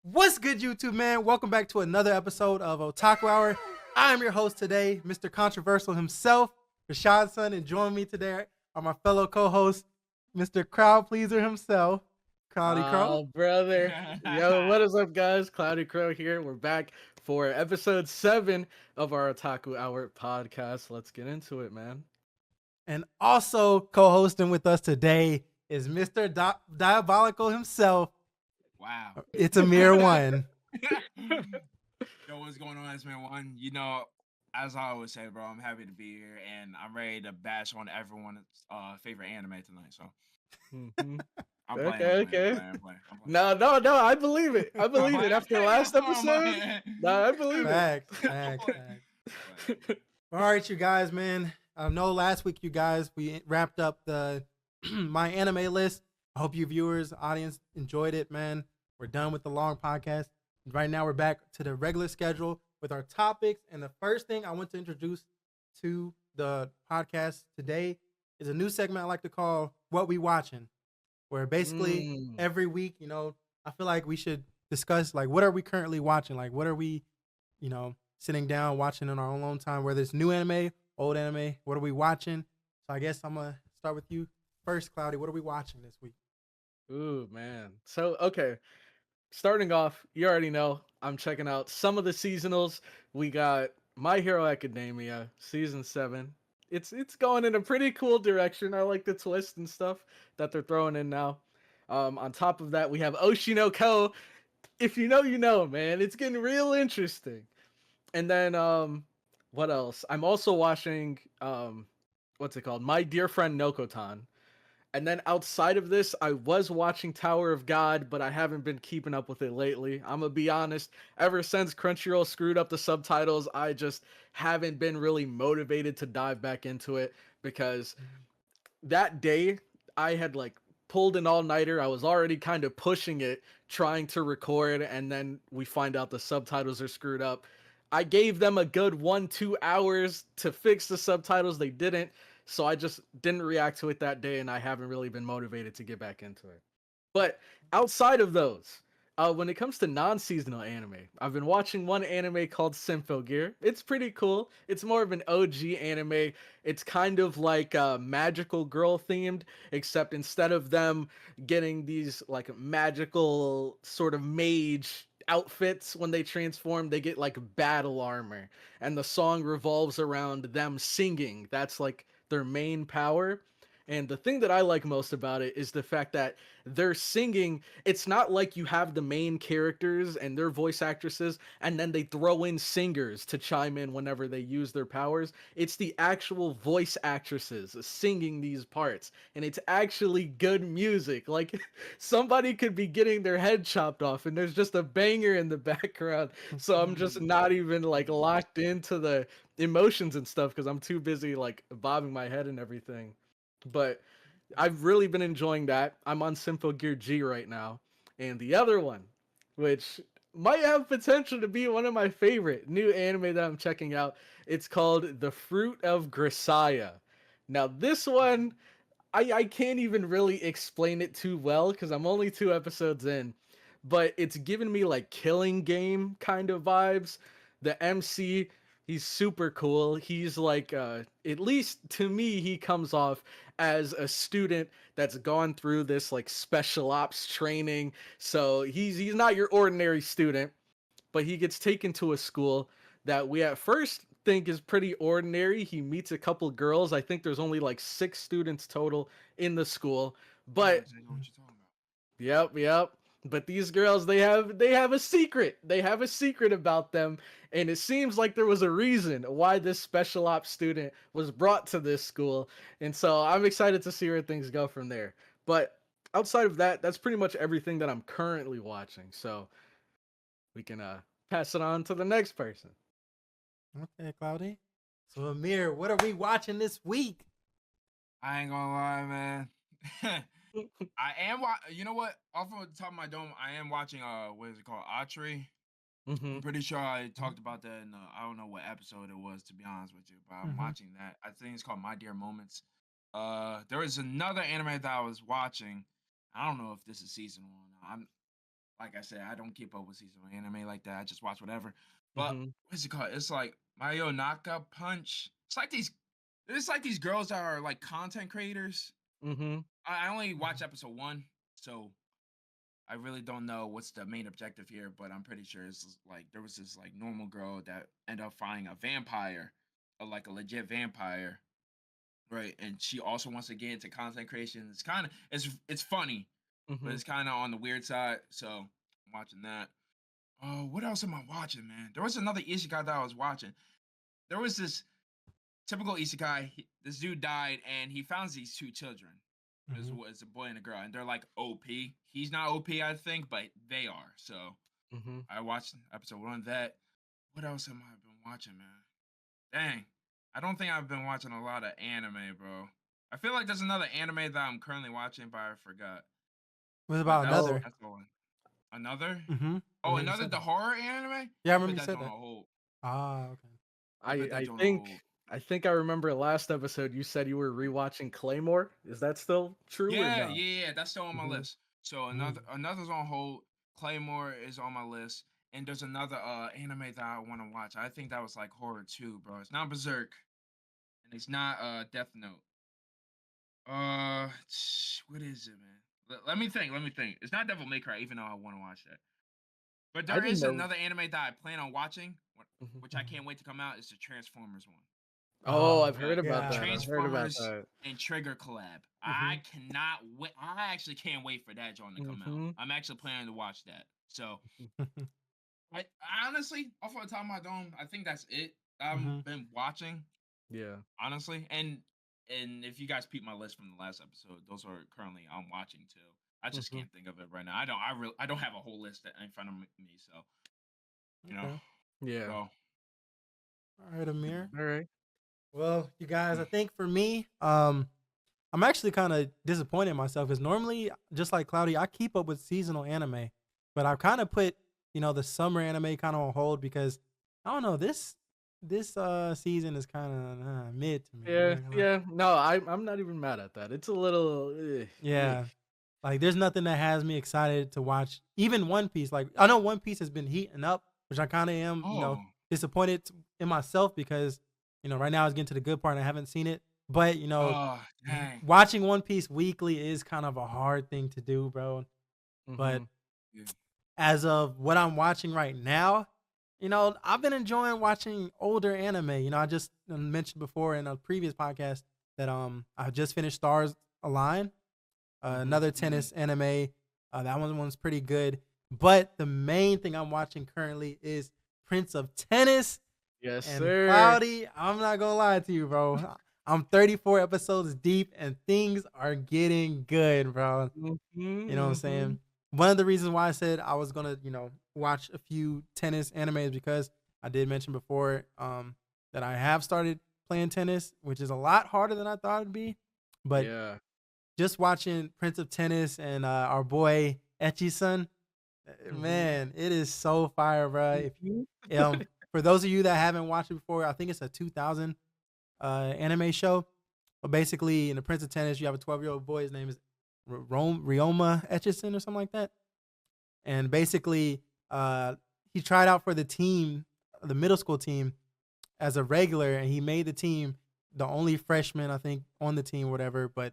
What's good, YouTube, man? Welcome back to another episode of Otaku Hour. I am your host today, Mr. Controversial himself, Rashad's son, and joining me today are my fellow co-host, Mr. Crowd Pleaser himself, Cloudy Crow. Oh, brother. Yo, what is up, guys? Cloudy Crow here. We're back for episode 7 of our Otaku Hour podcast. Let's get into it, man. And also co-hosting with us today is Mr. Diabolical himself. Wow. It's a mere one. Yo, what's going on, it's man one? As I always say, bro, I'm happy to be here and I'm ready to bash on everyone's favorite anime tonight. So Mhm. I'm Okay, playing. okay. I'm playing. No, I believe it. I believe it. After the last episode, no, I believe Facts. All right, you guys, man. I know last week, you guys, we wrapped up the my anime list. I hope you viewers, audience enjoyed it, man. We're done with the long podcast. Right now, we're back to the regular schedule with our topics. And the first thing I want to introduce to the podcast today is a new segment I like to call "What We Watching," where basically every week, I feel like we should discuss like what are we currently watching, like what are we, sitting down watching in our own alone time, whether it's new anime, old anime, what are we watching? So I guess I'm gonna start with you first, Cloudy. What are we watching this week? Ooh, man. So, okay. Starting off, you already know I'm checking out some of the seasonals. We got My Hero Academia season 7. It's going in a pretty cool direction. I like the twist and stuff that they're throwing in now. On top of that, we have Oshinoko. If you know, you know, man. It's getting real interesting. And then what else? I'm also watching what's it called? My Dear Friend Nokotan. And then outside of this, I was watching Tower of God, but I haven't been keeping up with it lately. I'm gonna be honest, ever since Crunchyroll screwed up the subtitles, I just haven't been really motivated to dive back into it because that day I had like pulled an all-nighter. I was already kind of pushing it, trying to record, and then we find out the subtitles are screwed up. I gave them a good 1-2 hours to fix the subtitles. They didn't. So I just didn't react to it that day, and I haven't really been motivated to get back into it. But outside of those, when it comes to non-seasonal anime, I've been watching one anime called Symphogear. It's pretty cool. It's more of an OG anime. It's kind of like magical girl themed, except instead of them getting these like magical sort of mage outfits when they transform, they get like battle armor, and the song revolves around them singing. That's like their main power. And the thing that I like most about it is the fact that they're singing. It's not like you have the main characters and their voice actresses, and then they throw in singers to chime in whenever they use their powers. It's the actual voice actresses singing these parts, and it's actually good music. Like somebody could be getting their head chopped off, and there's just a banger in the background. So I'm just not even like locked into the emotions and stuff because I'm too busy like bobbing my head and everything. But I've really been enjoying that. I'm on Sympho Gear G right now. And the other one, which might have potential to be one of my favorite new anime that I'm checking out, it's called The Fruit of Grisaya. Now, this one, I can't even really explain it too well because I'm only 2 episodes in, but it's given me like killing game kind of vibes. The MC, he's super cool. He's like at least to me he comes off as a student that's gone through this like special ops training. So he's not your ordinary student, but he gets taken to a school that we at first think is pretty ordinary. He meets a couple girls. I think there's only like 6 students total in the school. But I know what you're talking about. yep. But these girls, they have a secret. They have a secret about them, and it seems like there was a reason why this special ops student was brought to this school. And so I'm excited to see where things go from there. But outside of that, that's pretty much everything that I'm currently watching. So we can pass it on to the next person. Okay, Cloudy. So Amir, what are we watching this week? I ain't gonna lie, man. You know what? Off of the top of my dome, I am watching what is it called? Archery. Mm-hmm. I'm pretty sure I talked about that in I don't know what episode it was, to be honest with you, but I'm watching that. I think it's called My Dear Moments. There was another anime that I was watching. I don't know if this is season 1. I'm like I said, I don't keep up with seasonal anime like that. I just watch whatever. But Mm-hmm. what's it called? It's like Mario Naka Punch. It's like these girls that are like content creators. Mm-hmm. I only Mhm. watched episode 1, so I really don't know what's the main objective here, but I'm pretty sure it's like there was this like normal girl that ended up finding a vampire, like a legit vampire, right? And she also wants to get into content creation. It's funny, but Mm-hmm. it's kind of on the weird side. So I'm watching that. Oh, what else am I watching, man? There was another isekai that I was watching. There was this typical isekai. This dude died, and he found these two children. Mhm. It's a boy and a girl, and they're like OP. He's not OP, I think, but they are. So Mm-hmm. I watched episode 1 of that. What else have I been watching, man? Dang, I don't think I've been watching a lot of anime, bro. I feel like there's another anime that I'm currently watching, but I forgot. What But about that's another? Oh, that's the one. Another? Mm-hmm. I Oh, remember you another said the that. horror anime? Yeah, I I remember put you that said joint on that. hold. Ah, okay. I put that I joint on think hold. I remember last episode you said you were rewatching Claymore. Is that still true or Yeah, no? yeah, yeah. That's still on my Mm-hmm. list. So Mm. another's on hold. Claymore is on my list, and there's another anime that I want to watch. I think that was like horror too, bro. It's not Berserk, and it's not Death Note. What is it, man? Let me think. Let me think. It's not Devil May Cry, even though I want to watch that. But I there didn't is know. another anime that I plan on watching, Mhm. which I can't wait to come out. It's the Transformers one. Oh, I've Oh, heard Right. about yeah. that. I've heard about Transformers that. and Trigger collab. Mm-hmm. I cannot wait. I actually can't wait for that joint to come out. Mm-hmm. I'm actually planning to watch that. So I honestly, off the top of my dome, I think that's it. Mm-hmm. I've been watching, Yeah. honestly. And if you guys peep my list from the last episode, those are currently I'm watching too. I just Mm-hmm. can't think of it right now. I don't have a whole list in front of me, so you know. Okay. Yeah. So All right, Amir. All right. Well, you guys, I think for me, I'm actually kind of disappointed in myself because normally, just like Cloudy, I keep up with seasonal anime, but I've kind of put, the summer anime kind of on hold because I don't know, this season is kind of mid to me. I'm Yeah. not gonna lie. Yeah. No, I'm not even mad at that. It's a little. Yeah, like there's nothing that has me excited to watch. Even One Piece, like I know One Piece has been heating up, which I kind of am, oh disappointed in myself because right now it's getting to the good part and I haven't seen it. But dang. watching One Piece weekly is kind of a hard thing to do, bro. Mm-hmm. But Yeah. as of what I'm watching right now, I've been enjoying watching older anime. I just mentioned before in a previous podcast that I just finished Stars Align, Mm-hmm. another tennis anime. That one's pretty good. But the main thing I'm watching currently is Prince of Tennis. Yes, And sir. Cloudy, I'm not gonna lie to you, bro. I'm 34 episodes deep and things are getting good, bro. Mm-hmm. You know what I'm Mm-hmm. saying? One of the reasons why I said I was gonna, watch a few tennis animes because I did mention before that I have started playing tennis, which is a lot harder than I thought it'd be. But Yeah. just watching Prince of Tennis and our boy Echi-san, Mm-hmm. man, it is so fire, bro. If Mm-hmm. for those of you that haven't watched it before, I think it's a 2000 anime show. But basically, in the Prince of Tennis, you have a 12-year-old boy. His name is Ryoma Etchison or something like that. And basically, he tried out for the team, the middle school team, as a regular, and he made the team the only freshman, I think, on the team, whatever. But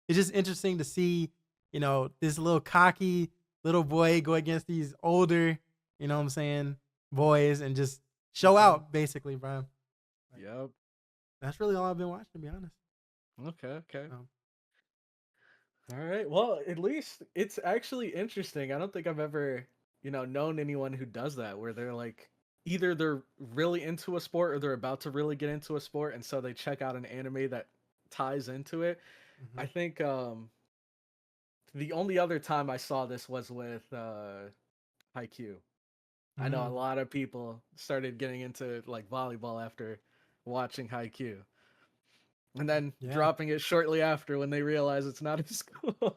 it's just interesting to see, this little cocky little boy go against these older, you know what I'm saying, boys and just show Mm-hmm. out, basically, bro. Like, Yep. that's really all I've been watching, to be honest. Okay. Okay. Um, All right. Well, at least it's actually interesting. I don't think I've ever, known anyone who does that where they're like either they're really into a sport or they're about to really get into a sport and so they check out an anime that ties into it. I mhm. think the only other time I saw this was with Haikyuu. I know a Mm, lot of people started getting into like volleyball after watching Haikyuu. And then yeah. dropping it shortly after when they realize it's not as cool.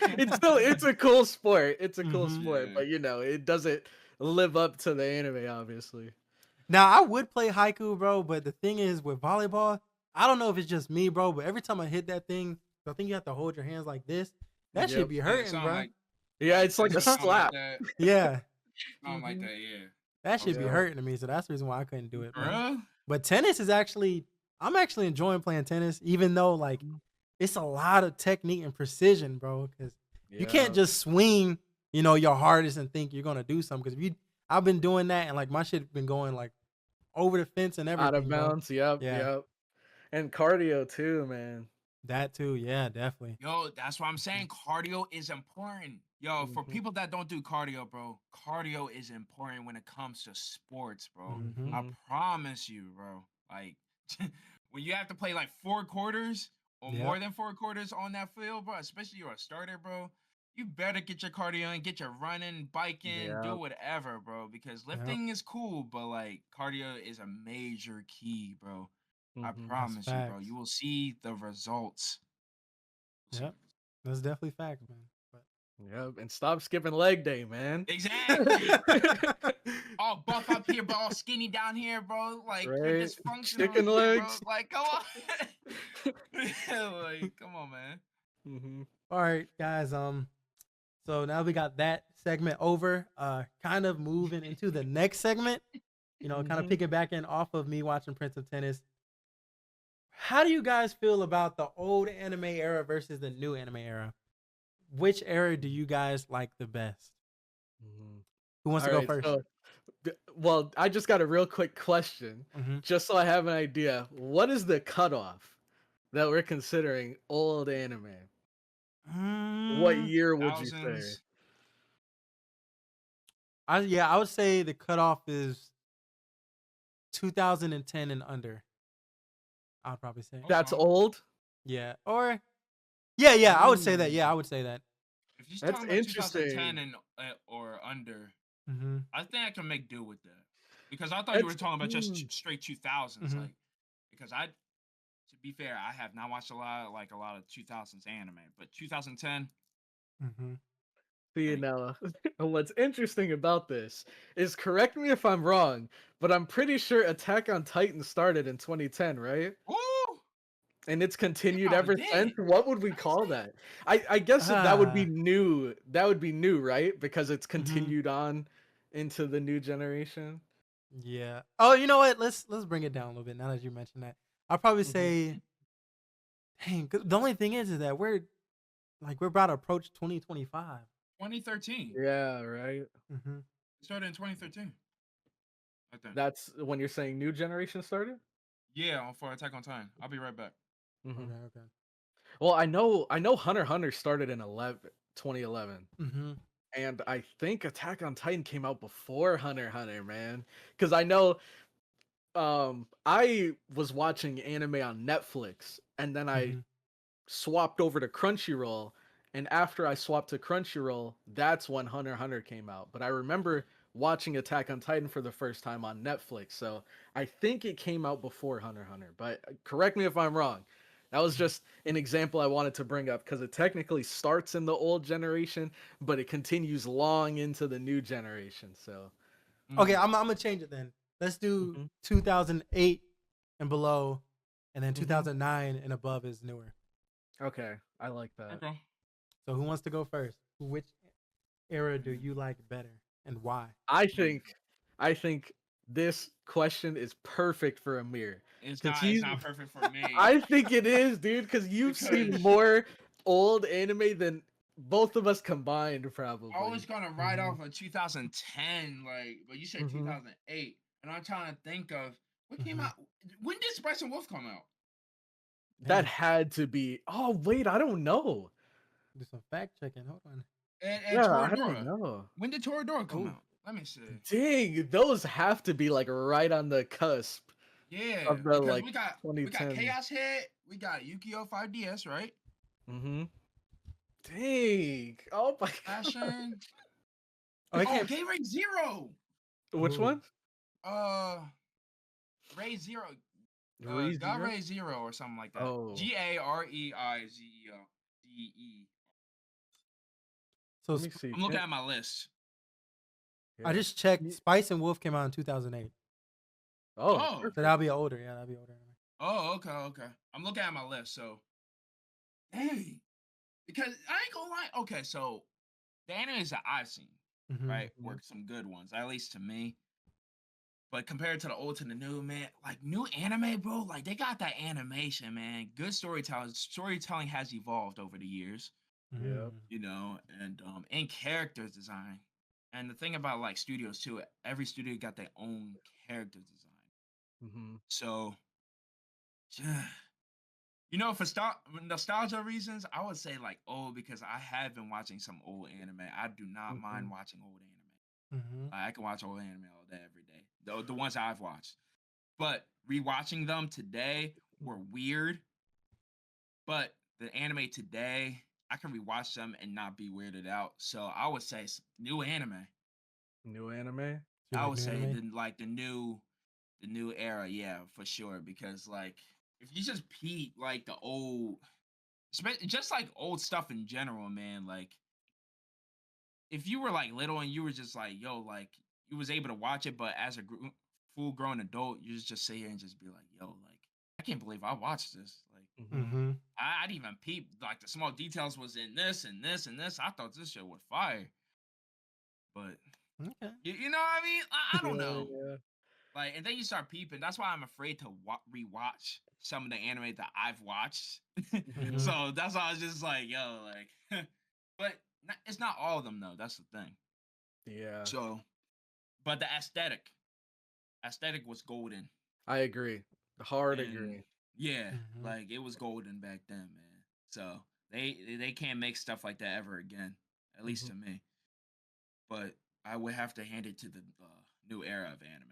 It's a cool sport. It's a cool Hmm. sport, Yeah. but it doesn't live up to the anime, obviously. Now, I would play haiku, bro, but the thing is with volleyball, I don't know if it's just me, bro, but every time I hit that thing, I think you have to hold your hands like this. That should Yep. be Yeah, it hurting, sound bro. like Yeah, it's like a something like slap. that. Yeah, Something like Mhm. that. Yeah. that should be Yeah. hurting to me. So that's the reason why I couldn't do it, man. Bruh. But tennis is actually, I'm actually enjoying playing tennis, even though like Mhm. it's a lot of technique and precision, bro. Because you can't Yeah. just swing, your hardest and think you're gonna do something. Because I've been doing that and like my shit been going like over the fence and Out of everything, bro. bounds. Yep. Yeah, Yep. And cardio too, man. that too. Yeah, definitely. Yo, that's what I'm saying. Cardio is important. Yo, for Mhm. people that don't do cardio, bro, cardio is important when it comes to sports, bro. Mhm. I Mhm. promise you, bro. Like when you have to play like 4 quarters or Yep. more than 4 quarters on that field, bro, especially you're a starter, bro. You better get your cardio in, get your running, biking, do Yep. whatever, bro. Because Yep. lifting is cool, but like cardio is a major key, bro. I Mhm. That's promise you, bro. facts. You will see the results. You'll see Yep. the results. That's definitely facts, man. But Yep. And stop skipping leg day, man. Exactly. All buff up here, bro. All skinny down here, bro. Like you're Right? dysfunctional Chicken here, bro. legs. Like, come on. Like, come on, man. Mhm. all right, guys. So now we got that segment over. Kind of moving into the next segment. Kind of Mhm. piggybacking off of me watching Prince of Tennis. How do you guys feel about the old anime era versus the new anime era? Which era do you guys like the best? Mhm. Who wants All to go right. first? So, well, I just got a real quick question, Mm-hmm. just so I have an idea. What is the cutoff that we're considering old anime? What Mm, year would you say? 2000s. I would say the cutoff is 2010 and under. I'd probably say. Okay. That's old. Yeah. Or yeah, I would say that. Mm, Yeah, I would say that. If you're that's talking about 2010 interesting. and or under, Mm-hmm. I think I can make do with that. Because I thought you were That's talking about just mm, straight 2000s, Mm-hmm. like because to be fair, I have not watched a lot of 2000s anime, but 2010, Mm-hmm. see hey, now. What's interesting about this is, correct me if I'm wrong, but I'm pretty sure Attack on Titan started in 2010, right? woo, And it's it continued probably ever did. since. What would we Let me call see. that? I guess that would be Ah. new. That would be new, right? Because it's Mm-hmm. continued on into the new generation. Yeah. Oh, you know what? Let's bring it down a little bit now that you mentioned that. I'll probably Hmm. say, dang. 'Cause the only thing is that we're about to approach 2025. 2013. Yeah, right. Mm-hmm. It started in 2013. I think. That's when you're saying new generation started. Yeah, for Attack on Titan. I'll be right back. Hmm. Okay. Okay. Well, I know Hunter x Hunter started in 2011. Mm-hmm. And I think Attack on Titan came out before Hunter x Hunter, man. Because I know I was watching anime on Netflix, and then I Mm-hmm. swapped over to Crunchyroll, and after I swapped to Crunchyroll, that's when Hunter x Hunter came out. But I remember watching Attack on Titan for the first time on Netflix, so I think it came out before Hunter x Hunter. But correct me if I'm wrong. That was just an example I wanted to bring up because it technically starts in the old generation, but it continues long into the new generation. So, Okay, Mm, I'm gonna change it then. Let's do mhm, 2008 and below, and then mhm. 2009 and above is newer. Okay, I like that. okay. So who wants to go first? Which era do Mm, you like better and why? I mm. think, I think this question is perfect for Amir because It's he's. not perfect for me I think it is, dude, because you've seen because more old anime than both of us combined, I was probably. gonna write Mm-hmm. off of 2010, like, but you said Hmm. 2008, and I'm trying to think of what came Mm-hmm. out. When did Spice and Wolf come out? That Damn, had to be. Oh wait, I don't know. do some fact checking. Hold on. And Yeah, I don't Toradora. know. When did Toradora come Oh, out? Let me see. Dang, those have to be like right on the cusp Yeah, of the because like we got 2010. Chaos Head, we got Yu-Gi-Oh 5DS, right? Mm-hmm. Dang. Oh my god. Fashion. oh, it Oh, can't. Gay Ray Zero. Which Oh, one? Uh, Ray Zero. God ReZero? Ray Zero or something like that. Oh, GAREIZEO. so let me see. I'm looking at my list. I Yeah. just checked. Ye- Spice and Wolf came out in 2008, Oh, Oh, so perfect. that'll be older. Yeah, that'll be older. okay. I'm looking at my list. So, dang, because I ain't gonna lie. Okay, so the animes that I've seen, right, Mhm. were some good ones, at least to me. But compared to the old to the new, man, like new anime, bro, like they got that animation, man. Good storytelling. Storytelling has evolved over the years, Yep. you know, and character design. And the thing about like studios too, every studio got their own character design. Mhm. So, you know, for nostalgia reasons, I would say like old because I have been watching some old anime. I do not mind Mhm. watching old anime. Mm-hmm. I can watch old anime all day, every day. The ones I've watched. But rewatching them today were weird. But the anime today, I can rewatch them and not be weirded out. So I would say new anime. New anime. So you I like would new say anime? the new era, yeah, for sure. Because like if you just peep like the old, just like old stuff in general, man. Like if you were like little and you were just like, yo, like you was able to watch it, but as a full grown adult, you just sit here and just be like, yo, like I can't believe I watched this. Like Mhm. Mm-hmm. I didn't even peep like the small details was in this and this and this. I thought this shit was fire, but Okay. you know what I mean? I don't Yeah, know. yeah. Like, and then you start peeping. That's why I'm afraid to rewatch some of the anime that I've watched. Mm-hmm. Mhm. So that's why I was just like, yo, like, but it's not all of them though. That's the thing. Yeah. So, but the aesthetic was golden, I agree. Hard and agree. yeah, Mm-hmm. like it was golden back then, man. So they can't make stuff like that ever again, at least Mhm. to me. But I would have to hand it to the new era of anime,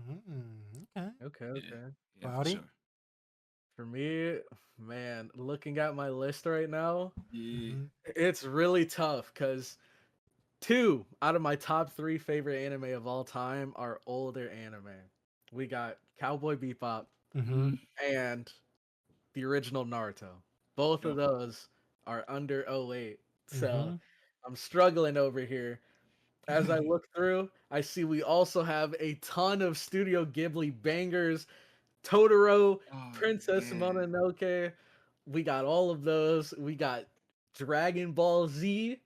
Mm-hmm. Okay. Okay, bro. Yeah, okay. yeah, for Cloudy. sure. For me, man, looking at my list right now, Yeah. Mm-hmm. it's really tough because two out of my top three favorite anime of all time are older anime. We got Cowboy Bebop Mm-hmm. Mm-hmm. and the original Naruto. Both of Yep. those are under '08, so Mm-hmm. I'm struggling over here. As I look through, I see we also have a ton of Studio Ghibli bangers. Totoro, Oh Princess yeah. Mononoke. We got all of those. We got Dragon Ball Z,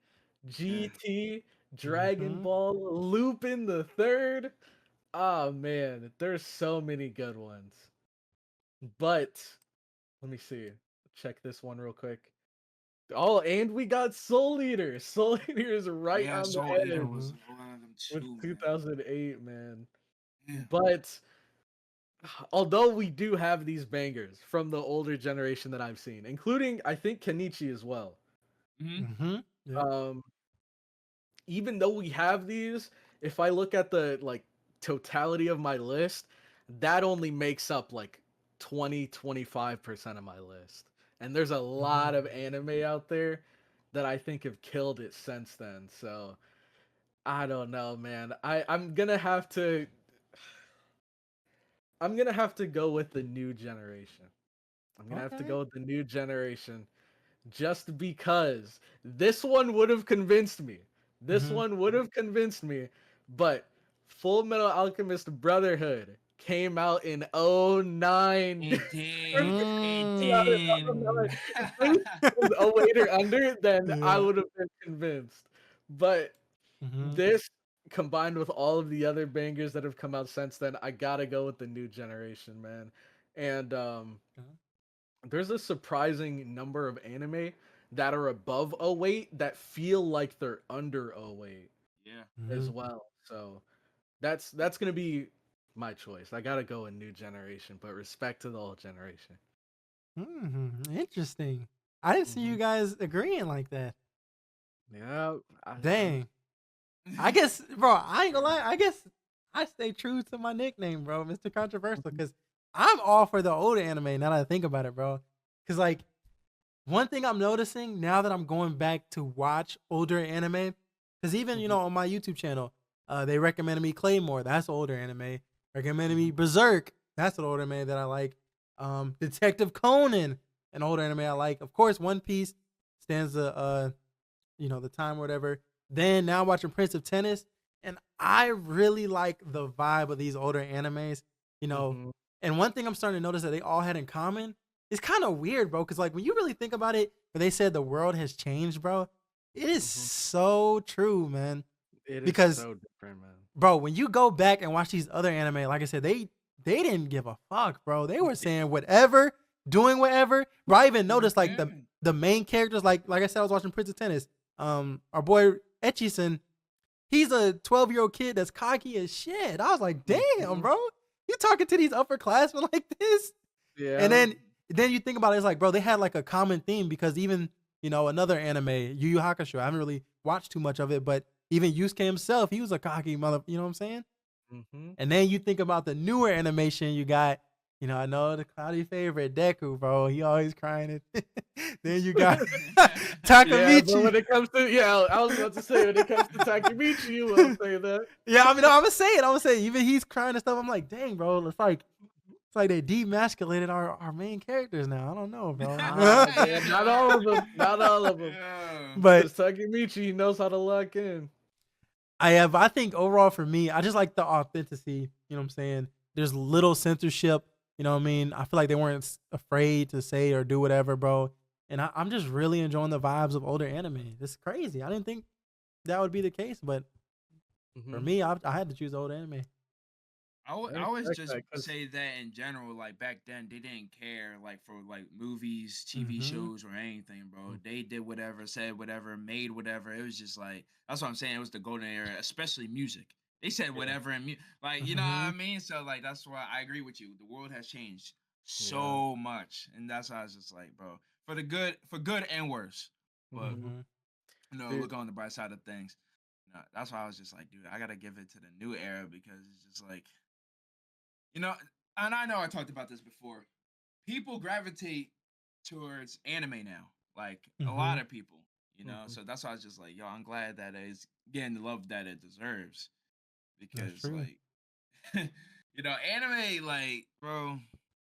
Yeah. GT, Dragon Mm-hmm. Ball, Lupin the Third. Oh man, there's so many good ones. But let me see. Check this one real quick. Oh, and we got Soul Eater. Soul Eater is right Yeah, on the Soul Eater edge Mm-hmm. was one of them with too, man. 2008, man. Yeah. But although we do have these bangers from the older generation that I've seen, including I think Kenichi as well. Mm-hmm. Mm-hmm. Yep. Um, even though we have these, if I look at the like totality of my list, that only makes up like 20-25% of my list. And there's a Mm-hmm. lot of anime out there that I think have killed it since then. So I don't know, man. I'm gonna have to go with the new generation. I'm gonna have to Okay. go with the new generation just because this one would have convinced me. This Mm-hmm. one would have convinced me, but Full Metal Alchemist Brotherhood came out in '09. It did. It Came out in did. '09. Mm. If this was '08 or under, then I Yeah. would have been convinced. But Mm-hmm. this combined with all of the other bangers that have come out since then, I gotta go with the new generation, man. And there's a surprising number of anime that are above '08 that feel like they're under '08 Yeah. Mm-hmm. as well. So that's gonna be my choice. I gotta go in new generation, but respect to the old generation. Mm-hmm. Interesting. I didn't see Hmm. you guys agreeing like that. Yeah, Dang. I guess, bro, I ain't gonna lie. I guess I stay true to my nickname, bro, Mr. Controversial, because I'm all for the older anime now that I think about it, bro. Because, like, one thing I'm noticing now that I'm going back to watch older anime, because even, Mhm. on my YouTube channel, they recommended me Claymore. That's older anime. Recommended me Mhm. Berserk. That's an older anime that I like. Detective Conan, an older anime I like. Of course, One Piece stands the time or whatever. Then now watching Prince of Tennis, and I really like the vibe of these older animes. You know, Mhm. and one thing I'm starting to notice that they all had in common is kind of weird, bro. Because like when you really think about it, when they said the world has changed, bro, It is Mhm. so true, man. It is Because, so different, man. bro, when you go back and watch these other anime, like I said, they didn't give a fuck, bro. They were saying whatever, doing whatever. Bro, I even noticed like the main characters, like I said, I was watching Prince of Tennis. Our boy Etchison, he's a 12-year-old kid that's cocky as shit. I was like, damn, Mhm. bro, you talking to these upperclassmen like this? And Yeah. then you think about it, it's like, bro, they had like a common theme because even another anime, Yu Yu Hakusho. I haven't really watched too much of it, but even Yusuke himself, he was a cocky mother. You know what I'm saying? Mhm. And then you think about the newer animation you got. I know the cloudy favorite Deku, bro. He always crying. Then you got Yeah, but when Takamichi. it comes to I was about to say when it comes to Takemichi, you will say that. Yeah, I mean, no, I'm gonna say it. I'm gonna say it. Even he's crying and stuff. I'm like, dang, bro. It's like they demasculated our main characters now. I don't know, bro. Ah, man, not all of them. Not all of them. Yeah. But Because Takemichi knows how to lock in. I think overall for me, I just like the authenticity. You know what I'm saying? There's little censorship. You know what I mean? I feel like they weren't afraid to say or do whatever, bro. And I'm just really enjoying the vibes of older anime. It's crazy. I didn't think that would be the case, but for Mhm. me, I had to choose old anime. I I always respect just that 'cause say that in general, like back then, they didn't care like for like movies, TV Mm-hmm. shows, or anything, bro. They did whatever, said whatever, made whatever. It was just like that's what I'm saying. It was the golden era, especially music. They said yeah, whatever and like you know what Mm-hmm. I mean. So like that's why I agree with you. The world has changed yeah. so much, and that's why I was just like, bro, for good and worse. But Mhm. Mm-hmm. Dude, look on the bright side of things. That's why I was just like, dude, I gotta give it to the new era because it's just like you know, and I know I talked about this before. People gravitate towards anime now, like a Mm-hmm. lot of people, mhm. So that's why I was just like, yo, I'm glad that it's getting the love that it deserves That's because, true. like, anime, like, bro,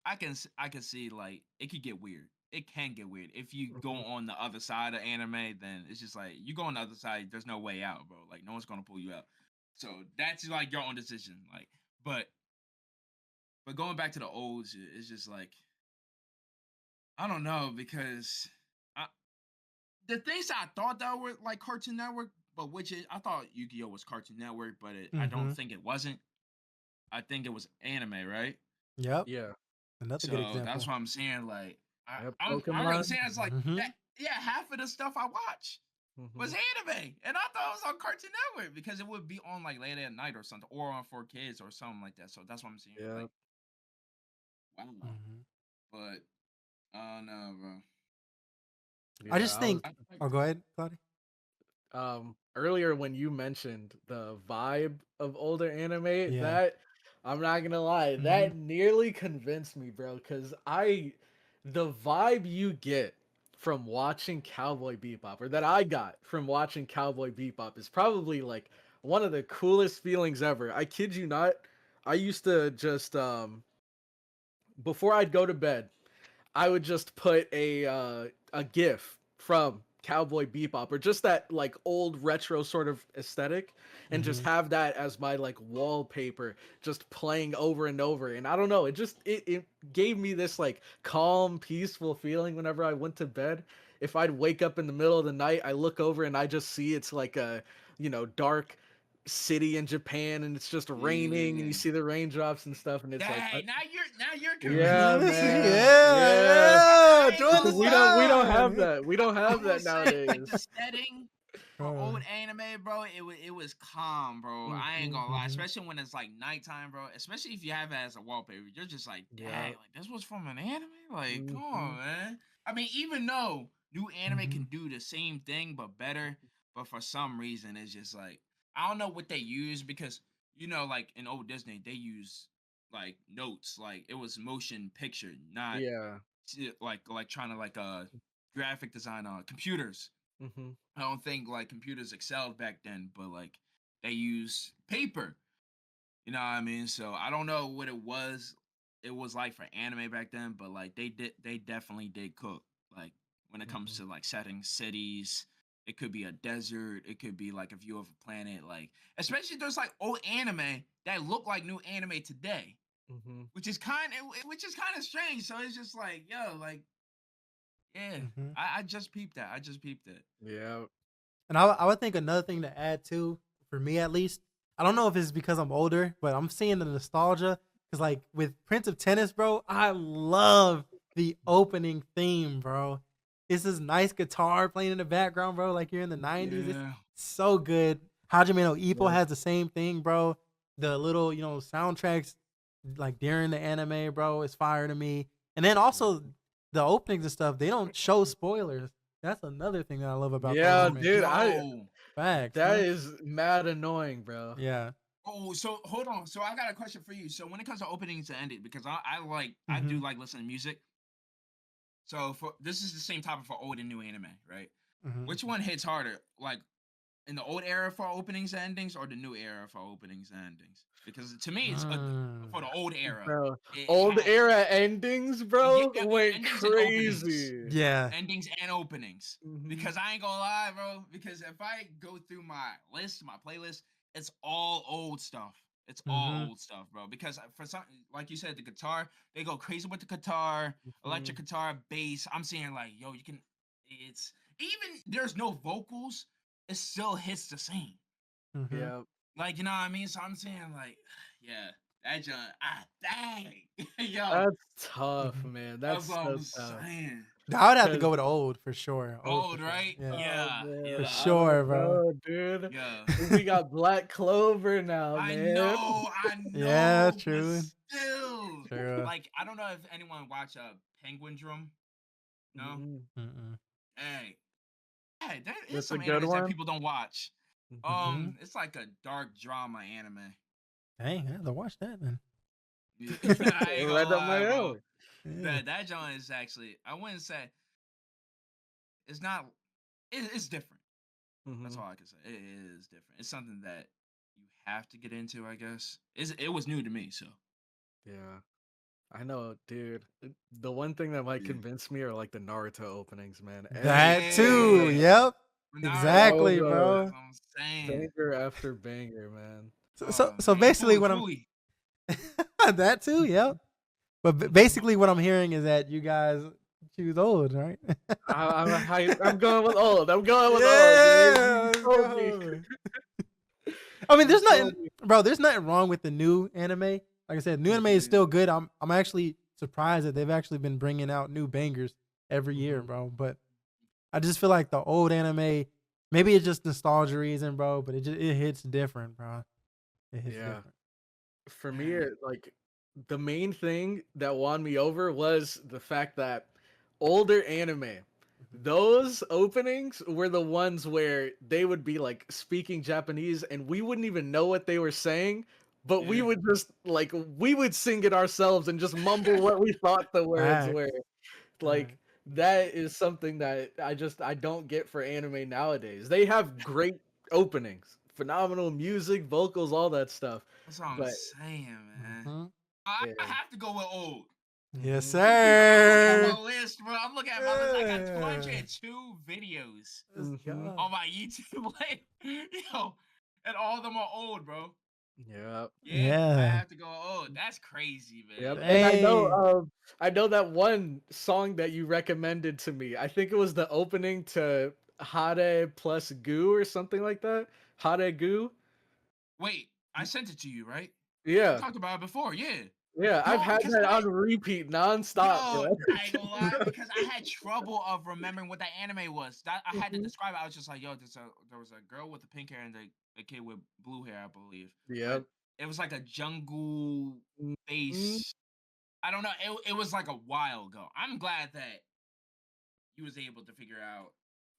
I can see like it could get weird. It can get weird if you go Mhm. on the other side of anime. Then it's just like you go on the other side. There's no way out, bro. Like no one's gonna pull you out. So that's like your own decision. Like, but going back to the olds, it's just like I don't know because I, the things I thought that were like Cartoon Network, but which is I thought Yu-Gi-Oh was Cartoon Network, but I Mm-hmm. don't think it wasn't. I think it was anime, right? Yep. Yeah. Another good So that's example. what I'm saying. Like Yeah, I'm really Pokemon. saying it's like Mm-hmm. that. Yeah, half of the stuff I watch was Mhm. anime, and I thought it was on Cartoon Network because it would be on like late at night or something, or on for kids or something like that. So that's what I'm saying. Yeah. Like wow, Mm-hmm. but I don't know, bro. I Yeah, just I was think. Oh, go ahead, Claudia. earlier when you mentioned the vibe of older anime, Yeah. that I'm not gonna lie, Mm-hmm. that nearly convinced me, bro. Cause the vibe you get from watching Cowboy Bebop, or that I got from watching Cowboy Bebop, is probably like one of the coolest feelings ever. I kid you not. I used to just before I'd go to bed, I would just put a GIF from Cowboy Bebop or just that like old retro sort of aesthetic and just Mm-hmm. have that as my like wallpaper just playing over and over. And I don't know, it gave me this like calm, peaceful feeling whenever I went to bed. If I'd wake up in the middle of the night, I look over and I just see it's like a, dark city in Japan and it's just raining and you Yeah. see the raindrops and stuff and it's like Hey, now you're yeah, convincing me. man. Yeah, Yeah. yeah. I ain't Join gonna the Because we don't lie. have side. that. We don't I have will that say like the nowadays. setting for Uh, old anime, bro, it was calm, bro. I ain't Mhm. gonna lie, mm-hmm. especially when it's like nighttime, bro. Especially if you have it as a wallpaper, you're just like, dang, Yeah. like this was from an anime. Like, come Mhm. on, man. I mean, even though new anime Mm-hmm. can do the same thing but better, but for some reason it's just like I don't know what they use because like in old Disney, they use like notes, like it was motion picture, not Yeah. like trying to like graphic design on computers. Mhm. I don't think like computers excelled back then, but like they use paper. You know what I mean? So I don't know what it was like for anime back then, but like they definitely did cook. Like when it comes Mhm. to like setting cities, it could be a desert, it could be like a view of a planet, like especially there's like old anime that look like new anime today, Mhm. which is kind of strange. So it's just like, yo, like yeah, Mm-hmm. I just peeped that. I just peeped it. Yeah. And I would think another thing to add too, for me at least, I don't know if it's because I'm older, but I'm seeing the nostalgia. Because like with Prince of Tennis, bro, I love the opening theme, bro. It's this nice guitar playing in the background, bro. Like you're in the 90s. It's Yeah. so good. Hajime no Ippo Yeah. has the same thing, bro. The little, soundtracks like during the anime, bro, is fire to me. And then also the openings and stuff, they don't show spoilers. That's another thing that I love about the Yeah, anime. dude, Yo. Facts, that man. is mad annoying, bro. Yeah. Oh, so hold on. So I got a question for you. So when it comes to openings and ending, because I do Mhm. like listening to music. So for this is the same topic for old and new anime, right? Mhm. Which one hits harder? Like in the old era for openings and endings or the new era for openings and endings? Because to me, it's Mm. for the old era. Bro, It old had era endings, bro, went endings and openings. crazy. Yeah. Endings and openings. Mhm. Because I ain't gonna lie, bro. Because if I go through my list, my playlist, it's all old stuff. It's all Mhm. old stuff, bro. Because for some, like you said, the guitar, they go crazy with the guitar, electric guitar, bass. I'm saying like, yo, you can. It's even there's no vocals, it still hits the same. Mhm. Yeah, Like you know what I mean? So I'm saying like, yeah, that John, dang, yo, that's tough, Mhm. man. that's That's what so I'm tough. saying. I would have to Cause go with old for sure. Old for Old, sure. right? Yeah. oh Yeah, For man, yeah, I don't sure, bro. know, dude. yeah. We got Black Clover now, man. I Yeah, know, but true. still, True. like, I don't know if anyone watch Penguin Drum. No, Mhm. Mm-mm. hey, hey, there is That's a some good animes that one. people don't watch. Mhm. Mhm. It's like a dark drama anime. Dang, I have to watch that then. Yeah. I ain't gonna Right up lie, my bro. alley. Yeah. That joint is actually, I wouldn't say it's not. It's different. That's Mhm. all I can say. It is different. It's something that you have to get into, I guess. It was new to me, so Yeah. I know, dude. The one thing that might yeah. convince me are like the Naruto openings, man. Every That single too. one. Yeah. Yep. Naruto, Exactly, Bro, that's bro. what I'm saying. banger after banger, man. So Oh so man, basically what I'm Fooey. that too, yep. But basically what I'm hearing is that you guys choose old, right? I'm going with old. I'm going with old, dude. Yeah, You let's told me. go. I mean, You there's nothing, told me. bro. There's nothing wrong with the new anime. Like I said, new anime is Yeah. still good. I'm actually surprised that they've actually been bringing out new bangers every year, Mhm. bro. But I just feel like the old anime, maybe it's just nostalgia reason, bro. But it hits different, bro. It hits Yeah. different. For me, Man. like the main thing that won me over was the fact that older anime, those openings were the ones where they would be like speaking Japanese and we wouldn't even know what they were saying, but we Yeah. would just like we would sing it ourselves and just mumble what we thought the words Facts. were. Like that is something that I don't get for anime nowadays. They have great openings, phenomenal music, vocals, all that stuff. That's what I'm But saying, man. Mm-hmm. I yeah. have to go with old. Yes, Mhm. I'm looking at sir. my list, bro. I'm looking at my list. I got Yeah. 202 videos Let's Mhm. go. on my YouTube. Like, yo, and all of them are old, bro. Yep. Yeah, I Yeah. have to go old. That's crazy, Yep. man. And Dang. I know that one song that you recommended to me. I think it was the opening to Hare plus Goo or something like that. Hare Goo. Wait, I sent it to you, right? We Yeah. talked about it before. Yeah. Yeah. I've Yo, had because that on repeat nonstop, yo, bro. I ain't gonna lie, because I had trouble of remembering what that anime was. That I had to Mhm. describe it. I was just like, yo, there was a girl with the pink hair and a kid with blue hair, I believe. But Yep. it was like a jungle Mhm. face. I don't know. It was like a while ago. I'm glad that you was able to figure out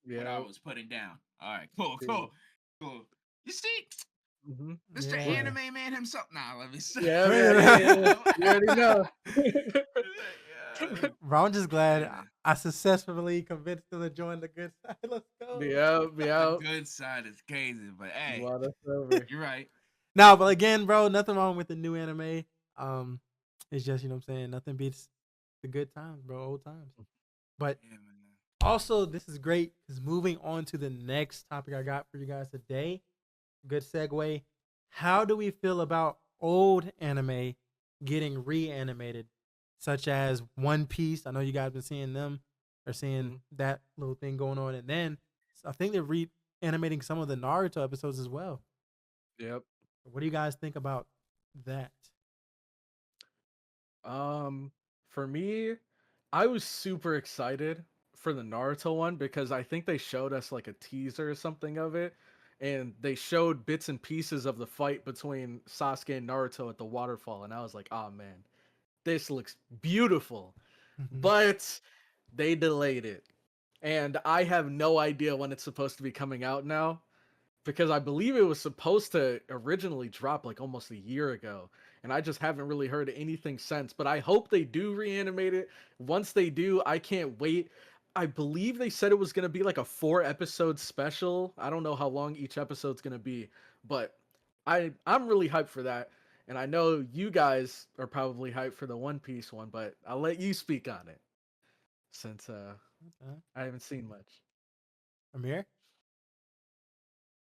what I Yep. was putting down. All right, cool, Dude. cool, cool. You see, Mhm. Mr. Yeah. Anime Man himself. Nah, let me see. Yeah, man. Yeah. You already know. Yeah. Bro, I'm just glad Hey, man. I successfully convinced him to join the good side. Let's go. Yep. The Yep. good side is crazy, but hey, Won us over. you're right. No, but again, bro, nothing wrong with the new anime. Um, it's just, what I'm saying, nothing beats the good times, bro, old times. But Yeah, man. also, this is great because moving on to the next topic I got for you guys today, good segue. How do we feel about old anime getting reanimated, such as One Piece? I know you guys been seeing them or seeing Mhm. that little thing going on, and then I think they animating some of the Naruto episodes as well. Yep. What do you guys think about that? For me, I was super excited for the Naruto one because I think they showed us like a teaser or something of it, and they showed bits and pieces of the fight between Sasuke and Naruto at the waterfall, and I was like, oh man, this looks beautiful. Mhm. But they delayed it. And I have no idea when it's supposed to be coming out now because I believe it was supposed to originally drop like almost a year ago. And I just haven't really heard anything since. But I hope they do reanimate it. Once they do, I can't wait. I believe they said it was going to be like a 4 episode special. I don't know how long each episode's going to be, but I'm really hyped for that. And I know you guys are probably hyped for the One Piece one, but I'll let you speak on it since Okay. I haven't seen much. Amir?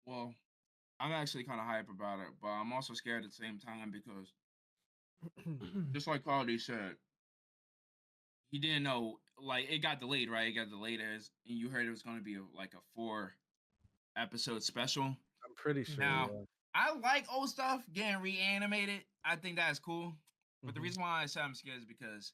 Well, I'm actually kind of hype about it, but I'm also scared at the same time because, just like Claudia said, he didn't know. Like it got delayed, right? It got delayed as, and you heard it was going to be like a 4 episode special. I'm pretty sure, Now, yeah. I like old stuff getting reanimated. I think that's cool. But the Mhm. reason why I said I'm scared is because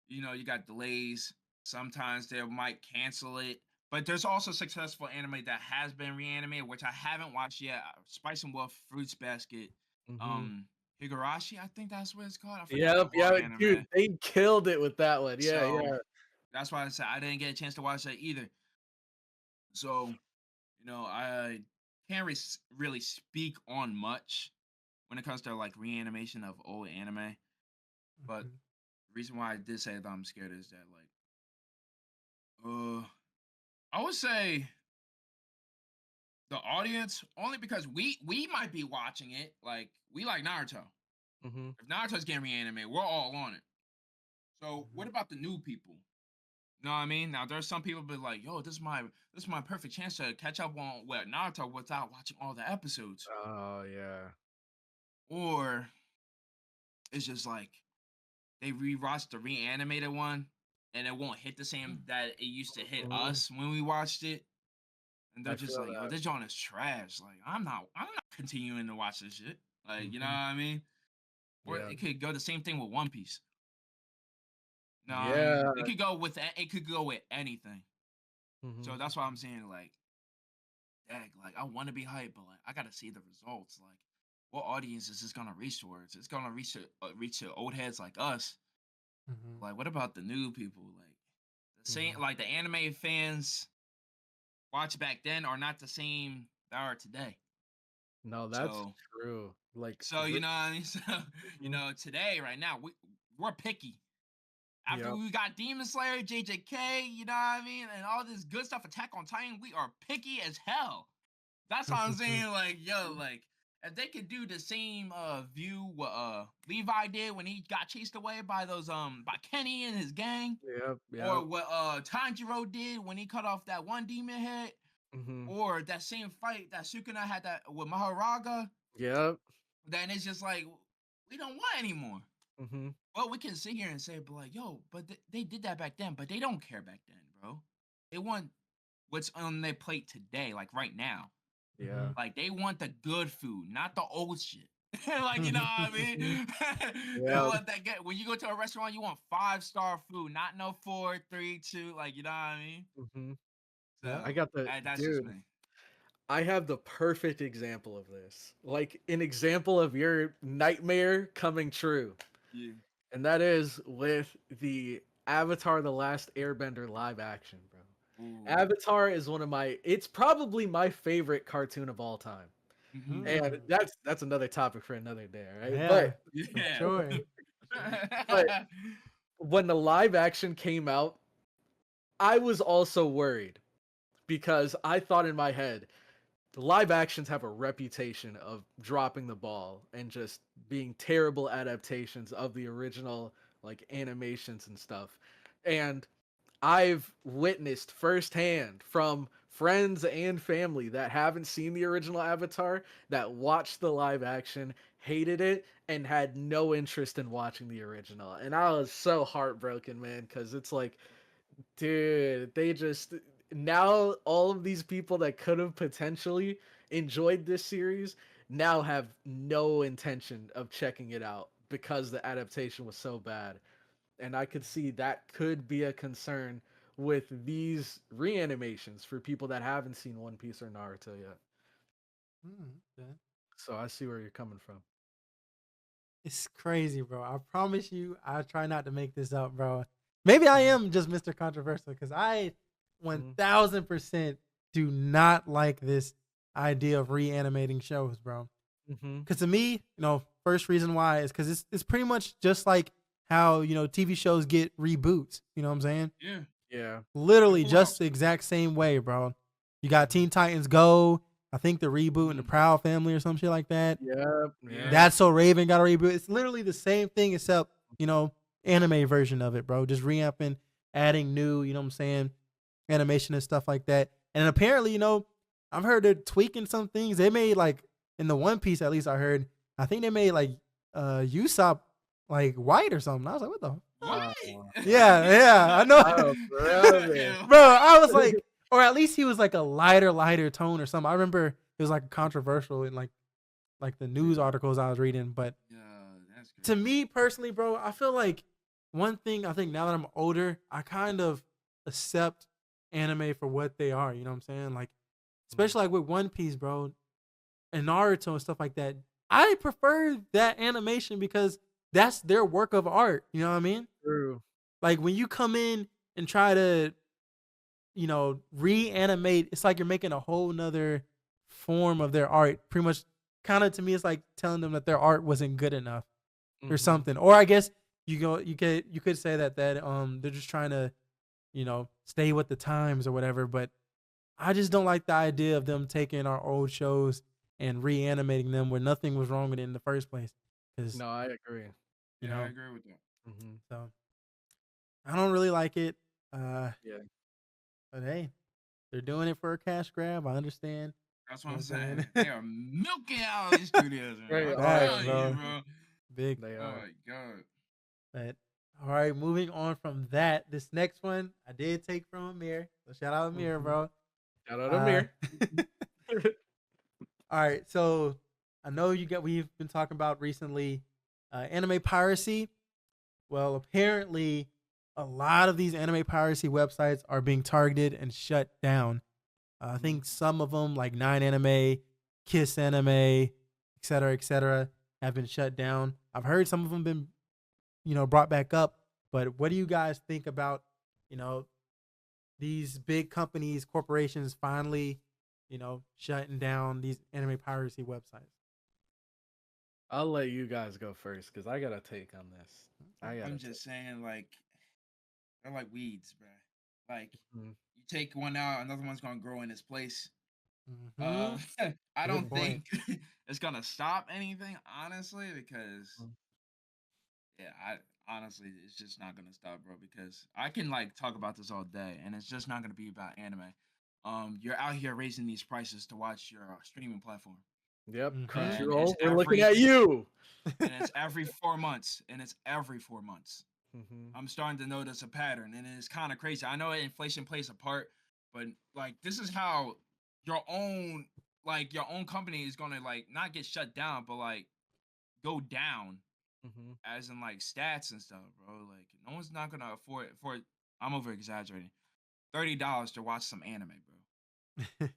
you got delays. Sometimes they might cancel it. But there's also successful anime that has been reanimated, which I haven't watched yet. Spice and Wolf, Fruits Basket, Mhm. um, Higurashi, I think that's what it's called. I forgot the Yep, whole yeah, dude, anime. they killed it with that one. Yeah, So yeah. that's why I said I didn't get a chance to watch that either. So, I can't really speak on much when it comes to like reanimation of old anime. But Mhm. the reason why I did say that I'm scared is that uh I would say the audience only because we might be watching it. Like we like Naruto. Mhm. If Naruto's getting reanimated, we're all on it. So Mhm. what about the new people? You know what I mean? Now there's some people be like, yo, this is my perfect chance to catch up on what Naruto without watching all the episodes. Oh, yeah. Or it's just like they rewatched the reanimated one and it won't hit the same that it used to hit Mhm. us when we watched it. And they're I just feel like, yo, that. this joint is trash. Like, I'm not continuing to watch this shit. Like, you know what Mhm. I mean? Or Yeah. it could go the same thing with One Piece. You know what I mean? Yeah. It could go with anything. So Mhm. that's why I'm saying, like, dang, like I want to be hyped, but like I gotta see the results. Like, what audience is this gonna reach towards? It's gonna reach to old heads like us. Mhm. Like, what about the new people? Like, the same, Mhm. like the anime fans watch back then are not the same that are today. No, that's So, true. Like, so you know what I mean. So, Mhm. today, right now, we're picky. After Yep. we got Demon Slayer, JJK, you know what I mean, and all this good stuff, Attack on Titan, we are picky as hell. That's what I'm saying. Like, yo, like if they could do the same view what Levi did when he got chased away by those by Kenny and his gang, Yep, or yep. what Tanjiro did when he cut off that one demon head, Mhm. or that same fight that Sukuna had that with Maharaga, Yep. then it's just like we don't want anymore. Mhm. Well, we can sit here and say, but like, yo, but they did that back then, but they don't care back then, bro. They want what's on their plate today, like right now. Yeah. Mhm. Like they want the good food, not the old shit. Like you know what I Mhm. mean? They Yep. want that get when you go to a restaurant, you want 5-star food, not no 4, 3, 2. Like you know what I mean? Mhm. Yeah. I So got the that's just dude. me. I have the perfect example of this. Like an example of your nightmare coming true. Yeah. And that is with the Avatar The Last Airbender live action, bro. Ooh. Avatar is it's probably my favorite cartoon of all time. Mm-hmm. And Mm. that's another topic for another day, right? Yeah, for Yeah. sure. But when the live action came out, I was also worried because I thought in my head, the live actions have a reputation of dropping the ball and just being terrible adaptations of the original like animations and stuff. And I've witnessed firsthand from friends and family that haven't seen the original Avatar that watched the live action, hated it, and had no interest in watching the original. And I was so heartbroken, man, because it's like, dude, they just now all of these people that could have potentially enjoyed this series now have no intention of checking it out because the adaptation was so bad. And I could see that could be a concern with these reanimations for people that haven't seen One Piece or Naruto yet. Okay. So I see where you're coming from. It's crazy, bro. I promise you, I try not to make this up, bro. Maybe I am just Mr. Controversial because I 1000% do not like this idea of reanimating shows, bro. Mm-hmm. Because to me, first reason why is because it's pretty much just like how, TV shows get reboots. You know what I'm saying? Yeah. Yeah. Literally Full just House. the exact same way, bro. You got Teen Titans Go. I think the reboot and the Proud Family or some shit like that. Yeah. That's So Raven got a reboot. It's literally the same thing except, anime version of it, bro. Just reamping, adding new, you know what I'm saying, animation and stuff like that. And apparently, I've heard they're tweaking some things. They made like in the One Piece, at least I heard, I think they made like Usopp like white or something. I was like, what the? What? Yeah, I know. Oh, brother. Bro, I was like, or at least he was like a lighter tone or something. I remember it was like controversial in like the news articles I was reading. But Yeah, that's good. to me personally, bro, I feel like one thing I think now that I'm older, I kind of accept anime for what they are. You know what I'm saying? Like, especially like with One Piece, bro, and Naruto and stuff like that. I prefer that animation because that's their work of art. You know what I mean? True. Like when you come in and try to, reanimate, it's like you're making a whole nother form of their art. Pretty much, kind of to me, it's like telling them that their art wasn't good enough or something. Or I guess you could say that they're just trying to, stay with the times or whatever. But I just don't like the idea of them taking our old shows and reanimating them where nothing was wrong with it in the first place. Because No, I agree. Yeah, I agree with that. so I don't really like it. Yeah. But hey, they're doing it for a cash grab. I understand. That's what I'm You know what I'm saying. They are milking out of these studios, man. They I'm are, telling bro. you, bro. Big. They Oh are. my god. But all right, moving on from that, this next one I did take from Amir. So shout out Amir, bro. Shout out Amir. All right, so I know we've been talking about recently anime piracy. Well, apparently a lot of these anime piracy websites are being targeted and shut down. I think some of them, like 9anime, Kiss Anime, et cetera, have been shut down. I've heard some of them been, brought back up. But what do you guys think about, these big companies, corporations finally, shutting down these anime piracy websites? I'll let you guys go first because I got a take on this. I'm just saying, like, they're like weeds, bro. Like, Mhm. you take one out, another one's gonna grow in its place. Mhm. I don't point. think it's gonna stop anything, honestly, because yeah, honestly, it's just not gonna stop, bro. Because I can like talk about this all day, and it's just not gonna be about anime. You're out here raising these prices to watch your streaming platform. Yep. Mhm. Crunchyroll, it's we're looking every- at you. and it's every 4 months, and it's every 4 months. Mhm. I'm starting to notice a pattern, and it's kind of crazy. I know inflation plays a part, but like this is how your own company is gonna like not get shut down, but like go down, Mhm. as in like stats and stuff, bro. Like no one's not gonna afford for. I'm over exaggerating. $30 to watch some anime, bro.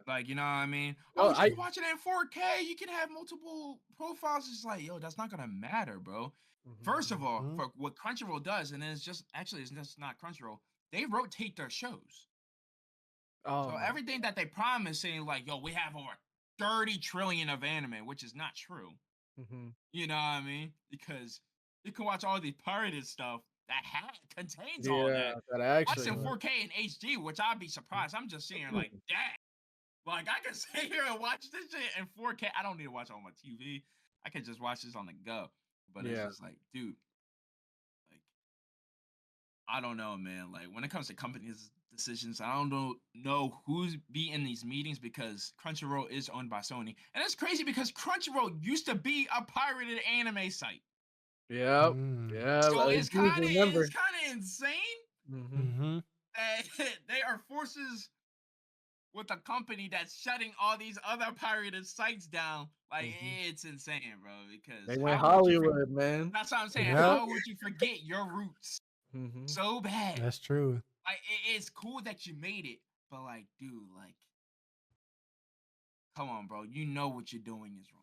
Like, you know what I mean? No, Oh, you can watch it in 4K. You can have multiple profiles. It's like, yo, that's not gonna matter, bro. First of all, for what Crunchyroll does, and it's just not Crunchyroll, they rotate their shows. Oh, So everything that they promise, saying like, yo, we have over 30 trillion of anime, which is not true. You know what I mean? Because you can watch all the pirated stuff that contains all that. that Watch actually. in 4K and HD, which I'd be surprised. I'm just seeing like, dang. Like I can sit here and watch this shit in 4K. I don't need to watch it on my TV. I can just watch this on the go. But it's just like, dude, like I don't know, man. Like when it comes to companies' decisions, I don't know who's be in these meetings because Crunchyroll is owned by Sony, and it's crazy because Crunchyroll used to be a pirated anime site. Yep. Mm. Yeah. So I it's do kind remember. of insane. Mm-hmm. they are forces with a company that's shutting all these other pirated sites down. Like it's insane, bro. Because They went how would you? Hollywood, man. That's what I'm saying. Yep. How would you forget your roots Mm-hmm. so bad? That's true. Like it's cool that you made it, but like, dude, like, come on, bro. You know what you're doing is wrong.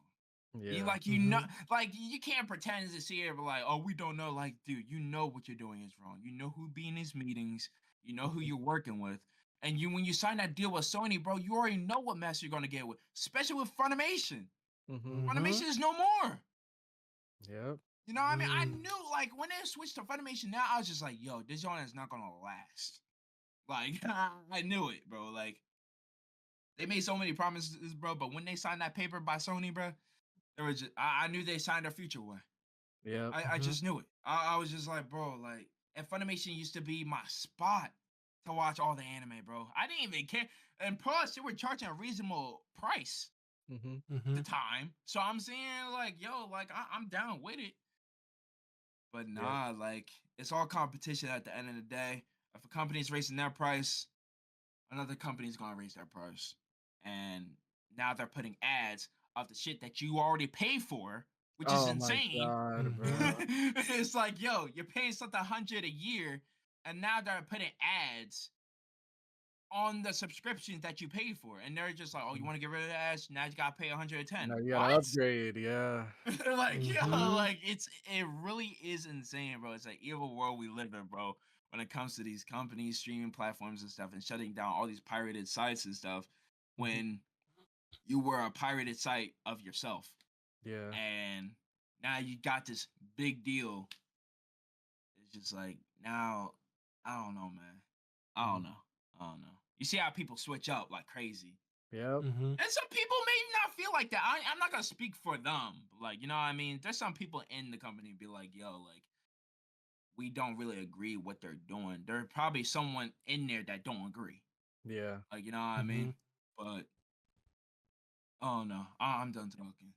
Yeah. You know, like you can't pretend to see it, but like, oh, we don't know. Like, dude, you know what you're doing is wrong. You know who be in these meetings. You know who you're working with, and when you sign that deal with Sony, bro, you already know what mess you're gonna get with, especially with Funimation. Funimation is no more. Yep. You know what I mean? I knew, like, when they switched to Funimation now, I was just like, yo, this joint is not gonna last. Like, I knew it, bro. Like, they made so many promises, bro, but when they signed that paper by Sony, bro, there was just, I knew they signed their future away. Yeah. I just knew it. I was just like, bro, like, and Funimation used to be my spot to watch all the anime, bro. I didn't even care. And plus, they were charging a reasonable price at the time. So I'm saying, like, yo, like, I'm down with it. But nah, like, it's all competition at the end of the day. If a company's raising their price, another company's gonna raise their price. And now they're putting ads of the shit that you already pay for, which is insane. My God, bro. It's like, yo, you're paying something $100 a year, and now they're putting ads on the subscriptions that you paid for, and they're just like, oh, you want to get rid of the ads? Now you gotta pay $110. Now you gotta upgrade, yeah. Like, yo, like it really is insane, bro. It's an evil world we live in, bro. When it comes to these companies, streaming platforms and stuff, and shutting down all these pirated sites and stuff, when you were a pirated site of yourself. Yeah. And now you got this big deal. It's just like, now, I don't know, man. I don't know. You see how people switch up like crazy. Yep. And some people may not feel like that. I'm not gonna speak for them. Like, you know what I mean? There's some people in the company be like, yo, like, we don't really agree what they're doing. There's probably someone in there that don't agree. Yeah. Like, you know what I mean? But oh no, I'm done talking.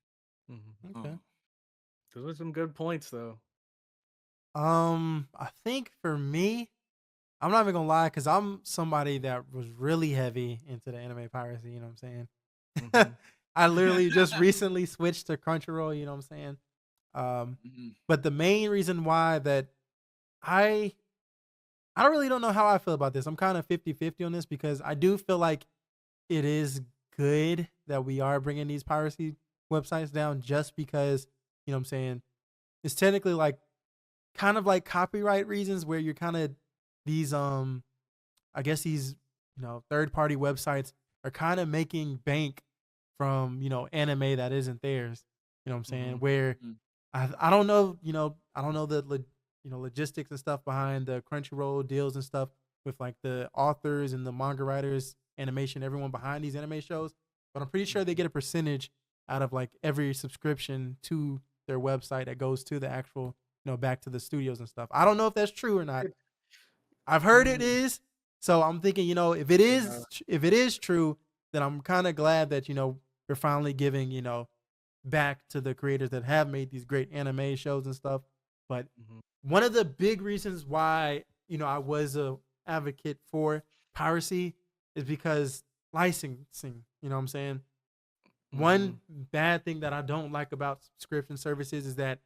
Okay. Those are some good points, though. I think for me, I'm not even gonna lie, because I'm somebody that was really heavy into the anime piracy. You know what I'm saying? I literally just recently switched to Crunchyroll. You know what I'm saying? But the main reason why that I really don't know how I feel about this. I'm kind of 50-50 on this, because I do feel like it is good that we are bringing these piracy websites down, just because, you know what I'm saying, it's technically like kind of like copyright reasons, where you're kind of these I guess these, you know, third-party websites are kind of making bank from, you know, anime that isn't theirs. You know what I'm saying? Where I don't know, you know, I don't know the logistics and stuff behind the Crunchyroll deals and stuff with like the authors and the manga writers, animation, everyone behind these anime shows, but I'm pretty sure they get a percentage out of like every subscription to their website that goes to the actual, you know, back to the studios and stuff. I don't know if that's true or not. I've heard it is. So I'm thinking, you know, if it is true, then I'm kind of glad that, you know, we're finally giving, you know, back to the creators that have made these great anime shows and stuff. But one of the big reasons why, you know, I was a advocate for piracy is because licensing, you know what I'm saying? One bad thing that I don't like about subscription services is that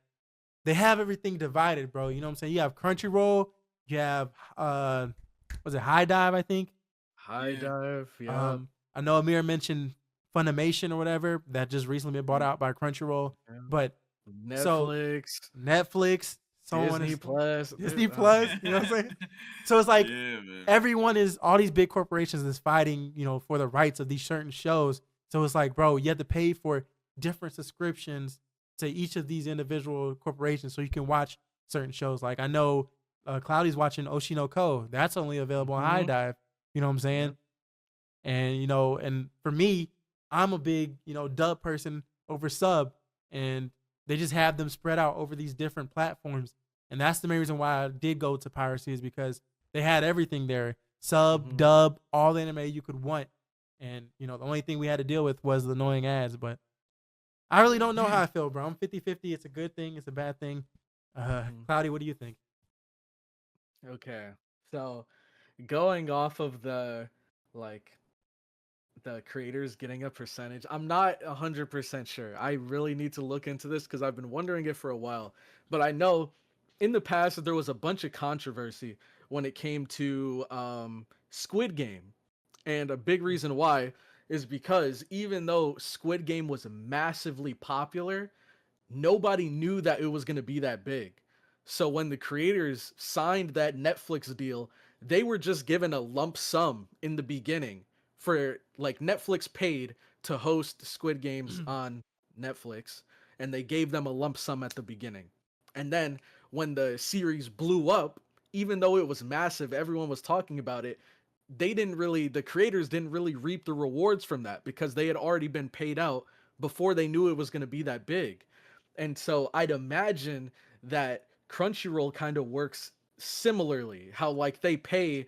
they have everything divided, bro. You know what I'm saying? You have Crunchyroll, you have was it High Dive, I think? High Dive, yeah. I know Amir mentioned Funimation or whatever that just recently been bought out by Crunchyroll, but Netflix, Disney Plus, you know what I'm saying? So it's like all these big corporations is fighting, you know, for the rights of these certain shows. So it's like, bro, you have to pay for different subscriptions to each of these individual corporations so you can watch certain shows. Like I know Cloudy's watching Oshinoko. That's only available on High Dive. You know what I'm saying? And, you know, and for me, I'm a big, you know, dub person over sub, and they just have them spread out over these different platforms. And that's the main reason why I did go to piracy, is because they had everything there. Sub, dub, all the anime you could want. And, you know, the only thing we had to deal with was the annoying ads. But I really don't know how I feel, bro. I'm 50-50. It's a good thing. It's a bad thing. Cloudy, what do you think? Okay. So going off of like the creators getting a percentage, I'm not 100% sure. I really need to look into this because I've been wondering it for a while. But I know in the past there was a bunch of controversy when it came to Squid Game. And a big reason why is because even though Squid Game was massively popular, nobody knew that it was going to be that big. So when the creators signed that Netflix deal, they were just given a lump sum in the beginning for like Netflix paid to host Squid Games on Netflix, and they gave them a lump sum at the beginning. And then when the series blew up, even though it was massive, everyone was talking about it, the creators didn't really reap the rewards from that because they had already been paid out before they knew it was going to be that big. And so I'd imagine that Crunchyroll kind of works similarly, how like they pay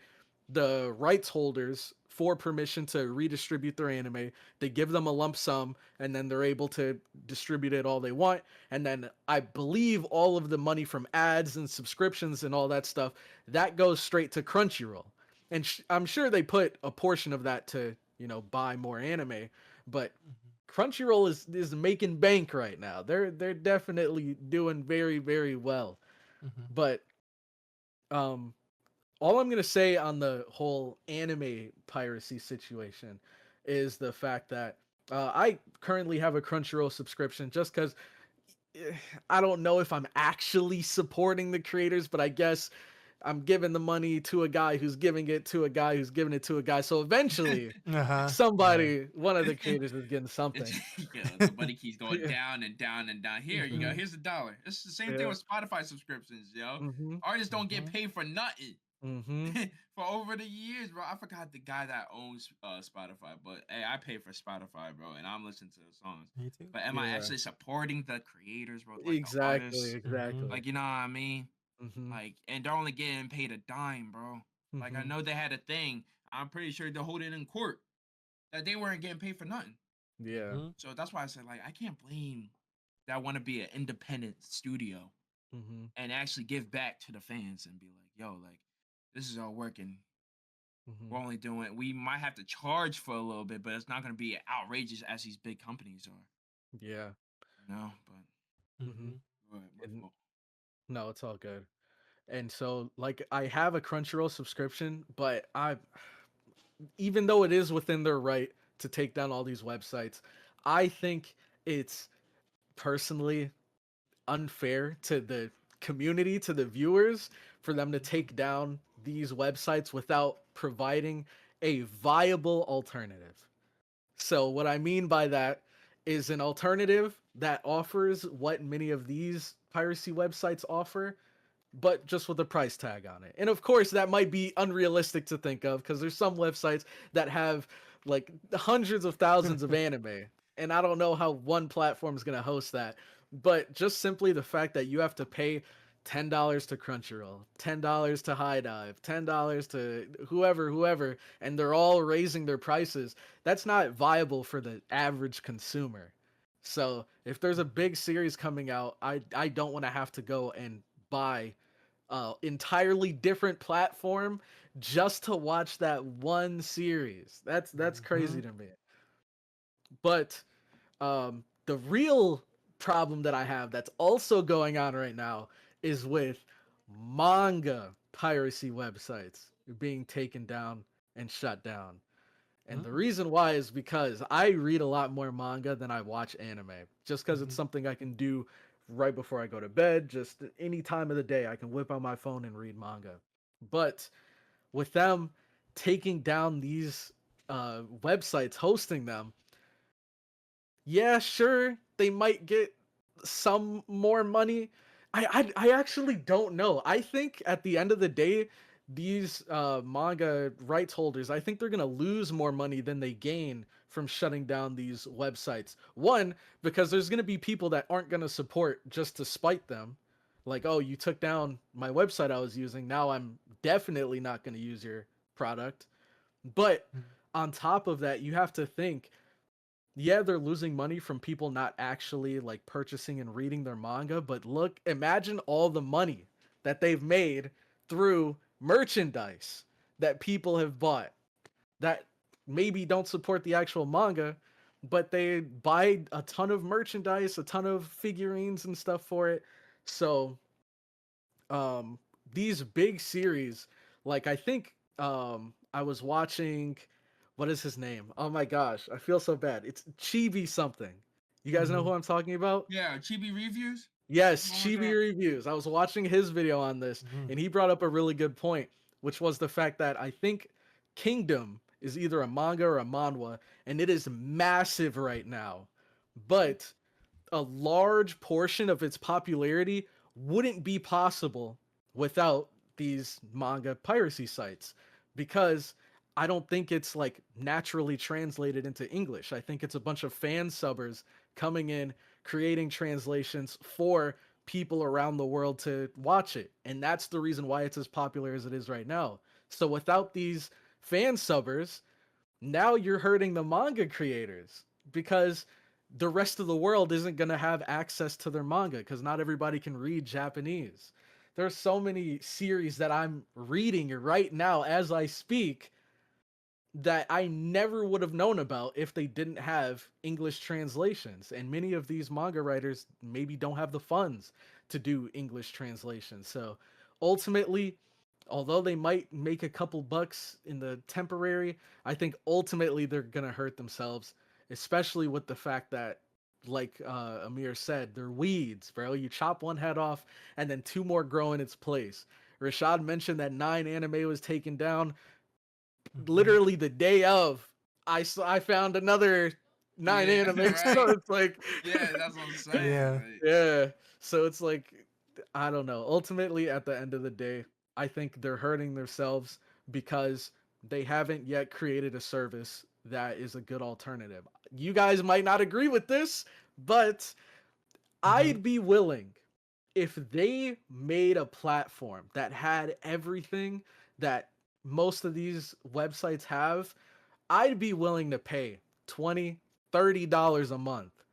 the rights holders for permission to redistribute their anime. They give them a lump sum and then they're able to distribute it all they want. And then I believe all of the money from ads and subscriptions and all that stuff, that goes straight to Crunchyroll. And I'm sure they put a portion of that to, buy more anime, but Crunchyroll is making bank right now. They're definitely doing very, very well. But all I'm gonna say on the whole anime piracy situation is the fact that I currently have a Crunchyroll subscription just because I don't know if I'm actually supporting the creators, but I guess I'm giving the money to a guy who's giving it to a guy who's giving it to a guy. So eventually, somebody, one of the creators is getting something. The money keeps going down and down and down. Here you go. Here's $1. It's the same thing with Spotify subscriptions, yo. Artists don't get paid for nothing. For over the years, bro. I forgot the guy that owns Spotify, but hey, I pay for Spotify, bro, and I'm listening to the songs. Me too. But am I actually supporting the creators, bro? Like exactly. Like, you know what I mean? Like, and they're only getting paid a dime, bro. Like, I know they had a thing. I'm pretty sure they'll hold it in court that they weren't getting paid for nothing. Yeah. So that's why I said, like, I can't blame that I want to be an independent studio and actually give back to the fans and be like, yo, like, this is all working. We're only doing, we might have to charge for a little bit, but it's not going to be outrageous as these big companies are. Yeah. No, but no, it's all good. And so like I have a Crunchyroll subscription, but even though it is within their right to take down all these websites, I think it's personally unfair to the community, to the viewers, for them to take down these websites without providing a viable alternative. So what I mean by that is an alternative that offers what many of these piracy websites offer, but just with a price tag on it. And of course, that might be unrealistic to think of because there's some websites that have like hundreds of thousands of anime, and I don't know how one platform is going to host that. But just simply the fact that you have to pay $10 to Crunchyroll, $10 to High Dive, $10 to whoever, and they're all raising their prices, that's not viable for the average consumer. So if there's a big series coming out, I don't want to have to go and buy entirely different platform just to watch that one series. That's crazy to me. But the real problem that I have that's also going on right now is with manga piracy websites being taken down and shut down. And the reason why is because I read a lot more manga than I watch anime, just because it's something I can do right before I go to bed, just any time of the day I can whip out my phone and read manga. But with them taking down these websites hosting them, yeah, sure, they might get some more money. I actually don't know. I think at the end of the day, these manga rights holders, I think they're gonna lose more money than they gain from shutting down these websites. One, because there's gonna be people that aren't gonna support just to spite them. Like, oh, you took down my website I was using. Now I'm definitely not gonna use your product. But on top of that, you have to think, yeah, they're losing money from people not actually like purchasing and reading their manga, but imagine all the money that they've made through merchandise, that people have bought that maybe don't support the actual manga, but they buy a ton of merchandise, a ton of figurines and stuff for it. So these big series, like I think I was watching, what is his name? Oh my gosh, I feel so bad. It's Chibi something. You guys know Mhm. who I'm talking about? Yeah, Chibi reviews. Yes, Something like Chibi that. Reviews. I was watching his video on this, Mhm. and he brought up a really good point, which was the fact that I think Kingdom is either a manga or a manhwa, and it is massive right now. But a large portion of its popularity wouldn't be possible without these manga piracy sites, because I don't think it's like naturally translated into English. I think it's a bunch of fan subbers coming in, creating translations for people around the world to watch it. And that's the reason why it's as popular as it is right now. So without these fan subbers, now you're hurting the manga creators, because the rest of the world isn't going to have access to their manga because not everybody can read Japanese. There's so many series that I'm reading right now as I speak that I never would have known about if they didn't have English translations. And many of these manga writers maybe don't have the funds to do English translations. So ultimately, although they might make a couple bucks in the temporary, I think ultimately they're going to hurt themselves, especially with the fact that, like Amir said, they're weeds, bro. You chop one head off and then two more grow in its place. Rashad mentioned that 9 anime was taken down. Mhm. Literally the day of, I found another 9 Yeah, anime. So right. it's like, Yeah, that's what I'm saying. Yeah. Like, yeah. So it's like, I don't know. Ultimately, at the end of the day, I think they're hurting themselves because they haven't yet created a service that is a good alternative. You guys might not agree with this, but Mhm. I'd be willing, if they made a platform that had everything that most of these websites have, I'd be willing to pay 20, $30 a month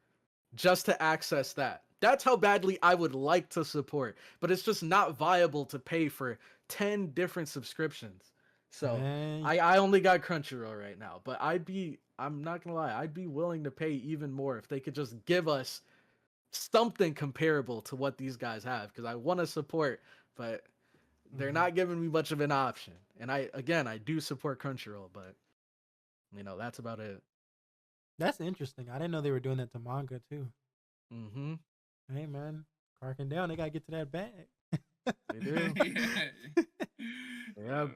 just to access that. That's how badly I would like to support, but it's just not viable to pay for 10 different subscriptions. So Man. I only got Crunchyroll right now, but I'm not gonna lie, I'd be willing to pay even more if they could just give us something comparable to what these guys have, because I want to support, but they're Mhm. not giving me much of an option. And I do support Crunchyroll, but that's about it. That's interesting. I didn't know they were doing that to manga too. Mm-hmm. Hey man, cracking down. They gotta get to that bag. They do. yeah. Yeah.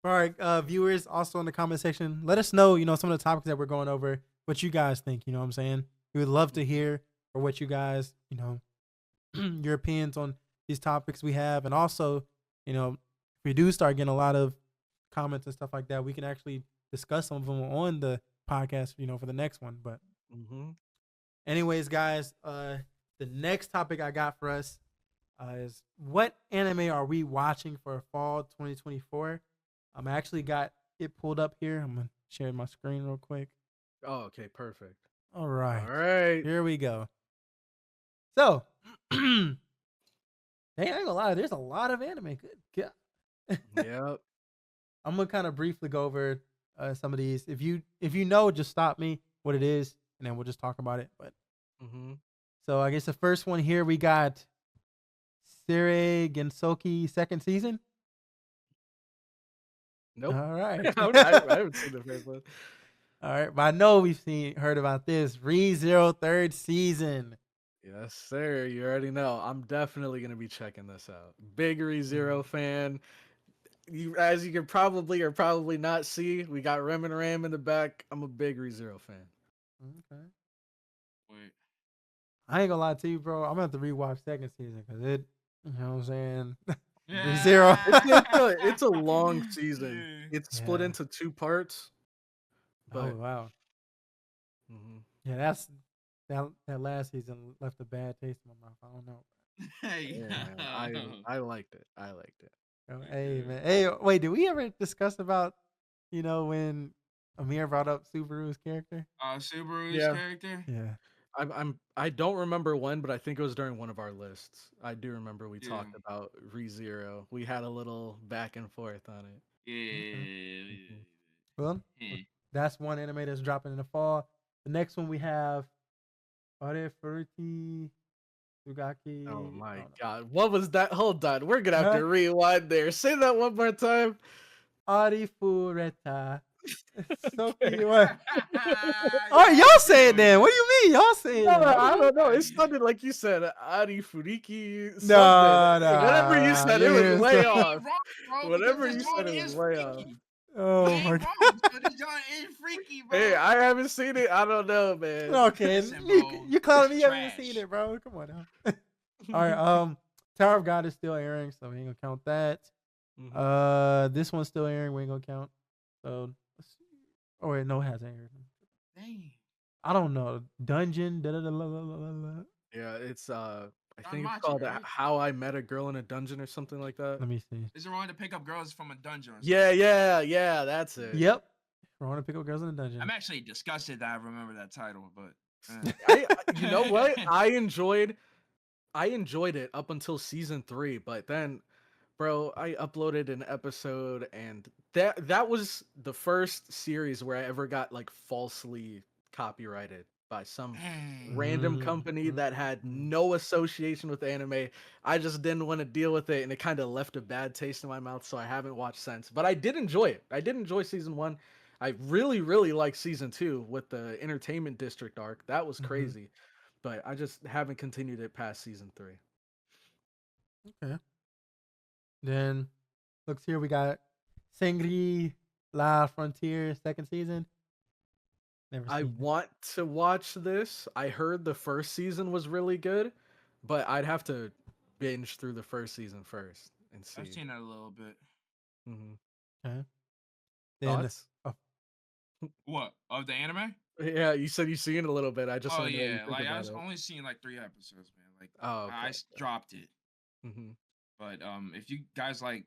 All right, viewers, also in the comment section, let us know, some of the topics that we're going over, what you guys think. You know what I'm saying? We would love to hear or what you guys, your opinions on these topics we have. And also, if we do start getting a lot of comments and stuff like that, we can actually discuss some of them on the podcast, for the next one. But Mm-hmm. anyways, guys, the next topic I got for us is what anime are we watching for fall 2024? I actually got it pulled up here. I'm gonna share my screen real quick. Oh, okay, perfect. All All right, right. here we go. So, dang, I ain't gonna lie, there's a lot of anime. Good God. Yep. I'm gonna kind of briefly go over some of these. If you know, just stop me what it is, and then we'll just talk about it. But Mm-hmm. so I guess the first one here we got Sere Gensoki second season. Nope. All right. I haven't seen the first one. All right, but I know we've heard about this ReZero third season. Yes, sir. You already know. I'm definitely gonna be checking this out. Big ReZero fan. As you can probably or probably not see, we got Rem and Ram in the back. I'm a big ReZero fan. Okay. Wait. I ain't gonna lie to you, bro. I'm gonna have to rewatch second season because you know what I'm saying? ReZero. It's a long season. Yeah. It's split Yeah. into 2 parts, Oh but wow. mhm. Yeah, that last season left a bad taste in my mouth. I don't know. Hey. Yeah, I liked it. I liked it. Oh, hey man. Hey, wait, did we ever discuss about when Amir brought up Subaru's character? Subaru's Yeah, character. Yeah. I don't remember when, but I think it was during one of our lists. I do remember we Yeah. talked about ReZero. We had a little back and forth on it. Yeah. Well, Hmm. that's one anime that's dropping in the fall. The next one we have Are Furuki Sugaki. Oh I my don't know. god. What was that? Hold on. We're gonna have Huh? to rewind there. Say that one more time. Ari Fureta. Okay. Sophie, what? All right, Yo, y'all say it yo, then. yo. What do you mean? Y'all say it No, then. I Okay. don't know. It sounded like you said Ari Furiki something. Nah, Whatever you nah. said, it was Yeah, You way so, ain't off. wrong, bro, because Whatever this you said, joint it was is way off. freaky. You oh my ain't wrong. So this joint is freaky, bro. Hey, I haven't seen it. I don't know, man. God. Okay, Listen, bro. you calling me? You haven't even Trash. seen it, bro. Come on now. All right. Tower of God is still airing, so we ain't gonna count that. Mhm. This one's still airing. We ain't gonna count. So, let's see. Oh wait, no, it hasn't aired. Dang. I don't know. Dungeon. Da, da, da, la, la, la, la, la. Yeah, it's I Don think it's Machi, called right? How I Met a Girl in a Dungeon or something like that. Let me see. Is it wrong to pick up girls from a dungeon or something? Yeah, that's it. Yep. I want to pick up girls in the dungeon. I'm actually disgusted that I remember that title, but You know what? I enjoyed it up until season 3, but then bro, I uploaded an episode and that was the first series where I ever got like falsely copyrighted by some Dang. random company that had no association with anime. I just didn't want to deal with it and it kind of left a bad taste in my mouth, so I haven't watched since. But I did enjoy it. I did enjoy season 1. I really liked season 2 with the entertainment district arc. That was crazy. But I just haven't continued it past season 3. Okay. Then looks here we got Sangri La Frontier second season. Never I seen it. want to watch this. I heard the first season was really good, but I'd have to binge through the first season first and see. I've seen that a little bit. Okay. Then Thoughts? What? Of the anime? Yeah, you said you've seen it a little bit. I just Oh want to know what you yeah, think like I about was it. only seeing like 3 episodes, man. Like Oh, I okay. dropped it. Mm-hmm. But if you guys like,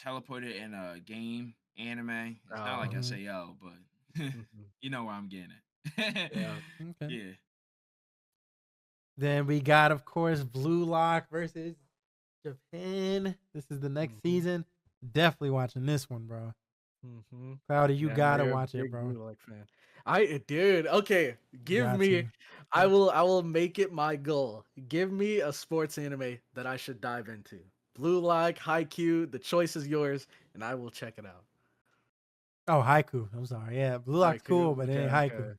teleported in a game anime, it's not like Oh, SAO, but you know where I'm getting it. yeah. okay. Yeah. Then we got, of course, Blue Lock versus Japan. This is the next season. Definitely watching this one, bro. Cloudy, you Yeah, I know gotta you're a watch it, big bro. Blue Lock fan. Dude, okay. Give Got me to. I will make it my goal. Give me a sports anime that I should dive into. Blue Lock, Haikyuu, the choice is yours, and I will check it out. Oh, Haiku. I'm sorry. Yeah, Blue Lock's cool, Haikyuu, but it ain't okay.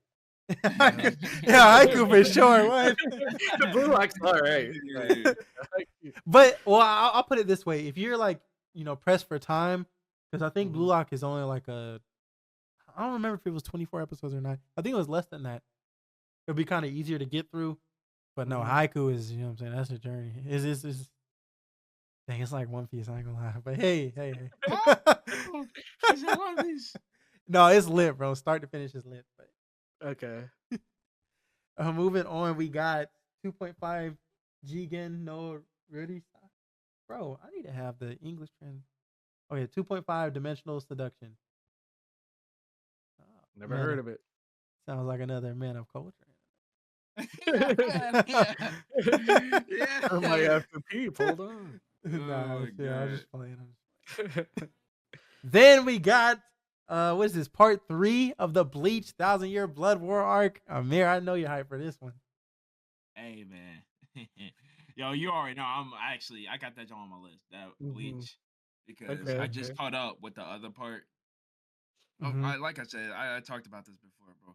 Haiku. Yeah, Haiku for sure. What? Blue Lock's all right. But I'll put it this way: if you're like pressed for time, because I think Blue Lock is only like I don't remember if it was 24 episodes or not. I think it was less than that. It'll be kind of easier to get through. But no, Haiku is what I'm saying. That's a journey. Dang, it's like One Piece. I ain't gonna lie. But hey. Is it One Piece? No, it's lit, bro. Start to finish is lit. But Okay. moving on, we got 2.5 Jigen no Rudy. Bro, I need to have the English trend. Oh yeah, 2.5 dimensional seduction. Never heard of it. Sounds like another Man of Culture. Yeah. I might have to peep. Hold on. Nah, my yeah, I was God. just playing. Then we got what is this? Part 3 of the Bleach 1,000-Year Blood War arc. Amir, I know you're hyped for this one. Hey man. Yo, you already know I got that on my list. That Bleach. Because I just caught up with the other part. Like I said, I talked about this before, bro.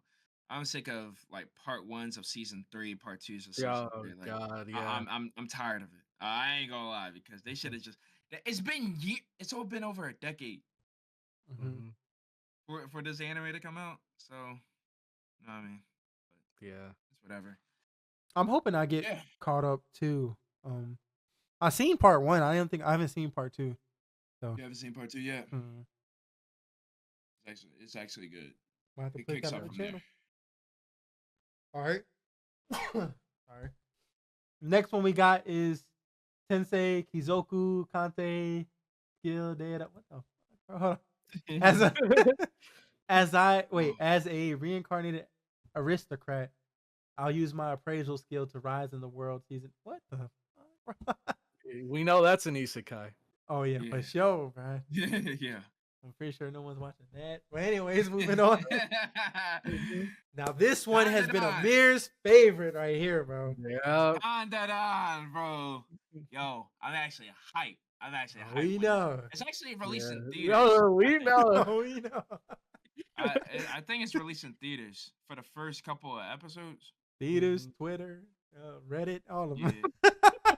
I'm sick of like part 1s of season 3, part 2s of season 3. Like, God, yeah. I'm tired of it. I ain't gonna lie, because they should have just. It's been over a decade for this anime to come out. So, you know what I mean? But Yeah. it's whatever. I'm hoping I get caught up too. I seen part 1. I haven't seen part 2. So You haven't seen part 2 yet? It's actually good. Might have to It put kicks that off on the from channel. All right. Sorry. Next one we got is Tensei Kizoku Kante Skill Data. What the fuck? Hold on. As a reincarnated aristocrat, I'll use my appraisal skill to rise in the world season. What the fuck? We know that's an isekai. Oh yeah, for Yeah. sure, man. Yeah. I'm pretty sure no one's watching that. But anyways, moving on. Mhm. Now this one Don has da been a Don. Mir's favorite right here, bro. Yeah. Don da Don, bro. Yo, I'm actually hype. I'm actually Oh, hype we with this. know. It's actually Yeah. released in theaters. No, I we think. know. Oh, we know. I think it's released in theaters for the first couple of episodes. Theaters, Mhm. Twitter, Reddit, all of them.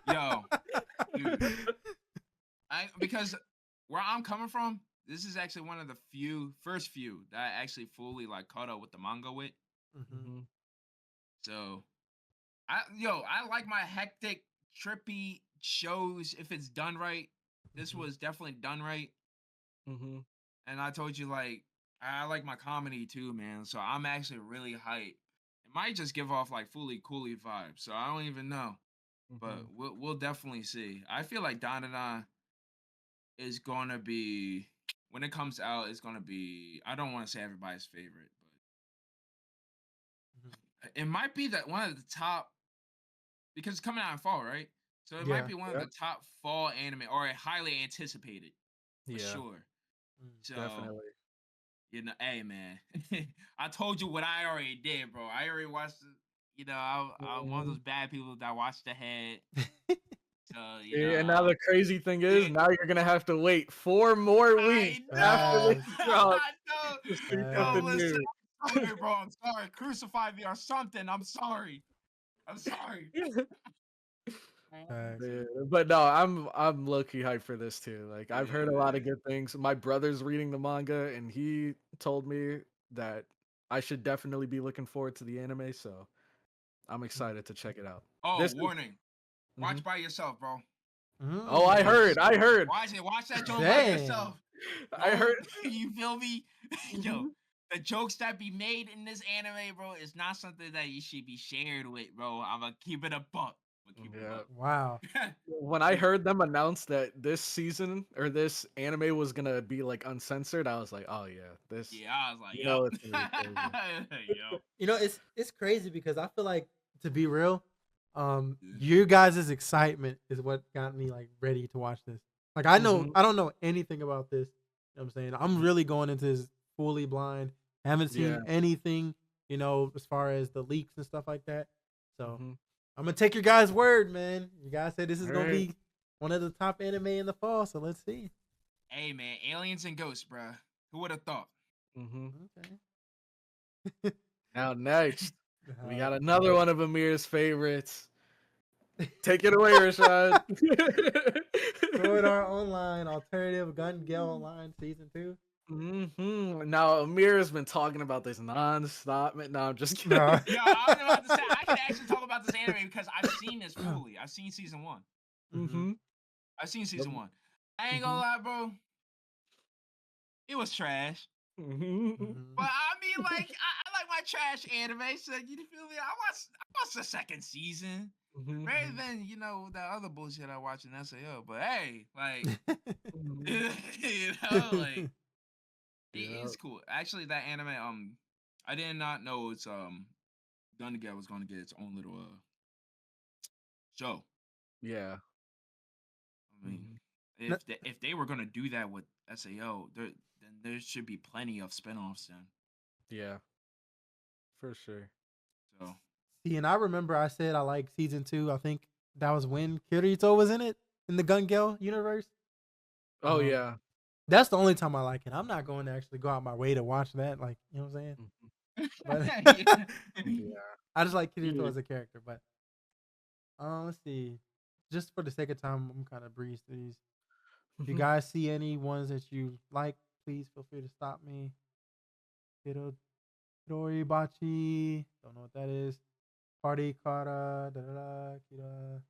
Yeah. Yo, dude. Because where I'm coming from, this is actually one of the first few that I actually fully like caught up with the manga with. Mhm. Mhm. So I like my hectic, trippy shows if it's done right. This Mhm. was definitely done right. Mhm. And I told you like I like my comedy too, man. So I'm actually really hyped. It might just give off like fully coolie vibes. So I don't even know. But Mhm. we'll definitely see. I feel like Don is gonna be when it comes out, it's gonna be I don't want to say everybody's favorite, Mhm. but it might be that one of the top because it's coming out in fall, right? So it might Yeah. be one of Yep. the top fall anime or highly anticipated for Yeah. sure. Mm. So Definitely. hey man, I told you what I already did, bro. I already watched. I'm one of those Mhm. bad people that watched ahead. So Yeah, and now the crazy thing is, it, now you're gonna have to wait 4 more I weeks after this Facts. drops I know. to see Facts. something Listen, new. I'm sorry, bro. I'm sorry. Crucify me or something. I'm sorry. I'm sorry. Facts. Yeah, but no, I'm low key hyped for this too. Like I've heard a lot of Yeah. good things. My brother's reading the manga, and he told me that I should definitely be looking forward to the anime. So I'm Mm. excited to check it out. Oh, This is. warning. Watch Mhm. by yourself, bro. Oh, I Mm. heard. Because I heard. watch it. Watch that joke by Dang. yourself. I heard. Don't you feel me? Yo, Mhm. the jokes that be made in this anime, bro, is not something that you should be shared with, bro. I'ma keep it a buck. I'ma keep it a Yeah. buck. Wow. When I heard them announce that this season or this anime was gonna be like uncensored, I was like, oh yeah, this. Yeah, I was like, You know, it's gonna be crazy. yup. Yup. It's crazy because I feel like, to be real, Yeah. you guys' excitement is what got me like ready to watch this. Like I know Mhm. I don't know anything about this. You know what I'm saying? I'm really going into this fully blind. Haven't Yeah. seen anything, as far as the leaks and stuff like that. So Mhm. I'm gonna take your guys' word, man. You guys said this is All gonna right. be one of the top anime in the fall, so let's see. Hey man, aliens and ghosts, bruh. Who would have thought? Mhm. Okay. Now next, we Uh, got another one of Amir's favorites. Take it away, Rashad. Sword Art Online Alternative Gun Gale Online Season 2. Now Amir has been talking about this nonstop. Man, no, I'm just No. kidding. Yo, I was about to say I can actually talk about this anime because I've seen this fully. I've seen season one. Mhm. Mhm. I've seen season one. I ain't gonna Mhm. lie, bro. It was trash. Mhm. But Mhm. I mean, like, I like my trash anime, so you feel me? I watched the second season. Mhm. Rather than, the other bullshit I watch in SAO. But hey, like, Mhm. like Yeah. it's cool. Actually, that anime, I did not know it's Gonna Get was gonna get its own little show. Yeah. I mean, Mhm. No- if they were gonna do that with SAO, then there should be plenty of spinoffs then. Yeah. For sure. So See, and I remember I said I like Season 2. I think that was when Kirito was in it in the Gun Gale universe. Oh Um, yeah. that's the only time I like it. I'm not going to actually go out my way to watch that. Like, you know what I'm saying? Mhm. But yeah. Yeah. I just like Kirito Yeah. as a character. But let's see. Just for the sake of time, I'm kind of breeze through these. If you Mhm. guys see any ones that you like, please feel free to stop me. Hiro Bachi. Don't know what that is. Party Kara. Da da da. Kira.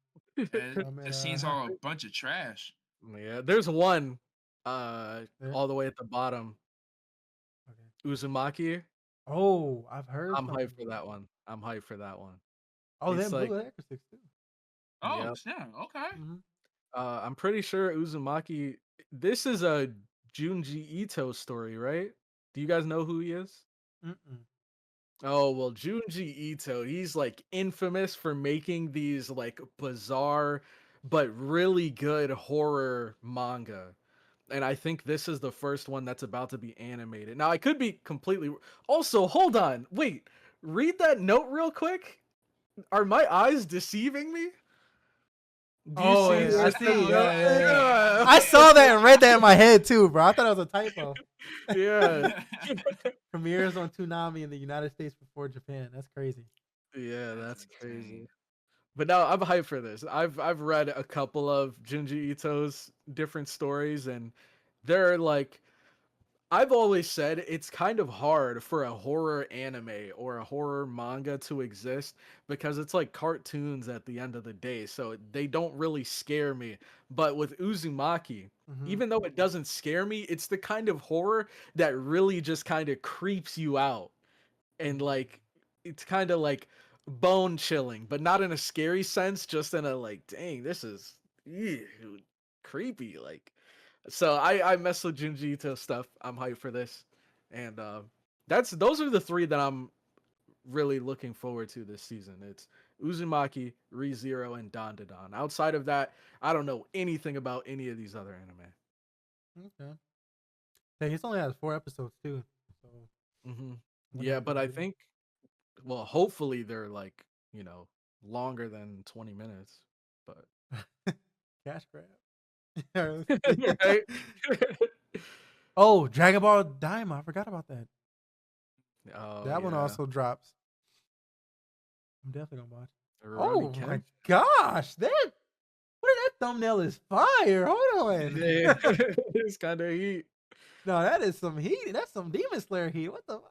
The scenes Kamera. are a bunch of trash. Yeah. There's one There. all the way at the bottom. Okay. Uzumaki. Oh, I've heard I'm something hyped for about that that. one. I'm hyped for that one. Oh, It's then like, Blue Acre 6 too. Oh, yep. snap. Okay. Mm-hmm. I'm pretty sure Uzumaki. This is a Junji Ito story, right? Do you guys know who he is? Mm-mm. Oh well, Junji Ito. He's like infamous for making these like bizarre but really good horror manga. And I think this is the first one that's about to be animated. Now, I could be completely. Also, hold on. Wait. Read that note real quick. Are my eyes deceiving me? Do you Oh, see yeah, I where see. the note- Yeah. I saw that and read that in my head too, bro. I thought it was a typo. Yeah. Premieres on Toonami in the United States before Japan. That's crazy. Yeah, that's insane. crazy. But no, I'm hyped for this. I've read a couple of Junji Ito's different stories, and they're like, I've always said it's kind of hard for a horror anime or a horror manga to exist because it's like cartoons at the end of the day, so they don't really scare me. But with Uzumaki, Mhm. even though it doesn't scare me, it's the kind of horror that really just kind of creeps you out, and like it's kind of like bone chilling, but not in a scary sense, just in a like, dang, this is ew, creepy. Like, so I mess with Junji Ito stuff. I'm hyped for this, and those are the three that I'm really looking forward to this season. It's Uzumaki, ReZero, and Don Da Don. Outside of that, I don't know anything about any of these other anime. Okay. Hey, he only has 4 episodes too. So Hmm. wonder Yeah, if but it'll I be- think, well, hopefully they're like, longer than 20 minutes. But cash grab. right? Oh, Dragon Ball Daima. I forgot about that. Oh That one yeah, also drops. I'm definitely gonna watch. Rurouni Oh my Kenshin. gosh, that thumbnail is fire. Hold on. Yeah, it's kind of heat. No, that is some heat. That's some Demon Slayer heat. What the?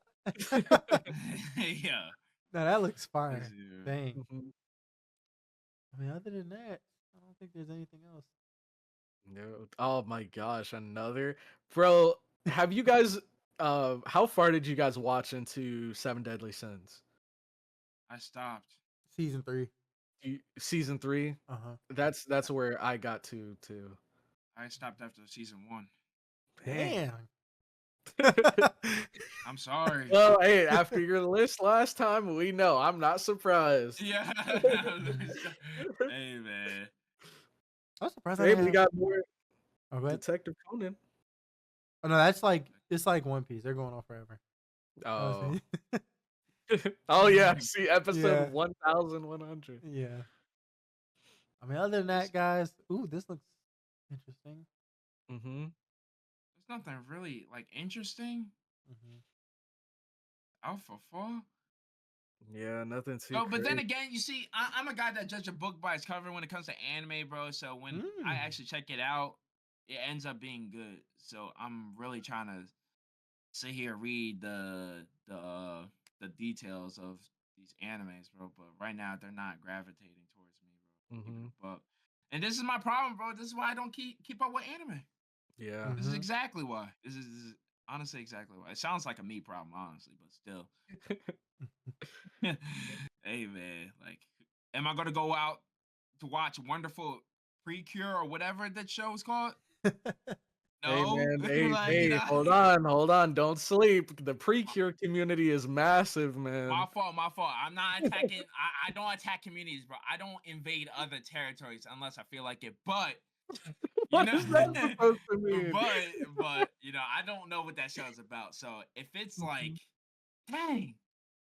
Yeah. No, that looks fire. This is- Dang. Mhm. I mean, other than that, I don't think there's anything else. No. Oh my gosh, another bro. Have you guys? How far did you guys watch into Seven Deadly Sins? I stopped. Season 3. Season 3. Uh huh. That's where I got to too. I stopped after season 1. Damn. I'm sorry. Well, hey, after your list last time, we know I'm not surprised. Yeah. Hey man. I'm surprised I Hey, didn't we have. got more Oh, go ahead. Detective Conan. Oh no, that's like it's like One Piece. They're going on forever. Oh, Honestly. oh yeah. See episode Yeah. 1100. Yeah. I mean, other than that, guys. Ooh, this looks interesting. Mm-hmm. There's nothing really like interesting. Hmm. Alpha 4. Yeah, nothing too. No, but then crazy. again, you see, I'm a guy that judges a book by its cover when it comes to anime, bro. So when I actually check it out, it ends up being good. So I'm really trying to sit here read the details of these animes, bro. But right now they're not gravitating towards me, bro. Keep Mm-hmm. it a buck. And this is my problem, bro. This is why I don't keep up with anime. Yeah. This is Mhm. exactly why. This is honestly exactly why. It sounds like a me problem, honestly, but still. Hey man, like, am I gonna go out to watch Wonderful Precure or whatever that show is called? Hey No, man, hey, like, hey, hold on, don't sleep. The Precure community is massive, man. my fault, my fault. I'm not attacking. I don't attack communities, bro. I don't invade other territories unless I feel like it. But you What know, is that supposed to mean? but I don't know what that show is about. So if it's like, dang,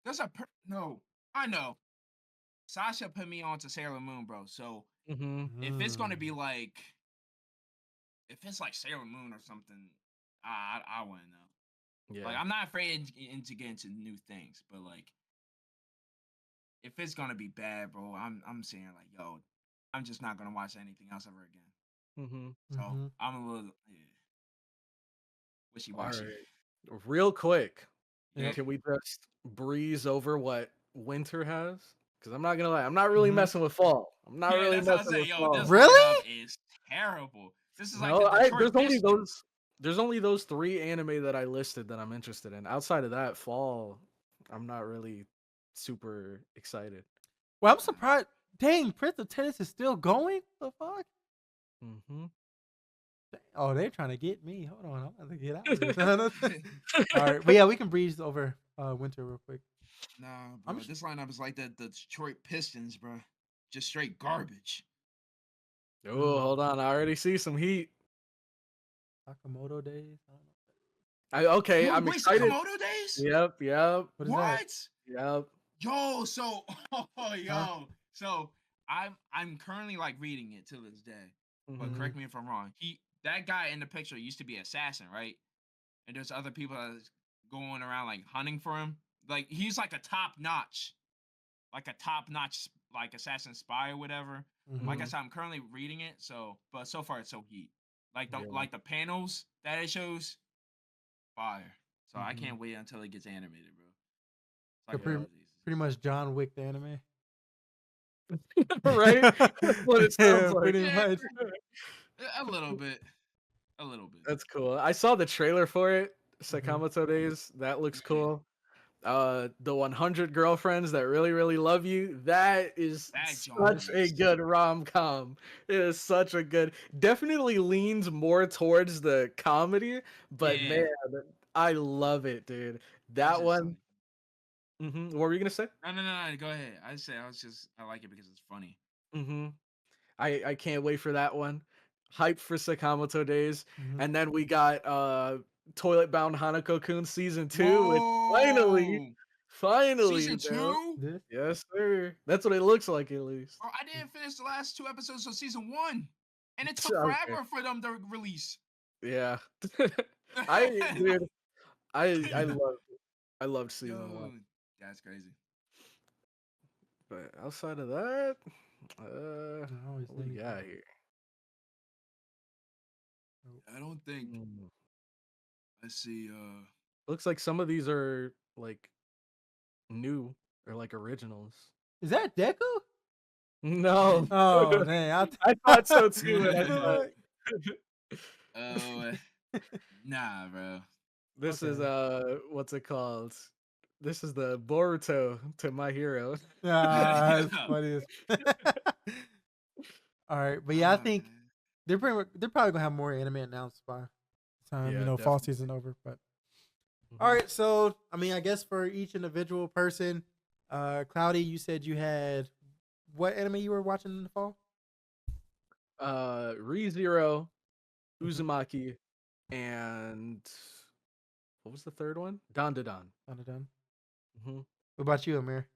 there's no, I know. Sasha put me on to Sailor Moon, bro. So Mm-hmm. if it's gonna be Mm. like, if it's like Sailor Moon or something, I wouldn't know. Yeah. Like I'm not afraid to get into new things, but like if it's gonna be bad, bro, I'm saying like, yo, I'm just not gonna watch anything else ever again. Mm-hmm. So Mhm. I'm a little wishy All washy. right. Real quick, Yep. can we just breeze over what winter has? Because I'm not gonna lie, I'm not really Mhm. messing with fall. I'm not Yeah, really that's what I messing say. with Yo, fall. this Really? lineup is terrible. This is like No, the Detroit there's only Pistons. there's only those 3 anime that I listed that I'm interested in. Outside of that, fall, I'm not really super excited. Well, I'm surprised. Dang, Prince of Tennis is still going. The fuck? Mm-hmm. Oh, they're trying to get me. Hold on, I'm gonna get out of this. All right, but yeah, we can breeze over winter real quick. Nah, I'm bro. sh- This lineup is like the Detroit Pistons, bro. Just straight garbage. Oh, hold on. I already see some heat. Sakamoto days. I don't know. Okay, You I'm wait, excited. Sakamoto days? Yep. What is that? What? Yep. Yo, so Huh? so I'm currently like reading it to this day. But Mhm. correct me if I'm wrong. That guy in the picture used to be assassin, right? And there's other people that's going around like hunting for him. Like he's like a top notch like assassin spy or whatever. Like I Mm-hmm. Mhm. said, I'm currently reading it, so but so far it's so heat. Yeah. Like the panels that it shows, fire. So I Mm-hmm. can't wait until it gets animated, bro. It's So like, oh Jesus. pretty much John Wick the anime. Right? That's what it sounds Yeah, like. pretty Yeah, much. a little bit. A little bit. That's cool. I saw the trailer for it, Mm-hmm. Sakamoto Days. That looks Yeah. cool. The 100 Girlfriends That Really, Really Love You. That is That such a Jones. good rom-com. It is such a good, definitely leans more towards the comedy, but Yeah. man, I love it, dude. That's That just one. funny. What were you gonna say? No. Go ahead. I like it because it's funny. hmm I can't wait for that one. Hype for Sakamoto Days. Mm-hmm. And then we got Toilet Bound Hanako-kun season 2, which finally, Whoa! finally, Season bro. two? This. Yes, sir. That's what it looks like at least. Bro, I didn't finish the last 2 episodes of season one. And it took Okay. forever for them to release. Yeah. Dude, I loved I loved season 1. Yo, that's crazy. But outside of that, I always what we think. got here? I don't think Hmm. I see Looks like some of these are like new or like originals. Is that Deku? No. Oh dang! I thought so too, and I I'm thought like, oh nah, bro. this is okay. what's it called? This is the Boruto to My Hero. Ah, that's funny. All right, but yeah, I Oh think man. they're probably gonna have more anime announced by the time Yeah, fall definitely. season over. But all Mhm. right, so I mean, I guess for each individual person, Cloudy, you said you had what anime you were watching in the fall? ReZero, Mm-hmm. Uzumaki, and what was the third one? Don. Done. hmm What about you, Amir?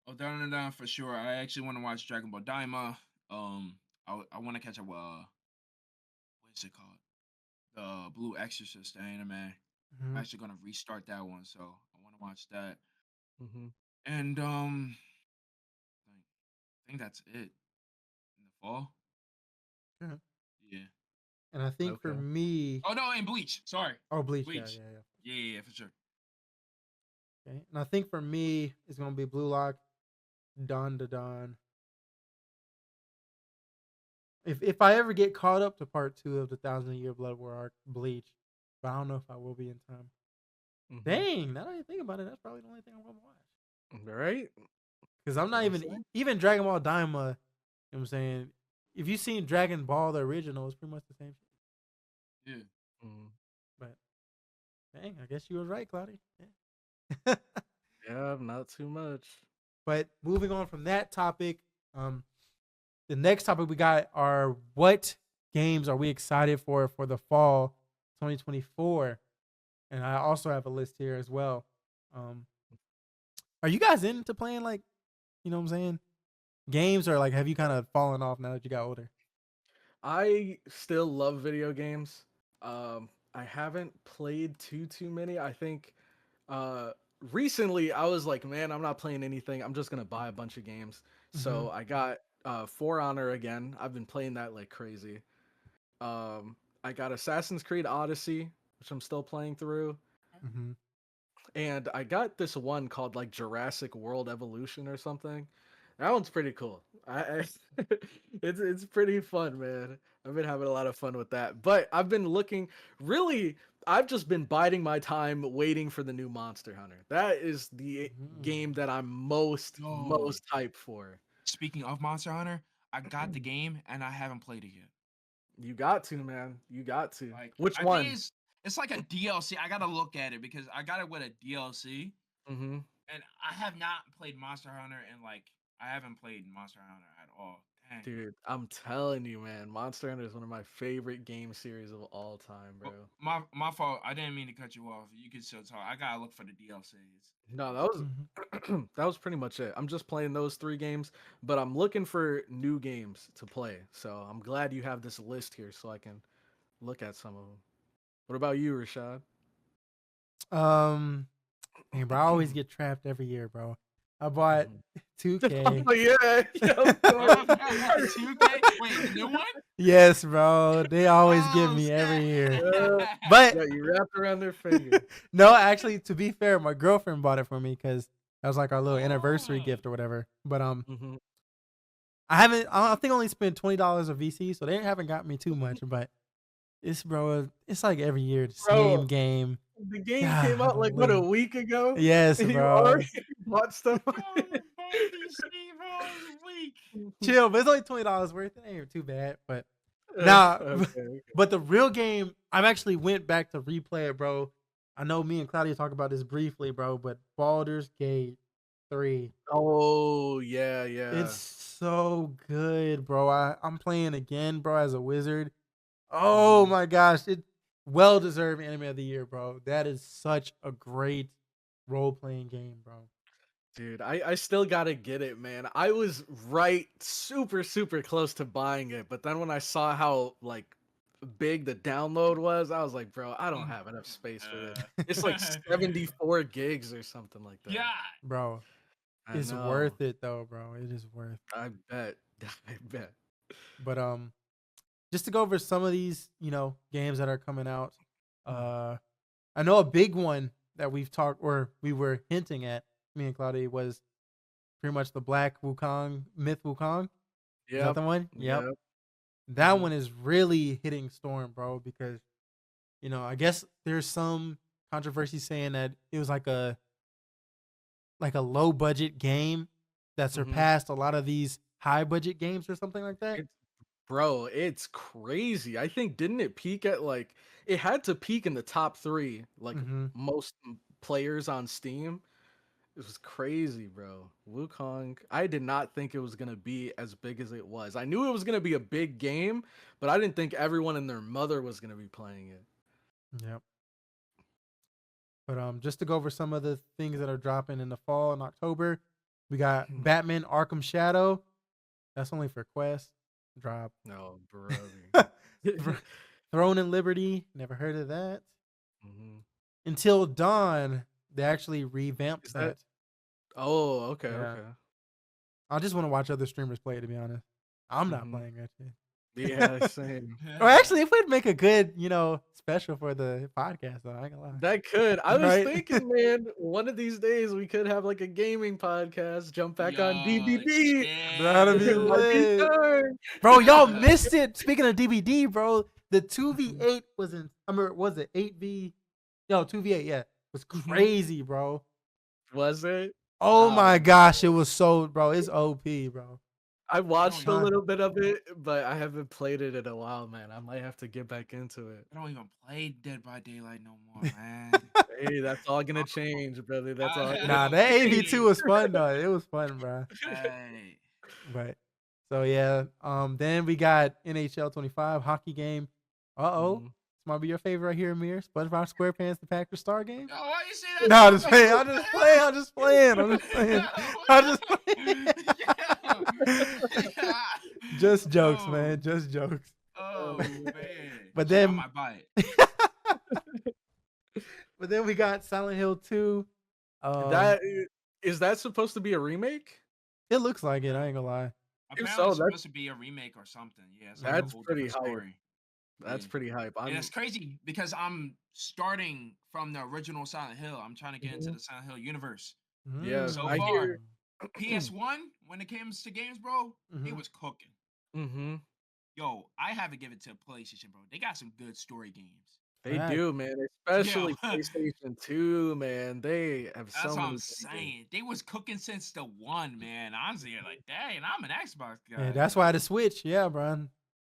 Oh, down for sure. I actually want to watch Dragon Ball Daima. I want to catch up. What is it called? The Blue Exorcist anime. I'm Mm-hmm. actually gonna restart that one, so I want to watch that. hmm And I think that's it in the fall. Okay. Yeah. And I think for Okay. me, Oh no, and Bleach. Sorry, oh Bleach, yeah, Bleach. yeah, yeah. Yeah, for sure. Okay, and I think for me, it's gonna be Blue Lock, Dawn to Dawn. If I ever get caught up to part 2 of the Thousand Year Blood War arc, Bleach, but I don't know if I will be in time. hmm Dang, now that I think about it, that's probably the only thing I'm gonna watch. Right? Because I'm not I'm even saying. even Dragon Ball Daima. You know what I'm saying? If you've seen Dragon Ball the original, it's pretty much the same shit. Yeah. Mm. But dang, I guess you were right, Cloudy. Yeah. Yeah, not too much. But moving on from that topic, um, the next topic we got are what games are we excited for the fall 2024? And I also have a list here as well. Um, are you guys into playing like, you know what I'm saying, games, or like have you kind of fallen off now that you got older? I still love video games. I haven't played too many. I think uh recently I was like, man, I'm not playing anything. I'm just gonna buy a bunch of games. Mm-hmm. So I got For Honor again. I've been playing that like crazy. I got Assassin's Creed Odyssey, which I'm still playing through. Mm-hmm. And I got this one called like Jurassic World Evolution or something. That one's pretty cool. I it's pretty fun, man. I've been having a lot of fun with that. But I've been looking really I've just been biding my time waiting for the new Monster Hunter. That is the Mm-hmm. game that I'm Yo, most hyped for. speaking of Monster Hunter, I got the game and I haven't played it yet. You got to, man. You got to. Like Which I think one? it's like a DLC. I gotta look at it because I got it with a DLC, Mhm. and I have not played Monster Hunter and like I haven't played Monster Hunter at all. Dang. Dude, I'm telling you, man, Monster Hunter is one of my favorite game series of all time, bro. My fault. I didn't mean to cut you off. You can still talk. I gotta look for the DLCs. No, that was Mhm. that was pretty much it. I'm just playing those 3 games, but I'm looking for new games to play. So I'm glad you have this list here so I can look at some of them. What about you, Rashad? Man, bro, I always get trapped every year, bro. I bought Mhm. 2K. Oh yeah, yeah, of course. 2K? Wait, the new one? Yes, bro. They always get Oh, me every year. Yeah, But yeah, you wrapped around their finger. no, actually, to be fair, my girlfriend bought it for me because that was like our little anniversary Oh. gift or whatever. But Hmm. I haven't. I think I only spent $20 of VC, so they haven't got me too much. But it's bro, it's like every year the Bro, same game. the game came out like what, a Golly. week ago, Yes, and you bro. already bought stuff on Yo, it. bought PC bros week. Chill, but it's only $20 worth. It ain't too bad. But nah, Okay. but the real game, I've actually went back to replay it, bro. I know me and Claudia talked about this briefly, bro. But Baldur's Gate 3. Oh yeah, yeah. It's so good, bro. I'm playing again, bro, as a wizard. Oh Mhm. my gosh, it well deserved anime of the year, bro. That is such a great role playing game, bro. Dude, I still gotta get it, man. I was right super close to buying it, but then when I saw how like big the download was, I was like, bro, I don't have enough space for this. It's like 74 gigs or something like that. Yeah. Bro, I it's know. worth it though, bro. It is worth. I bet. I bet. But just to go over some of these, games that are coming out. Mm. I know a big one that we've talked or we were hinting at, me and Claudia, was pretty much the Black Wukong Myth Wukong. Is that Yep. the one? Yep. Yep. That Mhm. one is really hitting storm, bro, because I guess there's some controversy saying that it was like a low budget game that Mhm. surpassed a lot of these high budget games or something like that. It's bro, it's crazy. I think didn't it peak at like it had to peak in the top 3 like Mm-hmm. most players on Steam. It was crazy, bro. Wukong. I did not think it was gonna be as big as it was. I knew it was gonna be a big game, but I didn't think everyone and their mother was gonna be playing it. Yep. But just to go over some of the things that are dropping in the fall in October, we got Batman Arkham Shadow. That's only for Quest. Drop. No, brother. Thro- Throne and Liberty. Never heard of that. Mhm. Until Dawn. They actually revamped Is that? that. Oh, okay, Yeah. okay. I just want to watch other streamers play it, to be honest. I'm not Mhm. playing that shit. Yeah, same. Or actually, it would make a good, special for the podcast, though. I ain't gonna lie. That could. I was Right? thinking, man, one of these days we could have like a gaming podcast, jump back on Yo, DBD. That'll shit. be It might be lit. time. Bro, y'all missed it. Speaking of DVD, bro, the 2v8 was in, I mean, was it 8v? Yo, 2v8, yeah. Was crazy, bro. Was it? Oh Oh, my gosh, it was so, bro. It's OP, bro. I watched a Huh. little bit of it, but I haven't played it in a while, man. I might have to get back into it. I don't even play Dead by Daylight no more, man. Hey, that's all gonna change, brother. That's all gonna Nah, that change. 8v2 was fun, though. It was fun, bro. Hey. But, so yeah. Then we got NHL 25 hockey game. Uh-oh. Mhm. This might be your favorite right here, Amir. SpongeBob SquarePants, the Packers Star game. Yo, why you say that? No, I'm so just playing. much? I'm just playing. I'm just playing. I'm just playing. I'm just playing. Just jokes, man. Just jokes. Oh man. But Shit, I then, might buy it. but then we got Silent Hill 2. That is that supposed to be a remake? It looks like it. I ain't gonna lie. Apparently, so, it's that's- supposed to be a remake or something. Yeah, it's like a That's whole pretty different hype. story. That's Yeah. pretty hype. And it's crazy because I'm starting from the original Silent Hill. I'm trying to get into the Silent Hill universe. Yeah, So I far, hear. PS1, when it comes to games, bro, it Mhm. was cooking. Mm-hmm. Yo, I have to give it to PlayStation, bro. They got some good story games. They Facts. do, man. Especially Yo. PlayStation 2, man. They have so That's what many I'm good games. saying. They was cooking since the one, man. Honestly, like, dang, I'm an Xbox guy. Yeah, that's why the Switch. Yeah, bro.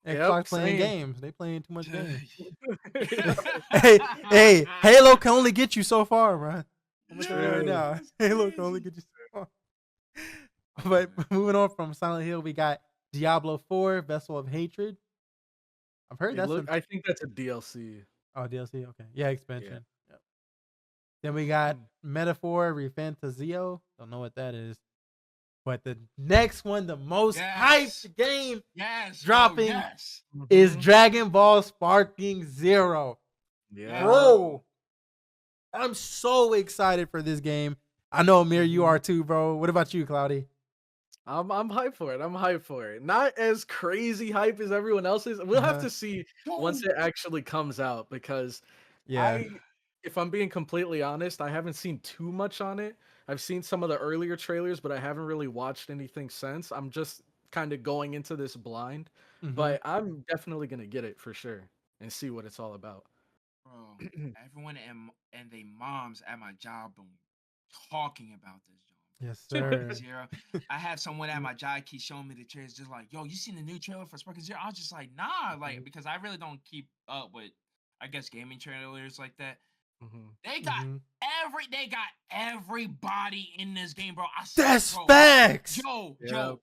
Xbox Yep, playing same. games. They playing too much games. hey, Hey, Halo can only get you so far, bro. I'm gonna tell you right True. now. Halo can only get you so far. But moving on from Silent Hill, we got Diablo 4, Vessel of Hatred. I've heard that's I think that's a DLC. DLC. Okay, yeah, Yeah. expansion. Yep. Then we got Metaphor Refantazio. Don't know what that is. But the next one, the most hyped game dropping is Dragon Ball Sparking Zero. Yeah. Bro, I'm so excited for this game. I know, Amir, you are too, bro. What about you, Cloudy? I'm hyped for it. I'm hyped for it. Not as crazy hype as everyone else is. We'll have to see once it actually comes out because if I'm being completely honest, I haven't seen too much on it. I've seen some of the earlier trailers, but I haven't really watched anything since. I'm just kind of going into this blind, but I'm definitely gonna get it for sure and see what it's all about. Bro, everyone and they moms at my job been talking about this job. Yes, sir. Zero. I have someone at my job keep showing me the trailers, just like, yo, you seen the new trailer for Sparking Zero? I was just like, nah, like because I really don't keep up with, I guess, gaming trailers like that. They got everybody in this game, bro. I said, That's bro, facts. Yo,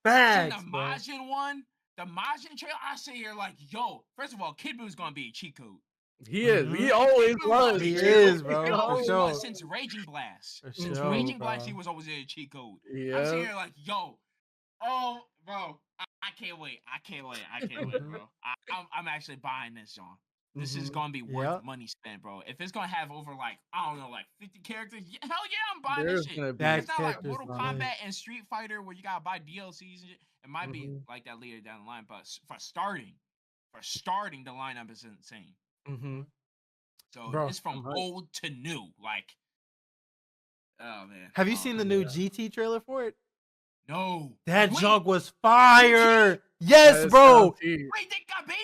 facts, the Majin one, the Majin trailer. I sit here like, yo, first of all, Kid Boo's gonna be a cheat code. He is. He always was. He is, bro. He always for sure. was since Raging Blast. Since sure, Raging bro. Blast, he was always a cheat code. Yeah. I'm sitting here like, yo, oh, bro, I can't wait. I can't wait, bro. I'm actually buying this, John. This is gonna be worth money spent, bro. If it's gonna have over like, I don't know, like 50 characters, hell yeah, I'm buying this shit. It's not like Mortal Kombat and Street Fighter where you gotta buy DLCs and shit. It might be like that later down the line, but for starting, the lineup is insane. So Bro, it's from old to new. Like, oh man. Have you seen the new GT trailer for it? No. That junk was fire. Yes, bro. Wait, they got baby?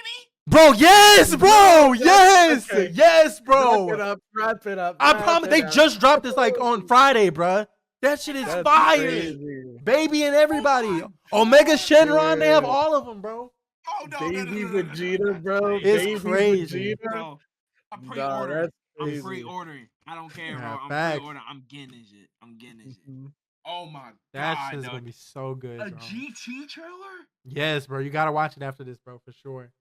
Bro, yes, bro. Yes. Okay. Yes, bro. Wrap it up. I promise they just dropped this like on Friday, bro. That shit is fire. Crazy. Baby and everybody. Omega Shenron, they have all of them, bro. Oh, no. Baby Vegeta, bro. It's Baby crazy. Vegeta. Bro, I'm pre-ordering. I'm pre-ordering. I don't care, bro. I'm pre-ordering. I'm getting this shit. Oh my god. That shit's gonna be so good, bro. A GT trailer? Yes, bro. You gotta watch it after this, bro, for sure.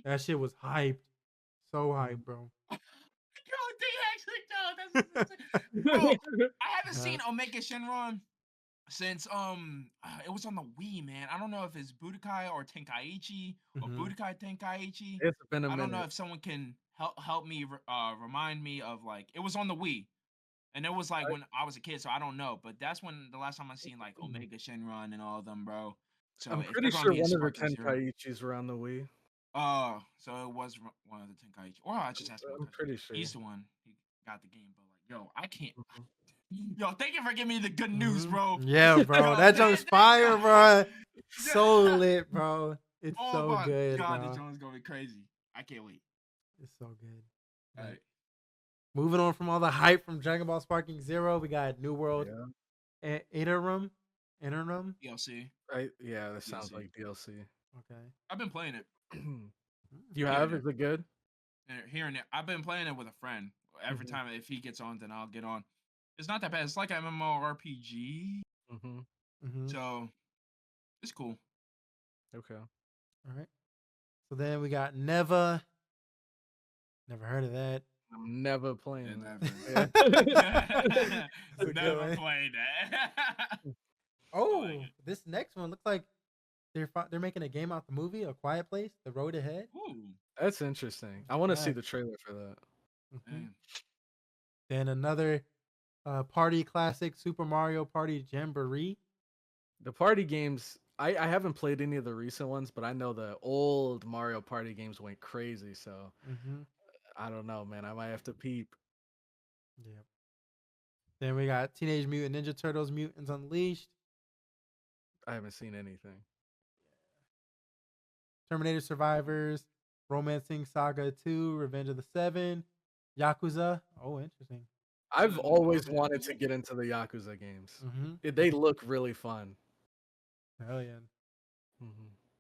That shit was hyped. So hyped, bro. Yo, they actually bro, I haven't seen Omega Shenron since it was on the Wii, man. I don't know if it's Budokai or Tenkaichi or Budokai Tenkaichi. It's been a minute. I don't know if someone can help me remind me of like it was on the Wii. And it was like when I was a kid, so I don't know. But that's when the last time I seen like Omega Shenron and all of them, bro. So I'm pretty sure one of the Tenkaichis were on the Wii. Oh, so it was one of the Tenkaichi. Or I just asked. I'm pretty sure he's the one. He got the game, but like, yo, I can't. Yo, thank you for giving me the good news, bro. Yeah, bro. That junk's fire, bro. So lit, bro. It's so good. God, bro. the junk's gonna be crazy. I can't wait. It's so good. All right. Moving on from all the hype from Dragon Ball Sparking Zero, we got New World Interim. DLC. Yeah, that sounds like DLC. Okay. I've been playing it. You have? Is it good? Here and there. I've been playing it with a friend. Every time if he gets on, then I'll get on. It's not that bad. It's like an MMORPG. So it's cool. Okay. All right. So then we got Never heard of that. I'm never playing that. Never played that. This next one looks like they're making a game out the movie, A Quiet Place, The Road Ahead. Ooh. That's interesting. I want to see the trailer for that. Then another party classic, Super Mario Party Jamboree. The party games, I haven't played any of the recent ones, but I know the old Mario Party games went crazy, so I don't know, man. I might have to peep. Yep. Then we got Teenage Mutant Ninja Turtles Mutants Unleashed. I haven't seen anything. Terminator Survivors, Romancing Saga 2, Revenge of the Seven, Yakuza. Oh, interesting. I've always wanted to get into the Yakuza games. They look really fun. Hell yeah.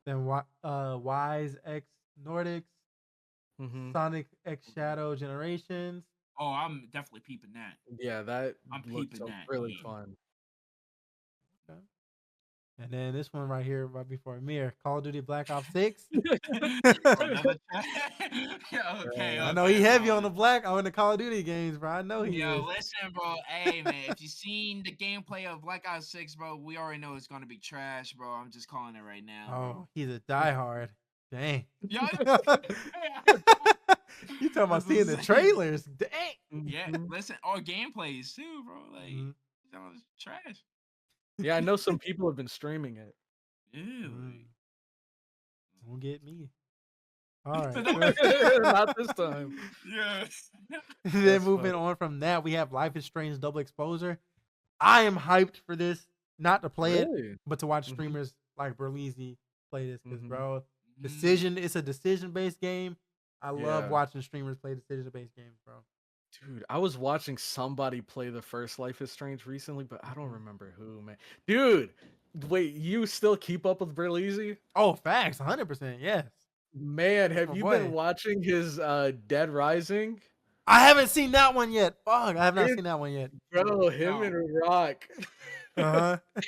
Then Wise X Nordics, Sonic X Shadow Generations. Oh, I'm definitely peeping that. Yeah, that I'm peeping that. Really fun. Okay. And then this one right here, right before Amir, Call of Duty Black Ops 6. Another yeah, okay, I know he heavy bro. on the Call of Duty games, bro. I know he Yo, is. listen, bro. Hey, man, if you seen the gameplay of Black Ops 6, bro, we already know it's gonna be trash, bro. I'm just calling it right now, Oh, bro. he's a diehard. Dang. Yo, You talking about that's seeing the insane. trailers? Dang. Yeah, Mhm. listen, or gameplays too, bro. Like, Mhm. it's trash. Yeah, I know some people have been streaming it. Ew. Mm. Don't get me. All right. Not this time. Yeah. Then That's moving funny. on from that, we have Life is Strange Double Exposure. I am hyped for this, not to play it, Really? but to watch Mhm. streamers like Berleezy play this. Because, Mhm. bro, Mhm. it's a decision based game. I love Yeah. watching streamers play decision based games, bro. Dude, I was watching somebody play the first Life is Strange recently, but I don't Mhm. remember who, man. Dude, wait, you still keep up with Berleezy? Oh, facts, 100%. Yes. Man, That's have my you been boy. watching his Dead Rising? I haven't seen that one yet. Fuck, I have not It, seen that one yet. bro, him Yo. and Rock. Uh huh.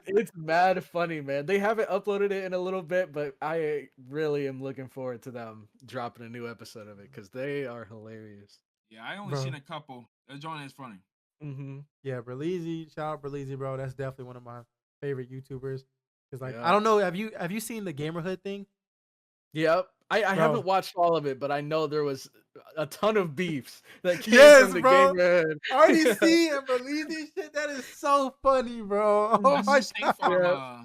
It's mad funny, man. They haven't uploaded it in a little bit, but I really am looking forward to them dropping a new episode of it because they are hilarious. Yeah, I only seen Bro. a couple. The joint is funny. Mm-hmm. Yeah, Berleezy. Shout out Berleezy, bro. That's definitely one of my favorite YouTubers. Cause like I Yeah. don't know, have you seen the Gamerhood thing, Yep. I bro? haven't watched all of it, but I know there was a ton of beefs that came Yes, from the bro. game. RDC and Berleezy shit. That is so funny, bro. Oh That's the my State god. Farm. Yeah.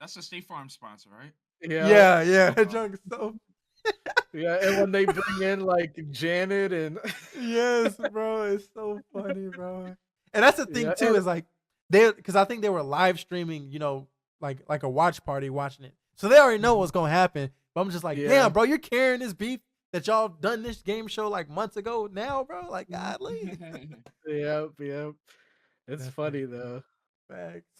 That's the State Farm sponsor, right? Yeah. Yeah, yeah. That Uh, junk is so. Yeah. And when they bring in like Janet and Yes, bro. It's so funny, bro. And that's the thing yeah, too, is like because I think they were live streaming, like a watch party watching it. So they already know what's gonna happen. But I'm just like, yeah. damn, bro, you're carrying this beef that y'all done this game show like months ago now, bro. Like, godly. Yep. Yep. It's That's funny though. facts.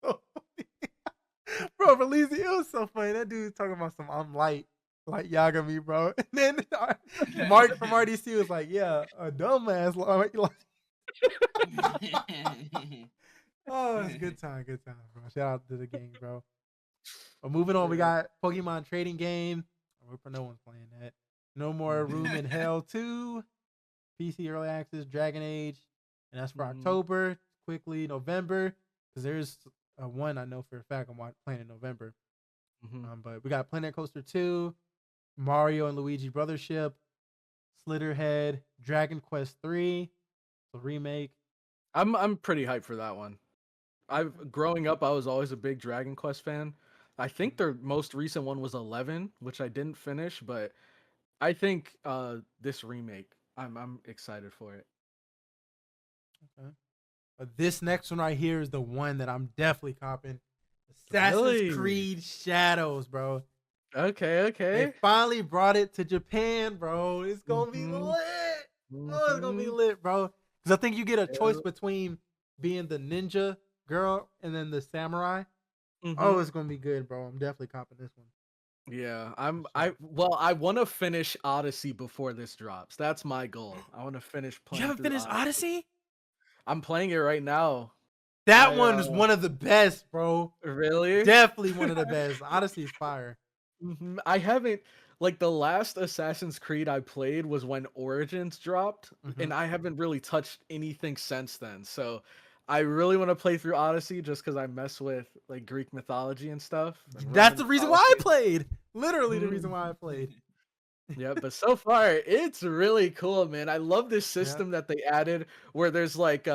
So funny. Bro, Belize, it was so funny. That dude was talking about some I'm light, like Yagami, bro. And then Mark from RDC was like, yeah, a dumbass. Oh, it's good time, bro. Shout out to the game, bro. But moving on, we Yeah. got Pokemon trading game. I hope no one's playing that. No More Room in Hell 2, PC Early Access, Dragon Age, and that's for Mhm. October. Quickly, November, because there's one I know for a fact I'm playing in November. Mhm. But we got Planet Coaster 2, Mario and Luigi Brothership, Slitterhead, Dragon Quest 3, the remake. I'm pretty hyped for that one. Growing up, I was always a big Dragon Quest fan. I think their most recent one was 11, which I didn't finish, but I think this remake, I'm excited for it. Okay. But this next one right here is the one that I'm definitely copping. Assassin's Really? Creed Shadows, bro. Okay, They okay. finally brought it to Japan, bro. It's gonna be Mhm. lit. Oh, it's gonna be Mhm. lit, bro. Because I think you get a choice Yeah. between being the ninja girl and then the samurai. Oh, Mhm. it's gonna be good, bro. I'm definitely copping this one. Yeah, Sure. I want to finish Odyssey before this drops. That's my goal. I want to finish You playing haven't through finished Odyssey. Odyssey? I'm playing it right now. That I one is one of the best, bro. really? Definitely one of the best. Odyssey is fire. I haven't like the last Assassin's Creed I played was when Origins dropped, Hmm. and I haven't really touched anything since then. So I really want to play through Odyssey just because I mess with like Greek mythology and stuff and That's Roman the reason why I mythology. played. Literally the reason Mhm. why I played. Yeah, but so far it's really cool, man. I love this Yeah. system that they added where there's like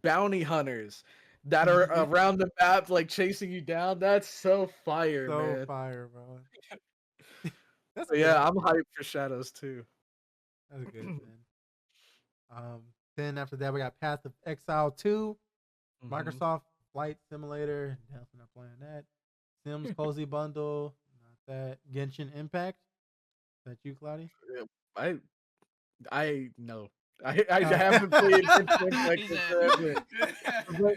bounty hunters that are around the map like chasing you down. That's so fire, So man. fire, bro. That's But good. yeah, I'm hyped for Shadows too. That's good, man. Then after that, we got Path of Exile 2, Mhm. Microsoft Flight Simulator. Definitely not playing that. Sims Cozy Bundle. Not that. Genshin Impact. Is that you, Cloudy? Yeah, I I no. I haven't played Genshin Impact He in said, forever. But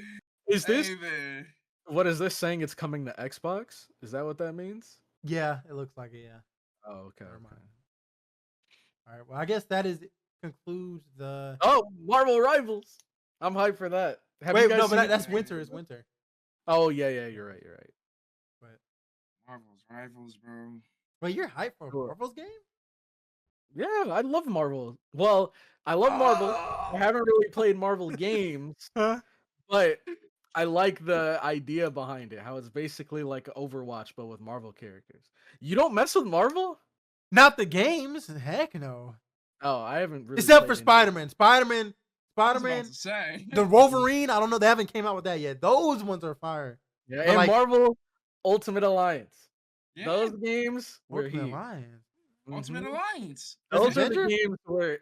is this "Hey man, what is this saying it's coming to Xbox? Is that what that means? Yeah, it looks like it. Yeah. Oh, okay, Never mind. okay. All right. Well, I guess that concludes the. Oh, Marvel Rivals. I'm hyped for that. Have you Wait, guys no, but seen that's winter. Is winter. Oh yeah, you're right. But Marvel's Rivals, bro. wait, you're hyped for a Sure. Marvel's game? Yeah, I love Marvel. Well, I love Marvel. I Oh! haven't really played Marvel games, Huh? but I like the idea behind it. How it's basically like Overwatch, but with Marvel characters. You don't mess with Marvel? Not the games. Heck no. Oh, I haven't really Except for played any. Spider-Man. Spider-Man. I was about Spider-Man. to say. The Wolverine. I don't know. They haven't came out with that yet. Those ones are fire. Yeah, But and like Marvel Ultimate Alliance. Yeah. Those games were Ultimate here. Alliance. Ultimate Mhm. Alliance. That's Those are the Avengers? games where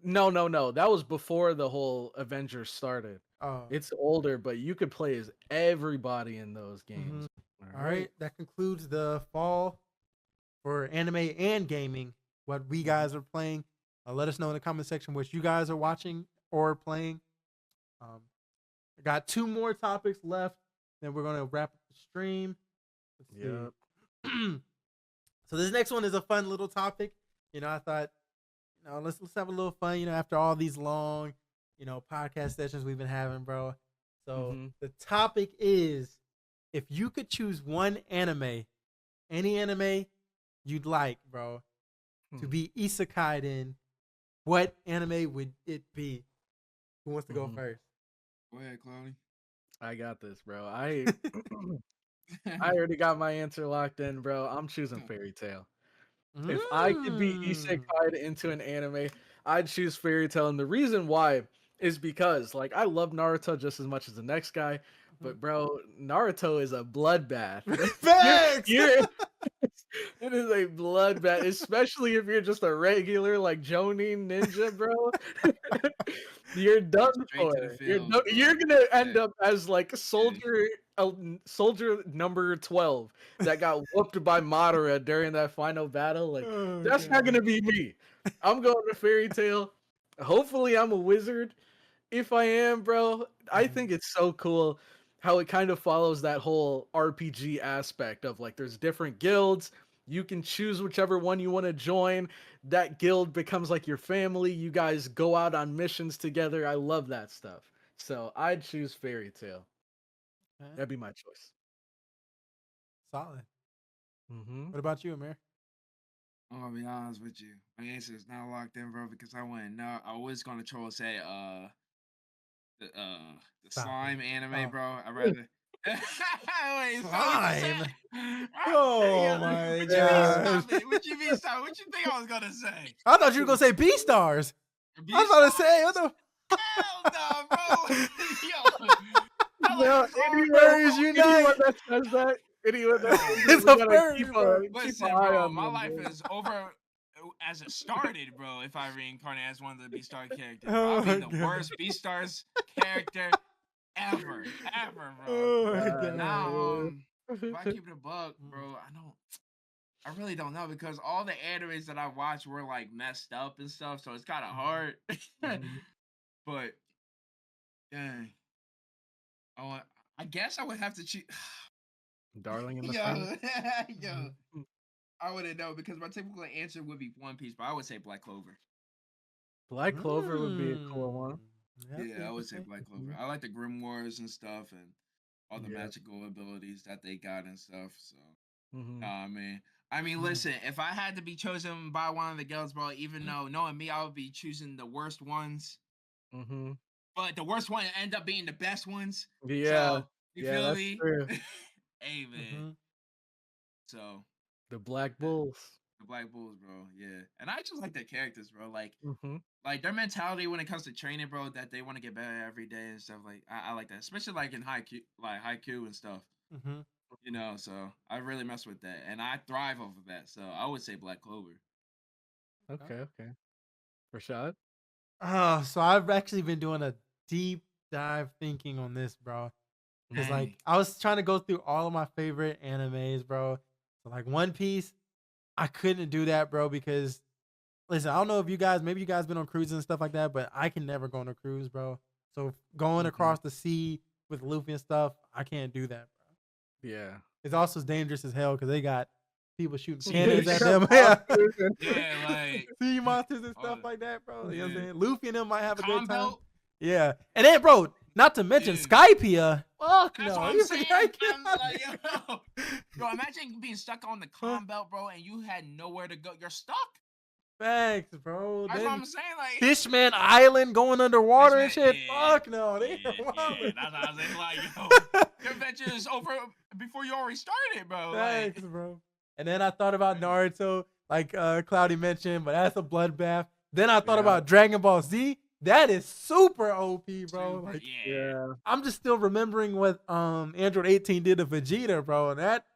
no. That was before the whole Avengers started. Oh. It's older, but you could play as everybody in those games. All right. That concludes the fall for anime and gaming. What we guys are playing. Let us know in the comment section what you guys are watching or playing. I got 2 more topics left. Then we're gonna wrap up the stream. Let's see. So this next one is a fun little topic. I thought, let's have a little fun. After all these long, podcast sessions we've been having, bro. So the topic is, if you could choose one anime, any anime you'd like, bro, to be Isekai'd in, what anime would it be? Who wants to go first? Go ahead, Cloudy. I got this, bro. I already got my answer locked in, bro. I'm choosing Fairy Tail. If I could be isekai'd into an anime, I'd choose Fairy Tail, and the reason why is because, like, I love Naruto just as much as the next guy, but bro, Naruto is a bloodbath. Facts! It is a bloodbath, especially if you're just a regular like Jonin ninja, bro. You're done Straight to for. the field, You're bro. gonna end up as like soldier number 12 that got whooped by Madara during that final battle. Like that's not gonna be me. I'm going to Fairy Tail. Hopefully, I'm a wizard. If I am, bro, I think it's so cool how it kind of follows that whole RPG aspect of like there's different guilds. You can choose whichever one you want to join. That guild becomes like your family. You guys go out on missions together. I love that stuff. So I'd choose Fairy Tail. That'd be my choice. Solid. Mm-hmm. What about you, Amir? I'm gonna be honest with you. My answer is not locked in, bro, because I went. No, I was gonna say the slime anime, bro. I rather. Wait, Slime? Oh my gosh! gosh. What you mean stop? What you think I was gonna say? I thought you were gonna say B stars. I was about to say, what the Hell no, bro. Well, anyone that says that, anyone that says It's that, a we gotta furry, keep bro. Listen, an eye bro, on my them, life bro. is over as it started, bro. If I reincarnate as one of the Beastar characters, Oh I'll be my the God. worst Beastars character ever, bro. Oh my God. Now, if I keep it a buck, bro, I really don't know because all the animes that I watched were like messed up and stuff, so it's kind of hard. But dang, I guess I would have to choose. Darling in the Franxx. Yo, I wouldn't know because my typical answer would be One Piece, but I would say Black Clover. Black Clover would be a cool one. Yeah, I would say Black Clover. I like the grimoires and stuff and all the magical abilities that they got and stuff. So, I mean, listen, if I had to be chosen by one of the guilds, bro, even though knowing me, I would be choosing the worst ones. But the worst one end up being the best ones. Yeah, so, you feel that's me? true. Hey, man. So the Black Bulls. The Black Bulls, bro. Yeah, and I just like their characters, bro. Like their mentality when it comes to training, bro. That they want to get better every day and stuff. Like I like that, especially like in Haikyuu and stuff. So I really mess with that, and I thrive off of that. So I would say Black Clover. Okay. Rashad? So I've actually been doing a deep dive thinking on this, bro. Because like I was trying to go through all of my favorite animes, bro. So like One Piece, I couldn't do that, bro, because listen, I don't know if maybe you guys been on cruises and stuff like that, but I can never go on a cruise, bro. So going across the sea with Luffy and stuff, I can't do that, bro. Yeah. It's also dangerous as hell because they got people shooting cannons at them. Yeah, like sea monsters and stuff like that, bro. You know what I'm saying? Luffy and them might have a good time. Belt? Yeah. And then, bro, Not to mention Dude. Skypea. Fuck That's no. what I'm You saying. forgot- I'm like, yo, imagine being stuck on the con belt, bro, and you had nowhere to go. You're stuck. Facts, bro. That's Then what I'm saying. Like Fishman Island going underwater and Fishman- shit. yeah, Fuck no. They yeah, are wildin'. that's what I was saying. Like, yo, your adventure is over before you already started, bro. Thanks, Like, bro. And then I thought about Naruto, like Cloudy mentioned, but that's a bloodbath. Then I thought Yeah. about Dragon Ball Z. That is super OP, bro. super- Like yeah. I'm just still remembering what Android 18 did to Vegeta, bro. And that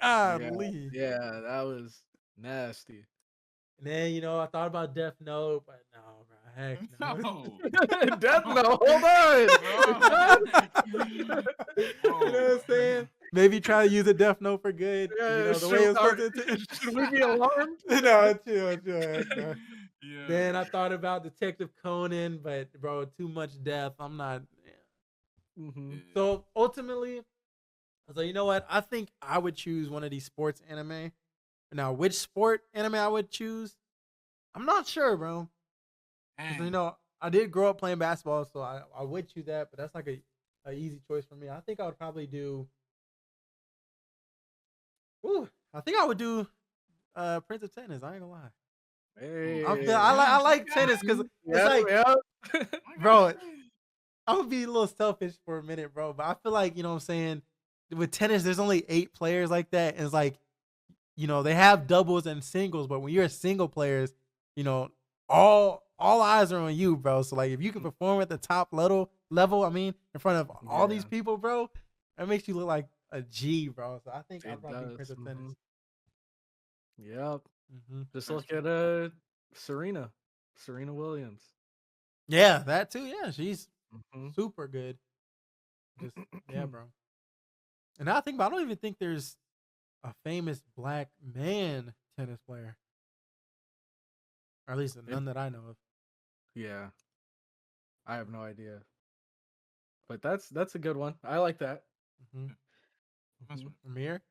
golly. Yeah, that was nasty. And then, I thought about Death Note, but no, bro. Heck no. No. Death Note, hold on. You know what I'm saying? Maybe try to use a Death Note for good. The way it was supposed to. Should we be alarmed? No, chill. Heck no. Yeah. Then I thought about Detective Conan, but bro, too much death. I'm not. Yeah. Mm-hmm. So ultimately, I was like, you know what? I think I would choose one of these sports anime. Now, which sport anime I would choose, I'm not sure, bro. 'Cause, Dang. I did grow up playing basketball, so I would choose that. But that's like a easy choice for me. I think I would probably do. I think I would do Prince of Tennis. I ain't gonna lie. Hey. I like tennis because it's like, bro, I'm gonna be a little selfish for a minute, bro. But I feel like, you know what I'm saying, with tennis, there's only 8 players like that. And it's like, they have doubles and singles, but when you're a single players, all eyes are on you, bro. So like if you can perform at the top level, I mean, in front of all these people, bro, that makes you look like a G, bro. So I think I'd probably Prince of Tennis. Yep. Mm-hmm. Just That's look at Serena Williams. Yeah, that too. Yeah, she's Mhm. super good. Just yeah, bro. And now I think about, I don't even think there's a famous black man tennis player, or at least none that I know of. Yeah, I have no idea, but that's a good one. I like that. Mm-hmm. That's what- Amir.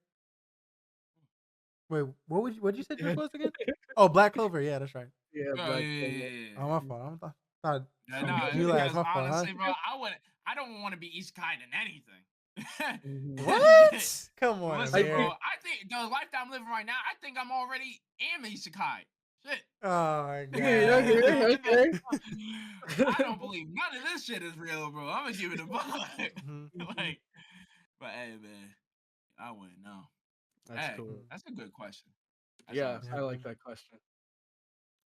Wait, what'd you say yours was again? Oh, Black Clover. Yeah, that's right. Yeah, Oh, Black yeah, Clover. yeah, yeah. Oh, my fault. I thought Yeah, some no, Jew ass. because My fault, huh? honestly, bro, I don't want to be Isekai'd in anything. Mhm. What? Come on, Listen, Amir. bro, I think the life that I'm living right now, I think I'm already am Isekai. Shit. Oh my god. Okay. I don't believe none of this shit is real, bro. I'm gonna give it a buck. Mhm. Like, but hey, man, I wouldn't know. That's Hey, cool. that's a good question. That's Yeah, honestly I a like good that question.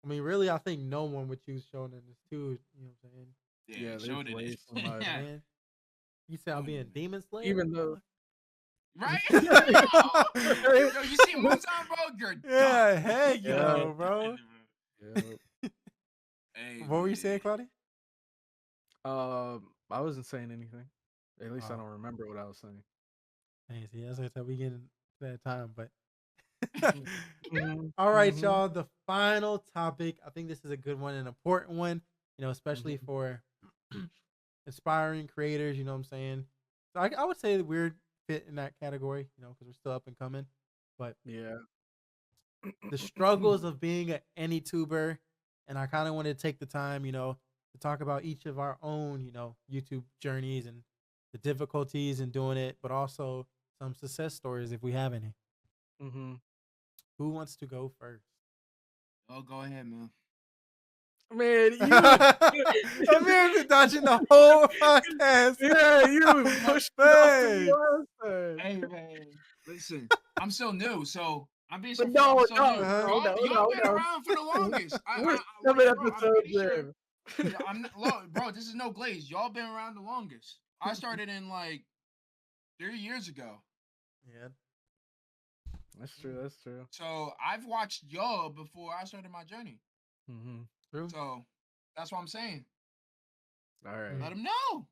I mean, really, I think no one would choose Shonen as too. You know what I'm saying? question. Yeah, there's showed it. way is. too much. Yeah. Man, you said I'll be in Demon Slayer. Even though, Right? Yo, you see him one time, bro? You're Yeah, done. heck You're no, done, bro. yeah. Hey, What were you man. saying, Claudia? I wasn't saying anything. At least I Oh. don't remember what I was saying. Hey, see, that's what we getting to that time, but. Mhm, All right, mhm. y'all. The final topic. I think this is a good one, an important one. Especially for inspiring creators. You know what I'm saying? So I would say that we're fit in that category. Because we're still up and coming. But Yeah. the struggles of being an AnyTuber, and I kind of wanted to take the time, to talk about each of our own, YouTube journeys and the difficulties in doing it, but also some success stories if we have any. Mhm. Who wants to go first? Oh, go ahead, man. Man, Amir's been dodging the whole podcast. yeah, you pushed it off to me last time. Hey, man. Listen, I'm so new, so I'm being so But fair, I'm no, so no, new. Uh-huh. Y'all been around for the longest. We're Bro, 7 I'm episodes pretty sure. in. Yeah, I'm not, bro. This is no glaze. Y'all been around the longest. I started in like 3 years ago, Yeah. That's true. That's true. so I've watched y'all before I started my journey. Mhm. True. So that's what I'm saying. All right. Let them know.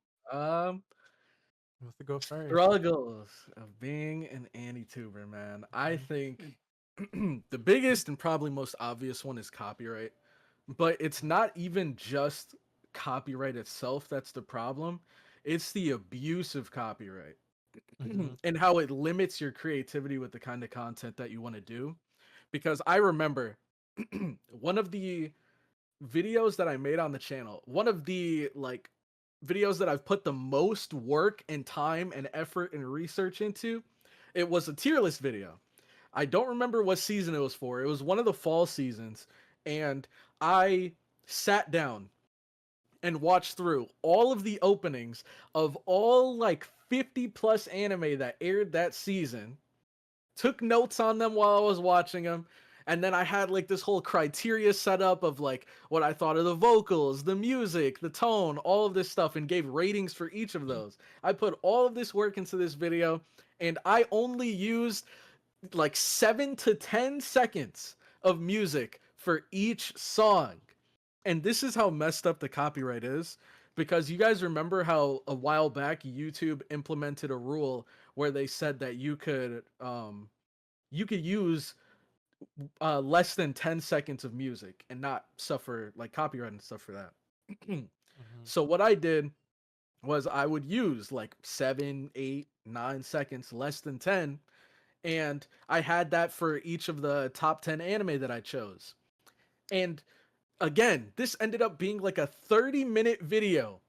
Who wants to go first? Struggles of being an AnyTuber, man. I think the biggest and probably most obvious one is copyright. But it's not even just copyright itself that's the problem. It's the abuse of copyright Mhm. and how it limits your creativity with the kind of content that you want to do. Because I remember one of the videos that I made on the channel, one of the like videos that I've put the most work and time and effort and research into, it was a tier list video. I don't remember what season it was for. It was one of the fall seasons, and I sat down and watched through all of the openings of all like 50 plus anime that aired that season, took notes on them while I was watching them, and then I had like this whole criteria set up of like what I thought of the vocals, the music, the tone, all of this stuff, and gave ratings for each of those. I put all of this work into this video, and I only used like 7 to 10 seconds of music for each song. And this is how messed up the copyright is, because you guys remember how a while back YouTube implemented a rule where they said that you could use less than 10 seconds of music and not suffer like copyright and stuff for that. So what I did was I would use like 7, 8, 9 seconds, less than 10, and I had that for each of the top 10 anime that I chose. And again, this ended up being like a 30-minute video.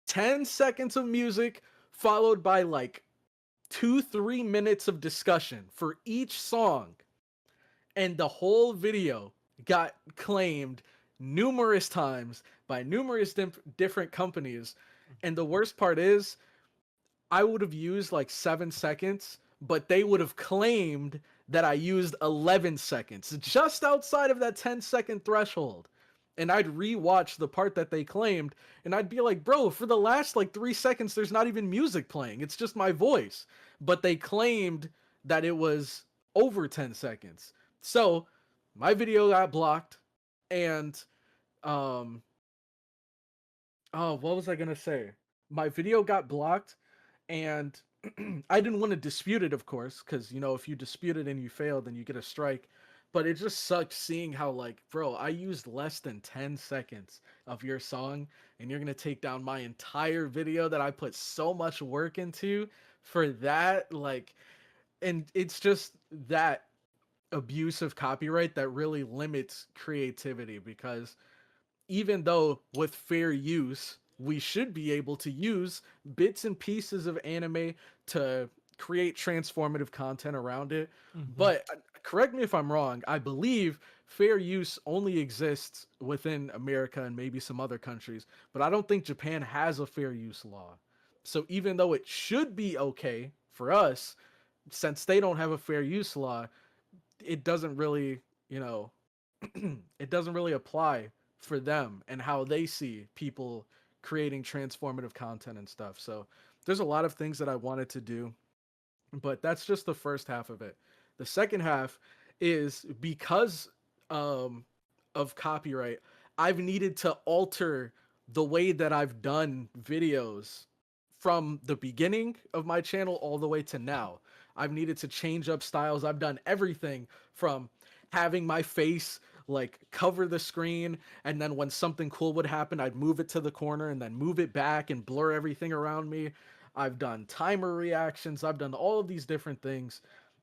10 seconds of music followed by like 2-3 minutes of discussion for each song. And the whole video got claimed numerous times by numerous different companies. And the worst part is, I would have used like 7 seconds, but they would have claimed that I used 11 seconds, just outside of that 10-second threshold. And I'd rewatch the part that they claimed, and I'd be like, bro, for the last like 3 seconds, there's not even music playing. It's just my voice. But they claimed that it was over 10 seconds. So my video got blocked, and oh, what was I gonna say? My video got blocked, and I didn't want to dispute it, of course, because you know, if you dispute it and you fail, then you get a strike. But it just sucked seeing how, like, bro, I used less than 10 seconds of your song, and you're gonna take down my entire video that I put so much work into for that, like, and it's just that abuse of copyright that really limits creativity, because even though with fair use we should be able to use bits and pieces of anime to create transformative content around it, but correct me if I'm wrong, I believe fair use only exists within America and maybe some other countries, but I don't think Japan has a fair use law. So even though it should be okay for us, since they don't have a fair use law, it doesn't really, you know, it doesn't really apply for them and how they see people creating transformative content and stuff. So there's a lot of things that I wanted to do, but that's just the first half of it. The second half is because of copyright, I've needed to alter the way that I've done videos from the beginning of my channel all the way to now. I've needed to change up styles. I've done everything from having my face like cover the screen, and then when something cool would happen, I'd move it to the corner and then move it back and blur everything around me. I've done timer reactions. I've done all of these different things.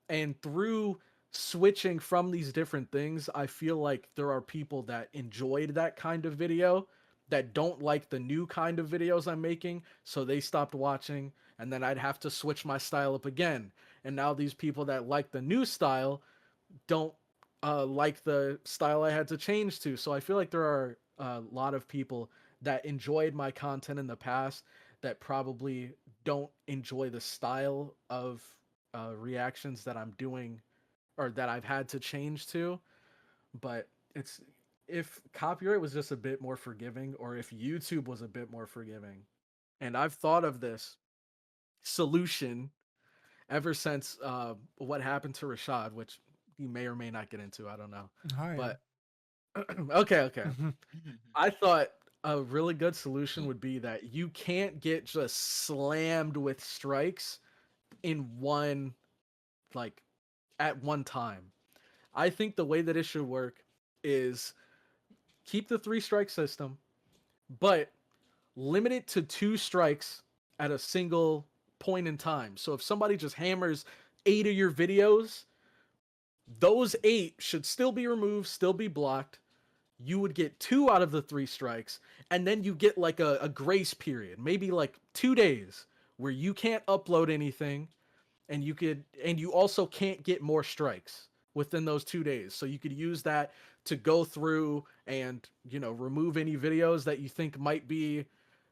And through switching from these different things, I feel like there are people that enjoyed that kind of video that don't like the new kind of videos I'm making, so they stopped watching, and then I'd have to switch my style up again. And now these people that like the new style don't like the style I had to change to. So I feel like there are a lot of people that enjoyed my content in the past that probably don't enjoy the style of reactions that I'm doing or that I've had to change to. But it's, if copyright was just a bit more forgiving, or if YouTube was a bit more forgiving, and I've thought of this solution ever since what happened to Rashad, which you may or may not get into, I don't know. Hi. But okay. I thought a really good solution would be that you can't get just slammed with strikes in one, like, at one time. I think the way that it should work is keep the 3-strike system, but limit it to 2 strikes at a single point in time. So if somebody just hammers 8 of your videos, those 8 should still be removed, still be blocked. you would get 2 out of the 3 strikes, and then you get like a grace period, maybe like 2 days where you can't upload anything, and you also can't get more strikes within those 2 days. So you could use that to go through and, remove any videos that you think might be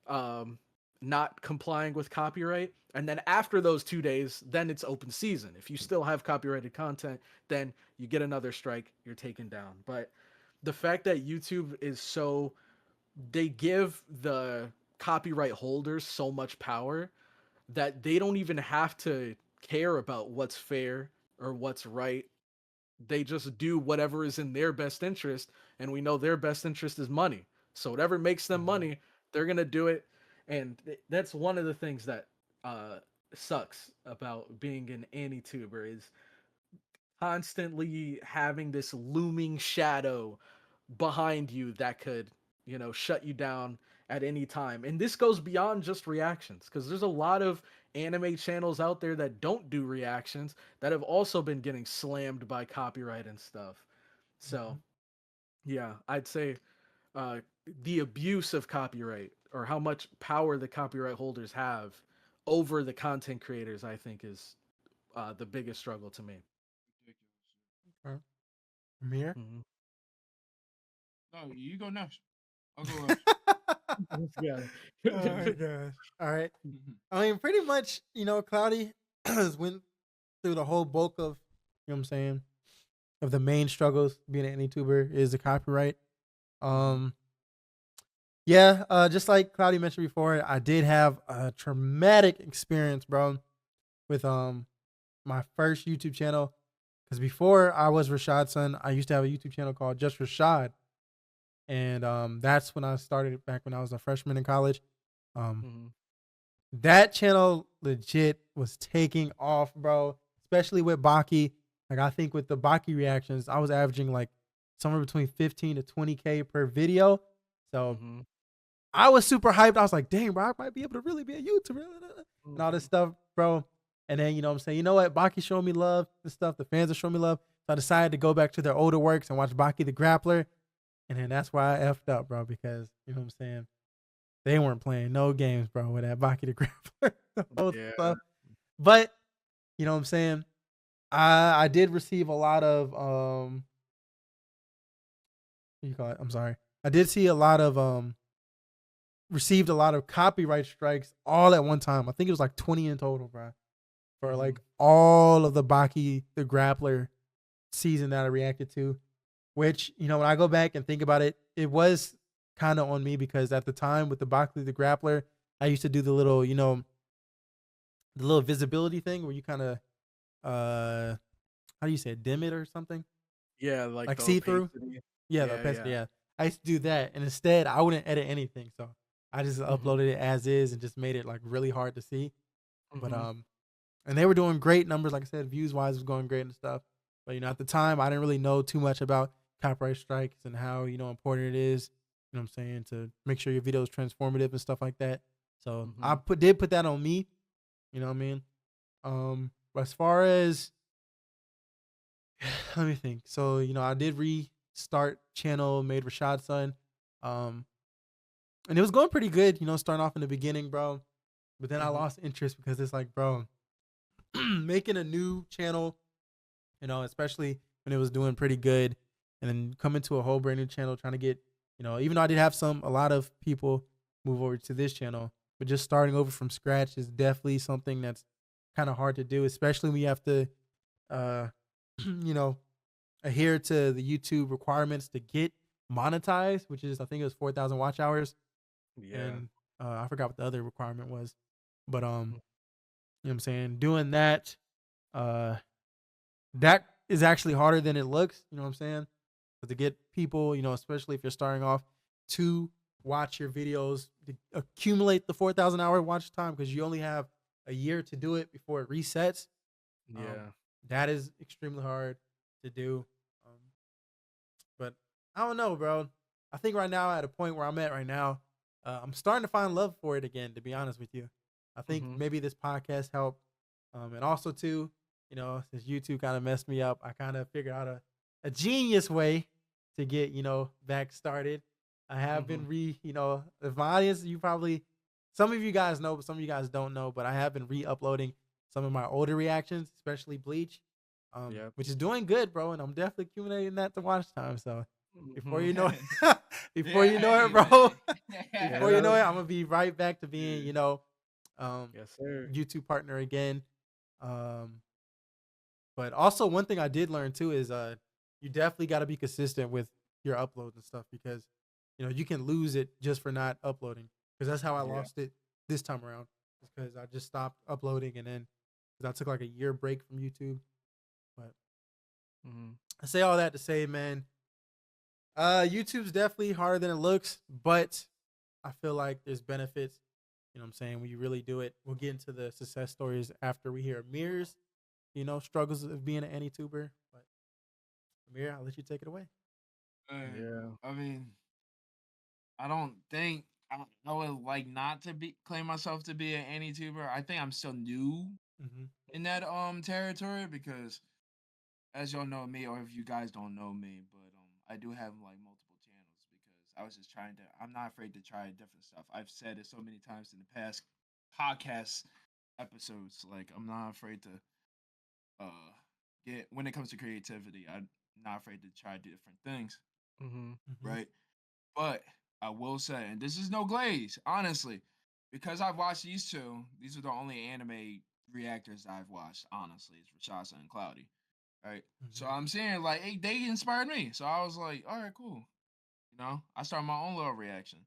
um, not complying with copyright. And then after those 2 days, then it's open season. If you still have copyrighted content, then you get another strike, you're taken down. But the fact that YouTube is they give the copyright holders so much power that they don't even have to care about what's fair or what's right. They just do whatever is in their best interest, and we know their best interest is money. So whatever makes them money, they're gonna do it. And that's one of the things that sucks about being an anti-tuber is constantly having this looming shadow behind you that could, shut you down at any time. And this goes beyond just reactions, because there's a lot of anime channels out there that don't do reactions that have also been getting slammed by copyright and stuff. So, yeah, I'd say uh, the abuse of copyright, or how much power the copyright holders have over the content creators, I think is the biggest struggle to me. Okay. Amir? Mhm. No, you go next. I'll go next. Yeah. Oh my gosh. All right. I mean, pretty much, Cloudy has went through the whole bulk of, what I'm saying, of the main struggles being an YouTuber is the copyright. Yeah, just like Cloudy mentioned before, I did have a traumatic experience, bro, with my first YouTube channel. Because before I was Rashad's son, I used to have a YouTube channel called Just Rashad. And that's when I started back when I was a freshman in college. Mhm. That channel legit was taking off, bro, especially with Baki. Like, I think with the Baki reactions, I was averaging like somewhere between 15 to 20K per video. So Mhm. I was super hyped. I was like, dang, bro, I might be able to really be a YouTuber and all this stuff, bro. And then, I'm saying, you know what? Baki showing me love and stuff. The fans are showing me love. So I decided to go back to their older works and watch Baki the Grappler. And then that's why I effed up, bro, because, you know what I'm saying? They weren't playing no games, bro, with that Baki the Grappler. The whole Yeah. stuff. But, you know what I'm saying? I did receive a lot of what you call it? I'm sorry. I did see a lot of received a lot of copyright strikes all at one time. I think it was like 20 in total, bro. For like all of the Baki the Grappler season that I reacted to. Which, when I go back and think about it, it was kind of on me because at the time with the Baki the Grappler, I used to do the little, the little visibility thing where you kind of how do you say it, dim it or something? Yeah, like Like the see through? opacity. Yeah, the Yeah, opacity, yeah. yeah. I used to do that. And instead I wouldn't edit anything. So I just uploaded it as is and just made it like really hard to see. But and they were doing great numbers, like I said, views wise was going great and stuff. But at the time I didn't really know too much about copyright strikes and how, important it is, what I'm saying, to make sure your video is transformative and stuff like that. So I did put that on me, you know what I mean? But as far as let me think. So, I did restart channel, made Rashad son. Um, and it was going pretty good, starting off in the beginning, bro. But then I lost interest because it's like, bro, making a new channel, especially when it was doing pretty good, and then coming to a whole brand new channel, trying to get, even though I did have a lot of people move over to this channel, but just starting over from scratch is definitely something that's kind of hard to do, especially when you have to, you know, adhere to the YouTube requirements to get monetized, which is, I think it was 4,000 watch hours. Yeah. And I forgot what the other requirement was, but you know what I'm saying? Doing that, uh, that is actually harder than it looks. You know what I'm saying? But to get people, especially if you're starting off, to watch your videos, to accumulate the 4,000 hour watch time, because you only have a year to do it before it resets. Yeah. That is extremely hard to do. But I don't know, bro. I think right now, at a point where I'm at right now, I'm starting to find love for it again, to be honest with you. I think maybe this podcast helped. And also, too, since YouTube kind of messed me up, I kind of figured out a genius way to get back started. I have been Mhm. if my audience, you probably, some of you guys know, but some of you guys don't know, but I have been re-uploading some of my older reactions, especially Bleach, Yep. which is doing good, bro, and I'm definitely accumulating that to watch time. So before Mhm. you know before Yeah, you know it, hey bro, man. before you know Yep. it, I'm gonna be right back to being, Yeah. Yes, sir. YouTube partner again. Um, but also one thing I did learn too is you definitely got to be consistent with your uploads and stuff because you can lose it just for not uploading, because that's how I Yeah. lost it this time around, because I just stopped uploading, and then 'cause I took like a year break from YouTube. But Mhm. I say all that to say, man, YouTube's definitely harder than it looks, but I feel like there's benefits. You know what I'm saying? When you really do it, we'll get into the success stories after we hear Amir's, struggles of being an AnyTuber. But Amir, I'll let you take it away. Yeah. I mean, I don't think I would like not to be claim myself to be an anti-tuber. I think I'm still new Mm-hmm. in that territory because as y'all know me, or if you guys don't know me, but I do have like multiple channels because I was just trying to. I'm not afraid to try different stuff. I've said it so many times in the past podcast episodes. Like I'm not afraid to get when it comes to creativity. I'm not afraid to try different things, Mhm. Mm-hmm. right? But I will say, and this is no glaze, honestly, because I've watched these two. These are the only anime reactors I've watched. Honestly, it's Rashasa and Cloudy, right? So Mm-hmm. I'm saying like, hey, they inspired me. So I was like, all right, cool. I started my own little reaction.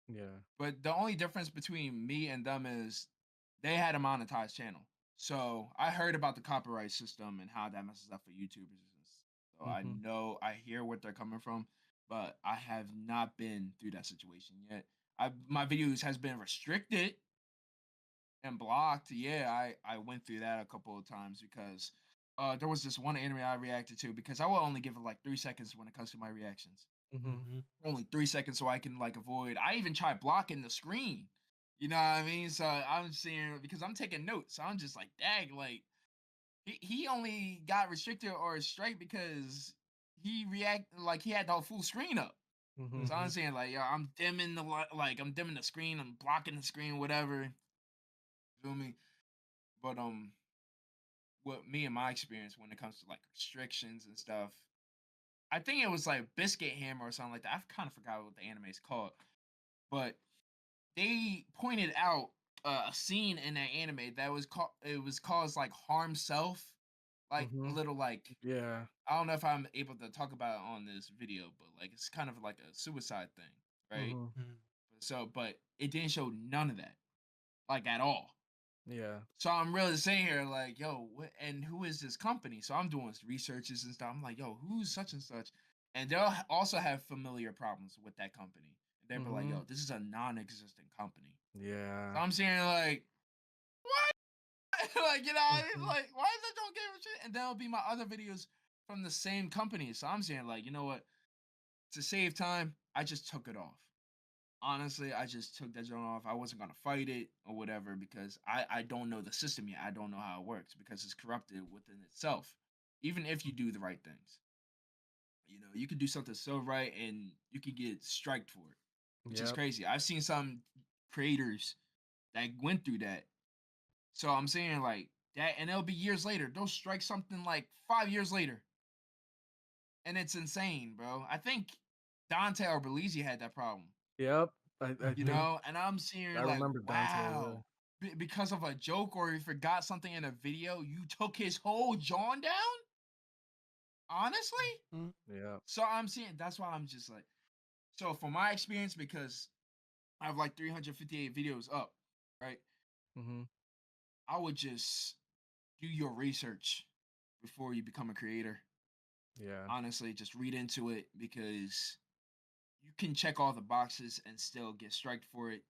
Yeah. But the only difference between me and them is they had a monetized channel. So I heard about the copyright system and how that messes up for YouTubers. So I Mhm. know I hear what they're coming from, but I have not been through that situation yet. My videos has been restricted and blocked. Yeah, I went through that a couple of times because there was this one anime I reacted to because I will only give it like 3 seconds when it comes to my reactions. Mhm. Mm-hmm. Only 3 seconds so I can like avoid. I even tried blocking the screen. You know what I mean? So I'm seeing because I'm taking notes. So I'm just like, dang, like he only got restricted or straight because he reacted like he had the full screen up. Mhm. So Mm-hmm. I'm saying like, yo, I'm dimming the like I'm dimming the screen, I'm blocking the screen, whatever. Feel me? But what me and my experience when it comes to like restrictions and stuff, I think it was like Biscuit Hammer or something like that. I kind of forgot what the anime is called, but they pointed out a scene in that anime that was called it was caused like harm self, like a Mhm. little like Yeah. I don't know if I'm able to talk about it on this video, but like it's kind of like a suicide thing, right? Mhm. So, but it didn't show none of that, like at all. Yeah. So I'm really sitting here like, yo, what, and who is this company? So I'm doing researches and stuff. I'm like, yo, who's such and such? And they'll also have familiar problems with that company. They'll be like, yo, Mhm. this is a non-existent company. So Yeah. I'm saying like, what? Like, Mm-hmm. like, why is that don't give a shit? And that'll be my other videos from the same company. So I'm saying like, you know what? To save time, I just took it off. Honestly, I just took that joint off. I wasn't gonna fight it or whatever because I don't know the system yet. I don't know how it works because it's corrupted within itself. Even if you do the right things, you can do something so right and you can get striked for it, which is Yep. crazy. I've seen some creators that went through that. So I'm saying like that, and it'll be years later. They'll strike something like 5 years later, and it's insane, bro. I think Dante or Belize had that problem. Yep. I Mm-hmm. think And I'm seeing I like, remember Dante. Yeah. wow, because of a joke or he forgot something in a video, you took his whole John down. Honestly, Mm-hmm. Yeah. so I'm seeing that's why I'm just like, so from my experience, because I have like 358 videos up, right? Mhm. I would just do your research before you become a creator. Yeah. Honestly, just read into it because you can check all the boxes and still get striked for it.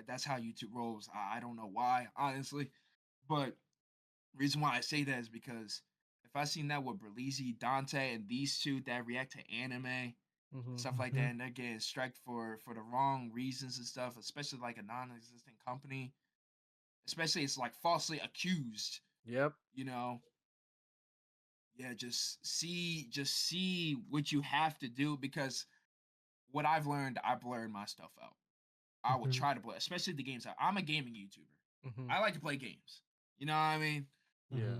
That's how YouTube rolls. I don't know why, honestly, but reason why I say that is because if I seen that with Berlizzi, Dante, and these two that react to anime and Mhm. stuff like that, and they're getting striked for the wrong reasons and stuff, especially like a non-existent company, especially it's like falsely accused, Yep. you know, yeah, just see what you have to do, because what I've learned my stuff out. I will Mm-hmm. try to play, especially the games. I'm a gaming YouTuber. Mm-hmm. I like to play games. You know what I mean? Yeah.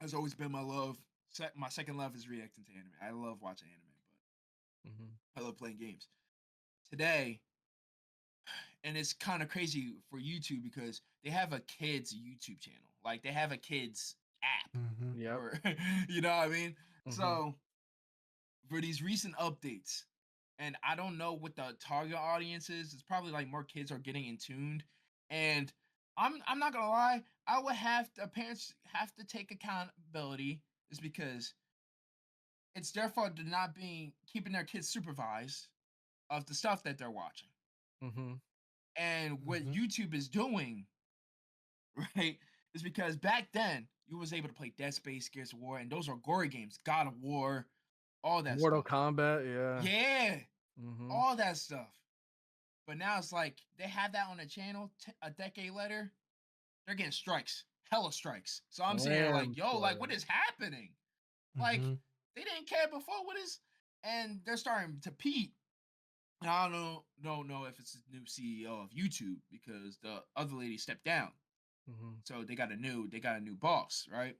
That's always been my love. My second love is reacting to anime. I love watching anime, Mm-hmm. but I love playing games. Today, and it's kind of crazy for YouTube because they have a kids YouTube channel. Like they have a kids app, Mm-hmm. Yep. or you know what I mean? Mm-hmm. So for these recent updates, and I don't know what the target audience is. It's probably like more kids are getting in tuned, and I'm not gonna lie. I would have to parents have to take accountability, is because it's their fault to not being keeping their kids supervised of the stuff that they're watching. Mm-hmm. And what Mm-hmm. YouTube is doing, right, is because back then you was able to play Dead Space, Gears of War, and those are gory games, God of War, all that Mortal stuff. Kombat. Yeah. Yeah, Mm-hmm. all that stuff. But now it's like they have that on the channel a decade later, they're getting strikes, hella strikes. So I'm saying like, Slam yo, like what strike. is happening? Like Mm-hmm. they didn't care before. What is? And they're starting to peak. And I don't know if it's the new CEO of YouTube because the other lady stepped down. Mm-hmm. So they got a new boss, right?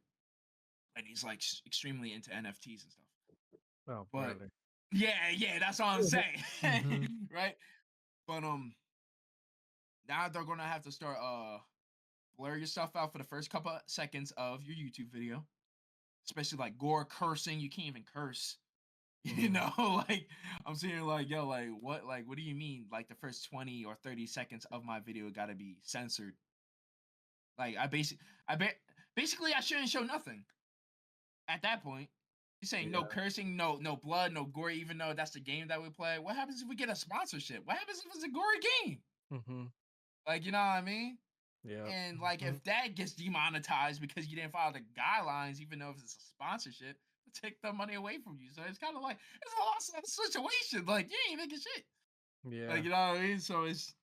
And he's like extremely into NFTs and stuff. Oh, But brother. yeah, that's all I'm saying, Mm-hmm. right? But now they're gonna have to start blur your stuff out for the first couple of seconds of your YouTube video, especially like gore, cursing. You can't even curse. You Mm-hmm. know, like I'm sitting here like, yo, like what do you mean? Like the first 20 or 30 seconds of my video gotta be censored. Like basically I shouldn't show nothing at that point. You're saying no Yeah. cursing, no blood, no gore, even though that's the game that we play. What happens if we get a sponsorship? What happens if it's a gory game? Mm-hmm. Like, you know what I mean? Yeah. And like Mm-hmm. if that gets demonetized because you didn't follow the guidelines, even though if it's a sponsorship, they'll take the money away from you. So it's kind of like it's a lost situation. Like you ain't making shit. Yeah. Like you know what I mean? So it's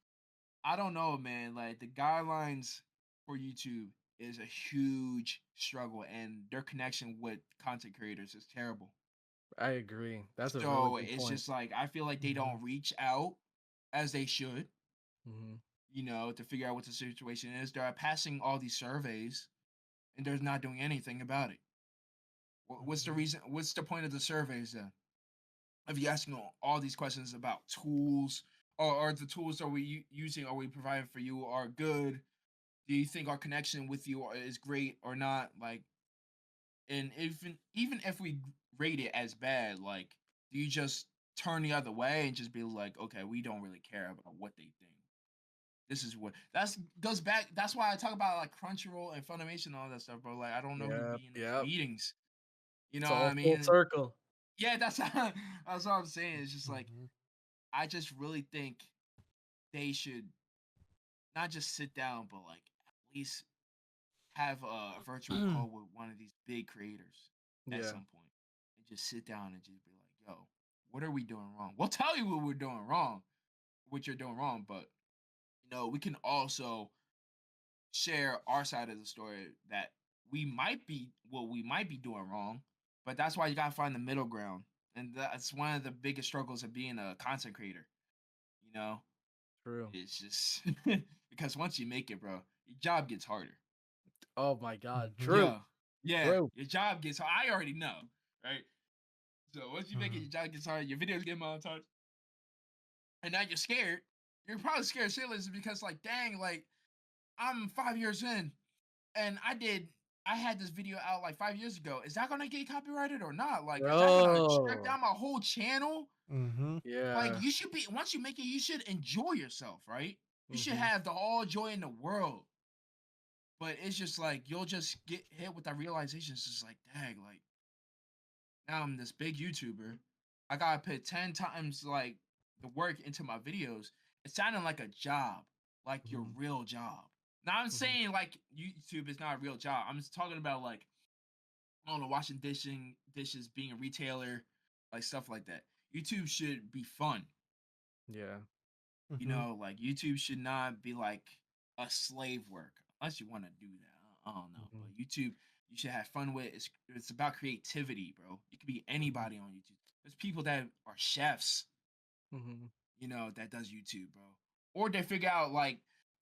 I don't know, man. Like the guidelines for YouTube is a huge struggle, and their connection with content creators is terrible. I agree. That's a really So good it's point. just like I feel like they Mm-hmm. don't reach out as they should, Mm-hmm. you know, to figure out what the situation is. They're passing all these surveys, and they're not doing anything about it. What's the Mm-hmm. reason? What's the point of the surveys then? If you asking all these questions about tools, or are the tools that we using, are we providing for you, are good? Do you think our connection with you is great or not? Like, and even if we rate it as bad, like, do you just turn the other way and just be like, okay, we don't really care about what they think. This is what that's goes back. That's why I talk about like Crunchyroll and Funimation and all that stuff, bro. Like, I don't know who Yep. be in those Yep. meetings. You know It's what all I full mean? circle. Yeah, that's what I'm saying. It's just like Mm-hmm. I just really think they should not just sit down, but like at least have a virtual call with one of these big creators at Yeah. some point and just sit down and just be like, yo, what are we doing wrong? We'll tell you what we're doing wrong, what you're doing wrong, but you know, we can also share our side of the story that we might be doing wrong, but that's why you gotta find the middle ground. And that's one of the biggest struggles of being a content creator, you know? True. It's just because once you make it, bro, your job gets harder. Oh my God. Mm-hmm. True. Yeah, yeah, True. your job gets hard. I already know, right? So once you make it, Mm-hmm. your job gets hard. Your videos get monetized, and now you're scared. You're probably scared shitless because, like, dang, like I'm 5 years in, and I had this video out like 5 years ago. Is that gonna get copyrighted or not? Like, is that gonna strike Bro. down my whole channel? Mm-hmm. Like, Yeah. you should be once you make it, you should enjoy yourself, right? You should Mm-hmm. have the all joy in the world. But it's just like you'll just get hit with that realization. It's just like, dang, like now I'm this big YouTuber. I gotta put 10 times like the work into my videos. It sounded like a job, like your Mm-hmm. real job. Now I'm Mm-hmm. saying like YouTube is not a real job. I'm just talking about like I don't know, washing dishes, being a retailer, like stuff like that. YouTube should be fun. Yeah. You Mm-hmm. know, like YouTube should not be like a slave work unless you want to do that. I don't know, Mm-hmm. but you should have fun with. It's about creativity, bro. You could be anybody on YouTube. There's people that are chefs, Mm-hmm. that does YouTube, bro. Or they figure out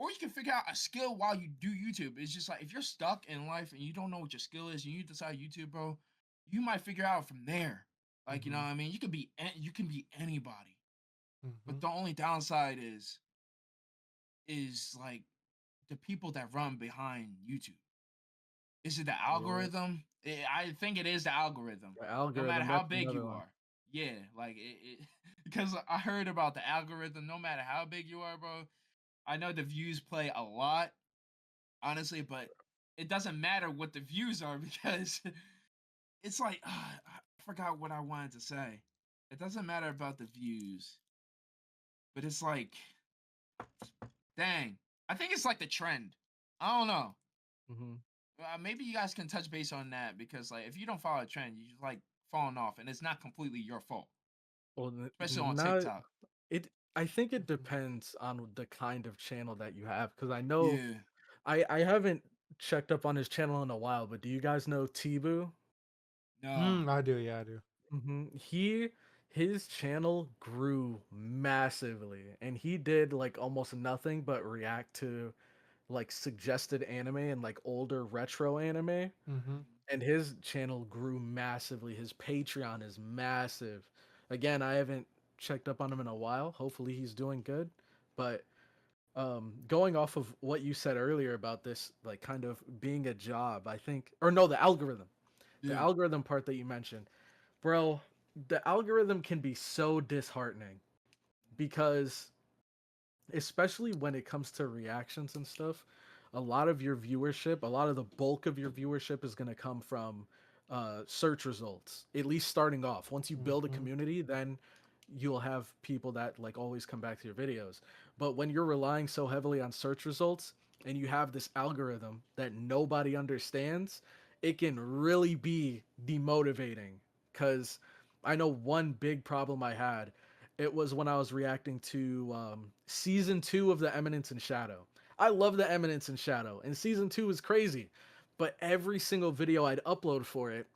or you can figure out a skill while you do YouTube. It's just like if you're stuck in life and you don't know what your skill is, and you decide YouTube, bro, you might figure out from there. Like, you know Mhm. what I mean? You can be anybody. But Mhm. the only downside is like the people that run behind YouTube. Is it the Yeah. algorithm? I think it is the algorithm. The No matter algorithm, how that's big another you one. are. Yeah, like because I heard about the algorithm. No matter how big you are, bro. I know the views play a lot, honestly, but it doesn't matter what the views are because it's like I forgot what I wanted to say. It doesn't matter about the views, but it's like, dang, I think it's like the trend. I don't know. Mm-hmm. Maybe you guys can touch base on that because like if you don't follow a trend, you just like falling off, and it's not completely your fault, Well, especially on not TikTok. it. I think it Mhm. depends on the kind of channel that you have, because I know Yeah. I haven't checked up on his channel in a while, but do you guys know Tibu? No. I do. Yeah, I do. His channel grew massively, and he did like almost nothing but react to like suggested anime and like older retro anime. Mhm. And his channel grew massively. His Patreon is massive. Again, I haven't checked up on him in a while. Hopefully he's doing good. But going off of what you said earlier about this like kind of being a job, I think, or no, the algorithm. The Yeah. algorithm part that you mentioned. Bro, the algorithm can be so disheartening because especially when it comes to reactions and stuff, a lot of your viewership, a lot of the bulk of your viewership is going to come from search results, at least starting off. Once you build a Mhm. community, then you'll have people that like always come back to your videos. But when you're relying so heavily on search results and you have this algorithm that nobody understands, it can really be demotivating. Because I know one big problem I had, it was when I was reacting to season 2 of The Eminence in Shadow. I love The Eminence in Shadow, and season 2 is crazy. But every single video I'd upload for it,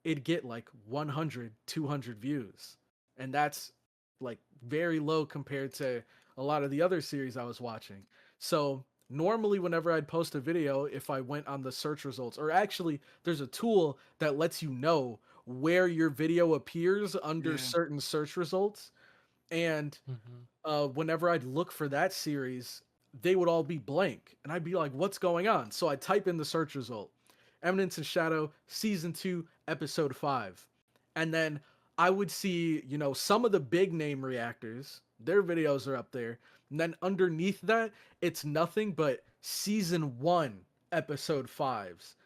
it'd get like 100, 200 views. And that's like very low compared to a lot of the other series I was watching. So normally, whenever I'd post a video, if I went on the search results, or actually, there's a tool that lets you know where your video appears under Yeah. certain search results. And Mhm. whenever I'd look for that series, they would all be blank, and I'd be like, "What's going on?" So I type in the search result, "Eminence and Shadow, season 2, episode 5," and then I would see, some of the big name reactors. Their videos are up there, and then underneath that, it's nothing but season 1, episode 5s,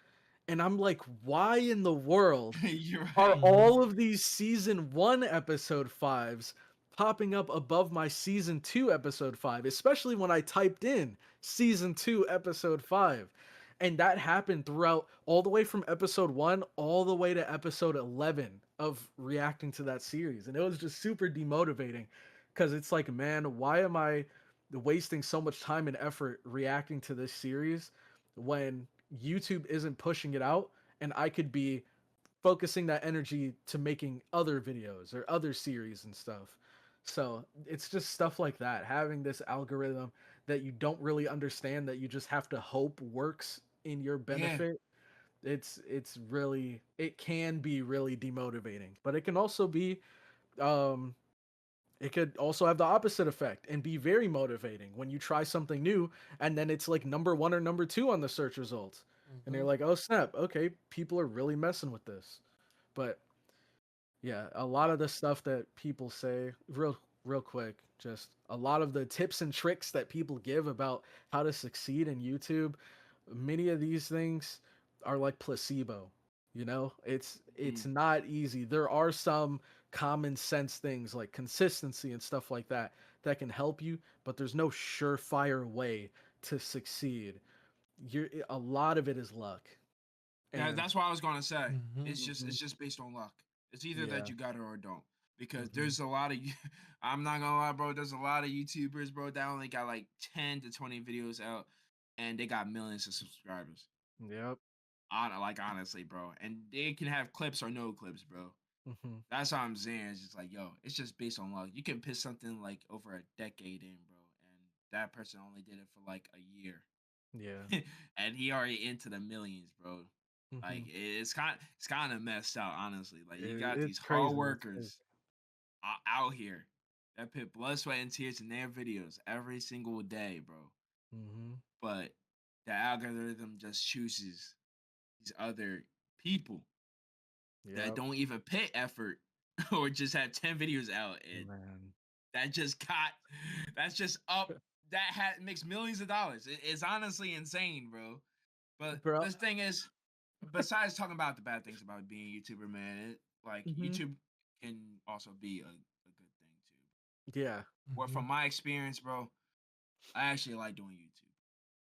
and I'm like, "Why in the world You're are right. Mhm. all of these season 1 episode 5s popping up above my season 2 episode 5, especially when I typed in season 2 episode 5?" And that happened throughout all the way from episode 1 all the way to episode 11 of reacting to that series. And it was just super demotivating because it's like, man, why am I wasting so much time and effort reacting to this series when YouTube isn't pushing it out and I could be focusing that energy to making other videos or other series and stuff. So it's just stuff like that. Having this algorithm that you don't really understand, that you just have to hope works in your Yeah. benefit. It's really, it can be really demotivating, but it can also be um it could also have the opposite effect and be very motivating when you try something new and then it's like number 1 or number 2 on the search results. And you're Mhm. like, "Oh snap, okay, people are really messing with this." But yeah, a lot of the stuff that people say, real quick, just a lot of the tips and tricks that people give about how to succeed in YouTube, many of these things are like placebo. It's Mm. not easy. There are some common sense things like consistency and stuff like that that can help you, but there's no surefire way to succeed. A lot of it is luck. And That's what I was gonna say. Mhm. It's just mhm, it's just based on luck. It's either that yeah. you got it or don't. Because Hmm. there's a lot of I'm not gonna lie, bro. There's a lot of YouTubers, bro, that only got like 10 to 20 videos out, and they got millions of subscribers. Yep. Honestly, bro. And they can have clips or no clips, bro. Mhm. That's what I'm saying. It's just like, yo, it's just based on luck. You can put something like over a decade in, bro, and that person only did it for like a year, Yeah. and he already into the millions, bro. Like Mhm. it's kind of messed out, honestly. Like you got It's these hard crazy. It's crazy. workers out here that put blood, sweat, and tears in their videos every single day, bro. Mhm. But the algorithm just chooses these other people that Yep. don't even put effort or just have 10 videos out and Man. that just got that's just up makes millions of dollars. It's honestly insane, bro. But Bro. this thing is, besides talking about the bad things about being a YouTuber, man, like Mhm. YouTube can also be a good thing too. Yeah. Well, Mhm. from my experience, bro, I actually like doing YouTube.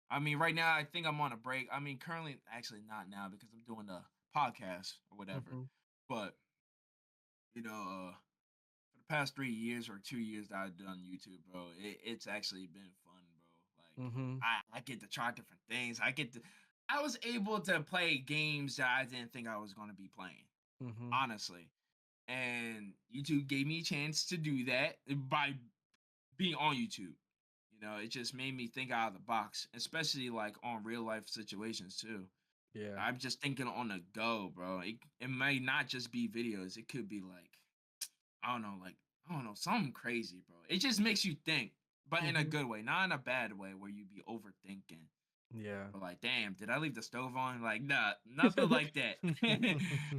I mean, right now I think I'm on a break. I mean, currently, actually not now because I'm doing the podcast or whatever. Mhm. But you know, for the past 3 years or 2 years that I've done YouTube, bro, it's actually been fun, bro. Like Mhm. I get to try different things. I was able to play games that I didn't think I was gonna be playing, Mhm. honestly. And YouTube gave me a chance to do that by being on YouTube. It just made me think out of the box, especially like on real life situations too. Yeah. I'm just thinking on the go, bro. It may not just be videos. It could be like I don't know, something crazy, bro. It just makes you think, but in a Mhm. good way, not in a bad way where you be overthinking. Yeah. Or like, damn, did I leave the stove on? Like, nah, nothing like that.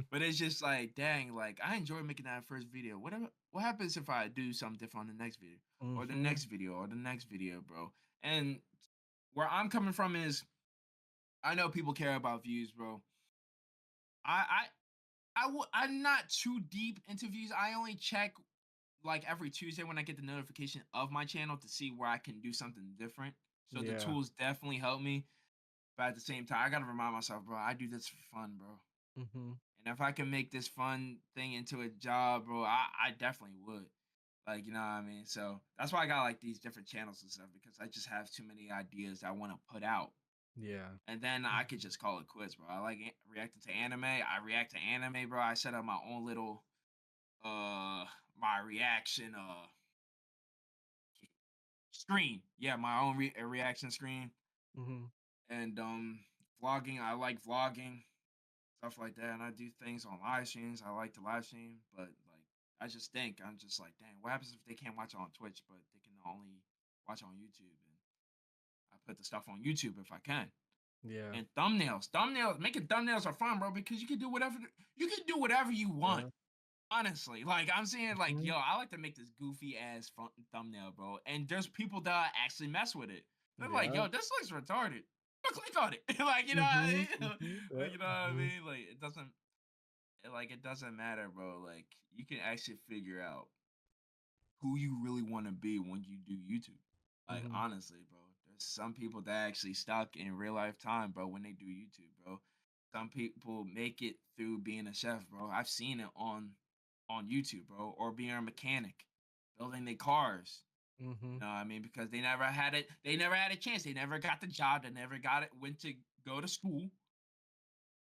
But it's just like, dang, like I enjoyed making that first video. What happens if I do something different on the next video? Or the Mhm. next video, or the next video, bro. And where I'm coming from is I know people care about views, bro. I I'm not too deep into views. I only check like every Tuesday when I get the notification of my channel to see where I can do something different. So the Yeah. tools definitely help me. But at the same time, I gotta remind myself, bro, I do this for fun, bro. Mhm. And if I can make this fun thing into a job, bro, I definitely would. Like, you know what I mean? So that's why I got like these different channels and stuff because I just have too many ideas I want to put out. Yeah. And then I could just call it quits, bro. I like reacting to anime. I react to anime, bro. I set up my own little my reaction screen. Yeah, my own reaction screen. Mhm. And vlogging, I like vlogging, stuff like that. And I do things on live streams. I like to live stream, but like I just think I'm just like, dang, what happens if they can't watch it on Twitch, but they can only watch it on YouTube? And I put the stuff on YouTube if I can. Yeah. And making thumbnails are fun, bro, because you can do whatever you want. Yeah. Honestly, like I'm saying, like Mhm. yo, I like to make this goofy ass thumbnail, bro. And there's people that actually mess with it. They're like, Yeah. yo, this looks retarded. But click on it, like you know, what I Mhm. mean? Mhm. Like Yep. you know what I Mhm. mean? Like it doesn't matter, bro. Like you can actually figure out who you really want to be when you do YouTube. Like Mhm. honestly, bro, there's some people that actually stuck in real life time, bro, when they do YouTube, bro. Some people make it through being a chef, bro. I've seen it on YouTube, bro, or being a mechanic, building their cars. You Mhm. know what I mean? Because they never had it. They never had a chance. They never got the job. They never got it. Went to go to school.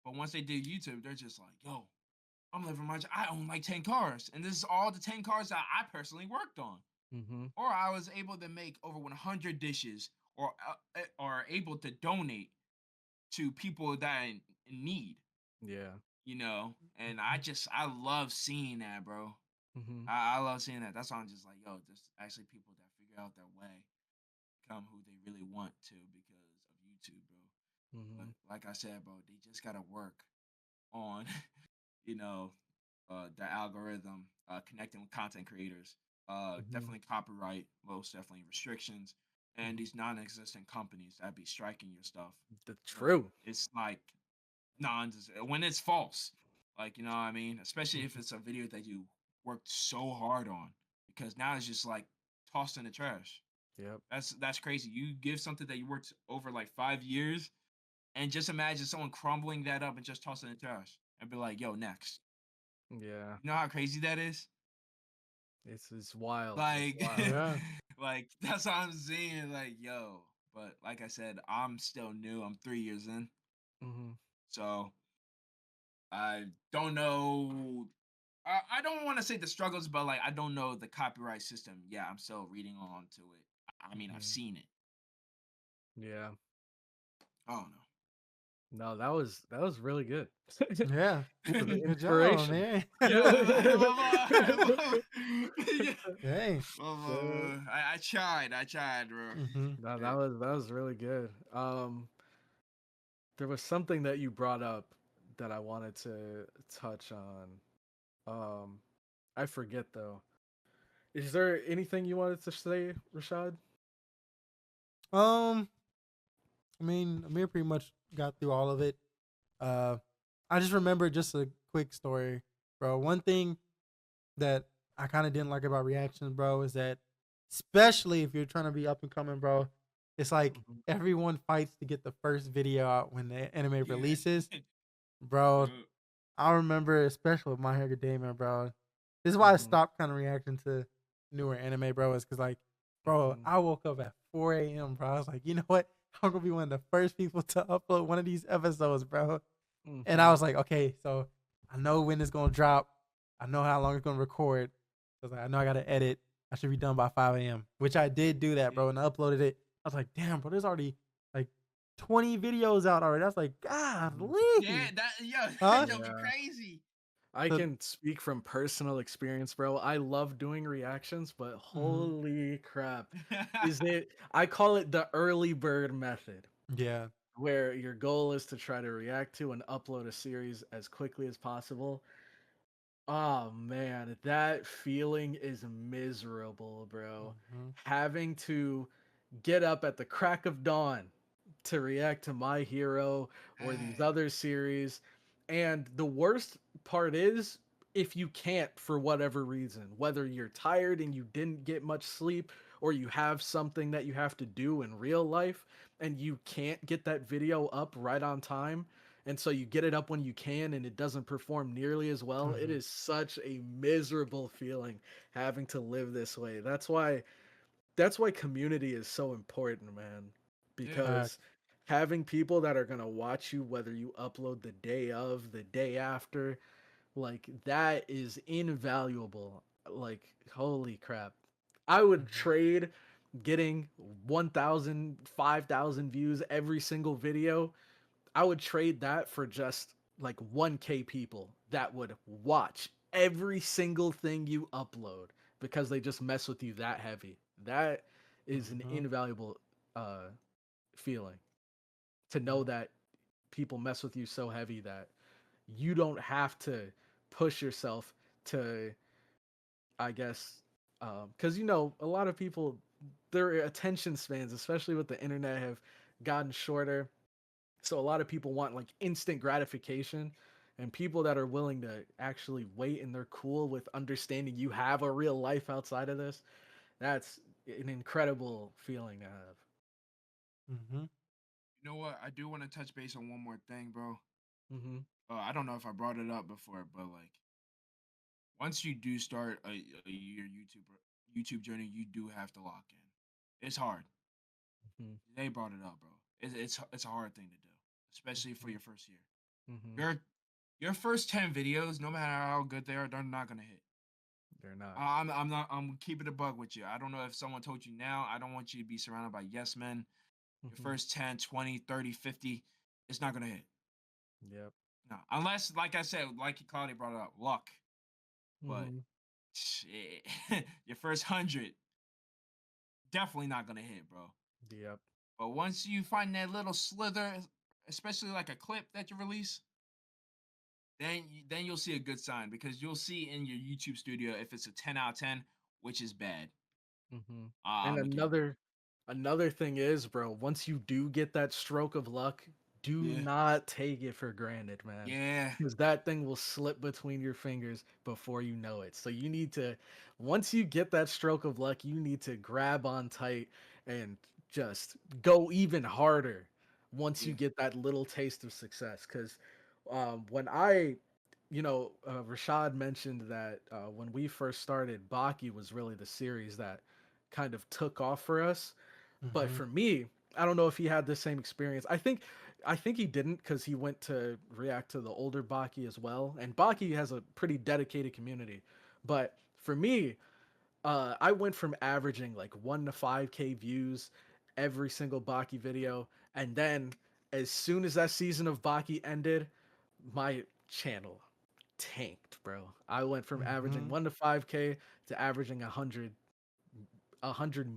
But once they did YouTube, they're just like, yo, I'm living my. I own like 10 cars, and this is all the 10 cars that I personally worked on. Mhm. Or I was able to make over 100 dishes, or able to donate to people that are in need. Yeah. And I love seeing that, bro. Mhm. I love seeing that. That's why I'm just like, yo, there's actually people that figure out their way, become who they really want to because of YouTube, bro. But Mhm. like I said, bro, they just gotta work on, you know, the algorithm, connecting with content creators, Mhm. definitely copyright, most definitely restrictions, and Mhm. these non-existent companies that be striking your stuff. The When true. it's like when it's false, like you know what I mean, especially if Mhm. it's a video that you worked so hard on, because now it's just like tossed in the trash. Yep. That's crazy. You give something that you worked over like 5 years, and just imagine someone crumbling that up and just tossing it in the trash and be like, "Yo, next." Yeah. You know how crazy that is? It's wild. It's Like, wild. Yeah. like that's what I'm saying. Like, yo, but like I said, I'm still new. I'm 3 years in, Mhm. So I don't know. I don't want to say the struggles, but like I don't know the copyright system. Yeah, I'm still reading on to it. I mean, I've Mhm. seen it. Yeah. Oh No, that was really good. Yeah. It was an no. Good job, inspiration. man. Yeah, yeah. Hey. Yeah. I tried. I tried, bro. Hmm. No, that was really good. There was something that you brought up that I wanted to touch on. I forget though. Is there anything you wanted to say, Rashad? Um, I mean, Amir pretty much got through all of it. Uh, I just remember just a quick story, bro. One thing that I kind of didn't like about reactions, bro, is that especially if you're trying to be up and coming, bro, it's like Mhm. everyone fights to get the first video out when the anime Yeah. releases, bro. Yup. I remember, especially with My Hero Academia, bro. This is why I Mhm. stopped kind of reacting to newer anime, bro. Is because like, bro, Mhm. I woke up at 4 a.m., bro. I was like, you know what? I'm gonna be one of the first people to upload one of these episodes, bro. And I Mhm. was like, okay, so I know when it's gonna drop. I know how long it's gonna record. So I was like, I know I gotta edit. I should be done by 5 a.m. Which I did do that, bro, and I uploaded it. I was like, damn, bro, there's already like 20 videos out already. That's like, Mhm. Yeah, golly. that yo, Huh? yo, be Yeah. crazy. I So, can speak from personal experience, bro. I love doing reactions, but mhm. holy crap. Is it I call it the early bird method, Yeah. where your goal is to try to react to and upload a series as quickly as possible. Oh man, that feeling is miserable, bro. Mhm. Having to get up at the crack of dawn to react to My Hero or these other series. And the worst part is if you can't for whatever reason, whether you're tired and you didn't get much sleep or you have something that you have to do in real life and you can't get that video up right on time. And so you get it up when you can and it doesn't perform nearly as well. It Mhm. is such a miserable feeling having to live this way. That's why community is so important, man. Yeah. Because having people that are gonna watch you, whether you upload the day of, the day after, like that is invaluable. Like, holy crap. I would Mhm. trade getting 1,000, 5,000 views every single video. I would trade that for just like 1K people that would watch every single thing you upload because they just mess with you that heavy. That is an Mhm. invaluable uh feeling to know Yeah. that people mess with you so heavy that you don't have to push yourself to, I guess, because a lot of people, their attention spans, especially with the internet, have gotten shorter. So a lot of people want like instant gratification, and people that are willing to actually wait and they're cool with understanding you have a real life outside of this. That's an incredible feeling to have. Mhm. You know what? I do want to touch base on one more thing, bro. Mm-hmm. I don't know if I brought it up before, but like once you do start your YouTube journey, you do have to lock in. It's hard. Mm-hmm. They brought it up, bro. It's a hard thing to do, especially for your first year. Mm-hmm. Your your first 10 videos, no matter how good they are, they're not gonna hit. They're not. I'm not I'm keeping a bug with you. I don't know if someone told you now. I don't want you to be surrounded by yes men. Your Mm-hmm. first 10, 20, 30, 50, it's not gonna hit. Yep. No, unless, like I said, like Claudia brought it up, luck. But Mm-hmm. shit, your first 100 definitely not gonna hit, bro. Yep. But once you find that little slither, especially like a clip that you release, then you'll see a good sign because you'll see in your YouTube studio if it's a 10 out of 10, which is bad. Mm-hmm. And I'm gonna keep it. another thing is, bro, once you do get that stroke of luck, do Yeah, not take it for granted, man. yeah, Because that thing will slip between your fingers before you know it. So you need to, once you get that stroke of luck, you need to grab on tight and just go even harder once you yeah. get that little taste of success. Because when I Rashad mentioned that when we first started, Baki was really the series that kind of took off for us. But Mhm. for me, I don't know if he had the same experience. I think I think he didn't because he went to react to the older Baki as well, and Baki has a pretty dedicated community. But for me, I went from averaging like 1 to 5K views every single Baki video, and then as soon as that season of Baki ended, my channel tanked, bro. I went from averaging 1 to 5K to averaging 100,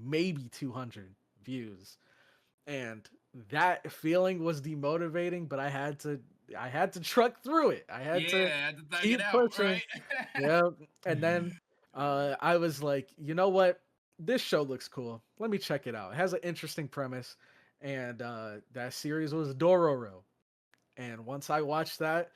maybe 200 views, and that feeling was demotivating. But I had to truck through it. I had Yeah, to I had to thug it keep out, pushing. right? Yeah, and then I was like, you know what? This show looks cool. Let me check it out. It has an interesting premise, and that series was Dororo. And once I watched that,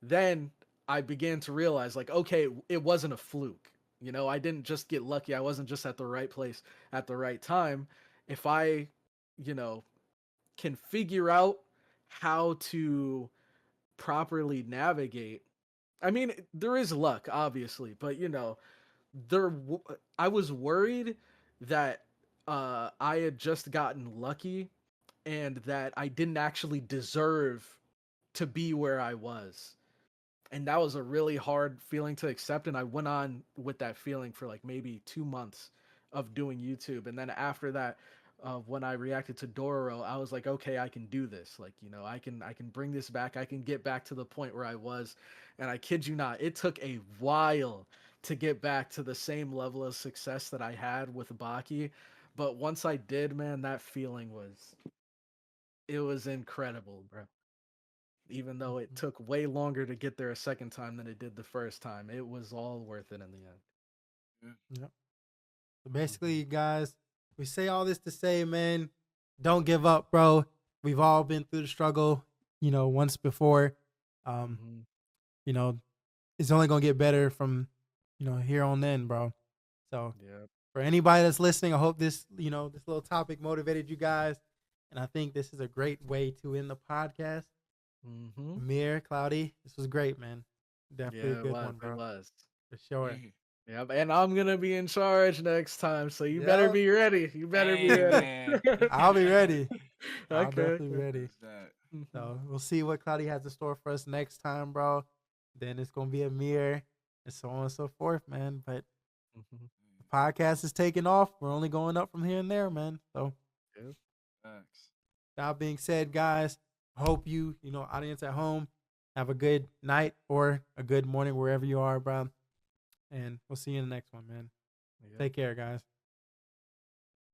then I began to realize, like, okay, it wasn't a fluke. You know, I didn't just get lucky. I wasn't just at the right place at the right time. If I, you know, can figure out how to properly navigate, I mean, there is luck, obviously, but you know, I was worried that I had just gotten lucky and that I didn't actually deserve to be where I was. And that was a really hard feeling to accept, and I went on with that feeling for like maybe 2 months of doing YouTube. And then after that, when I reacted to Dororo, I was like, okay, I can do this. Like, you know, I can bring this back. I can get back to the point where I was. And I kid you not, it took a while to get back to the same level of success that I had with Baki. But once I did, man, that feeling was, it was incredible, bro. Even though it took way longer to get there a second time than it did the first time, it was all worth it in the end. Yep. So basically, you guys, we say all this to say, man, don't give up, bro. We've all been through the struggle, once before. Mhm. You know, it's only gonna get better from, here on in, bro. So Yeah. for anybody that's listening, I hope this, this little topic motivated you guys. And I think this is a great way to end the podcast. Mhm. Amir, Cloudy, this was great, man. Definitely a Yeah, it good was. one, It bro. was. For sure. Yep, and I'm gonna be in charge next time, so you better Yep. be ready. You better be Hey ready. man. I'll be ready. I'll Okay. definitely be Okay. ready. That's that. Mhm. So we'll see what Cloudy has in store for us next time, bro. Then it's gonna be a mirror and so on and so forth, man. But Mhm. the podcast is taking off. We're only going up from here and there, man. So Yep. Facts. that being said, guys, hope you, audience at home, have a good night or a good morning wherever you are, bro. And we'll see you in the next one, man. Yep. Take care, guys.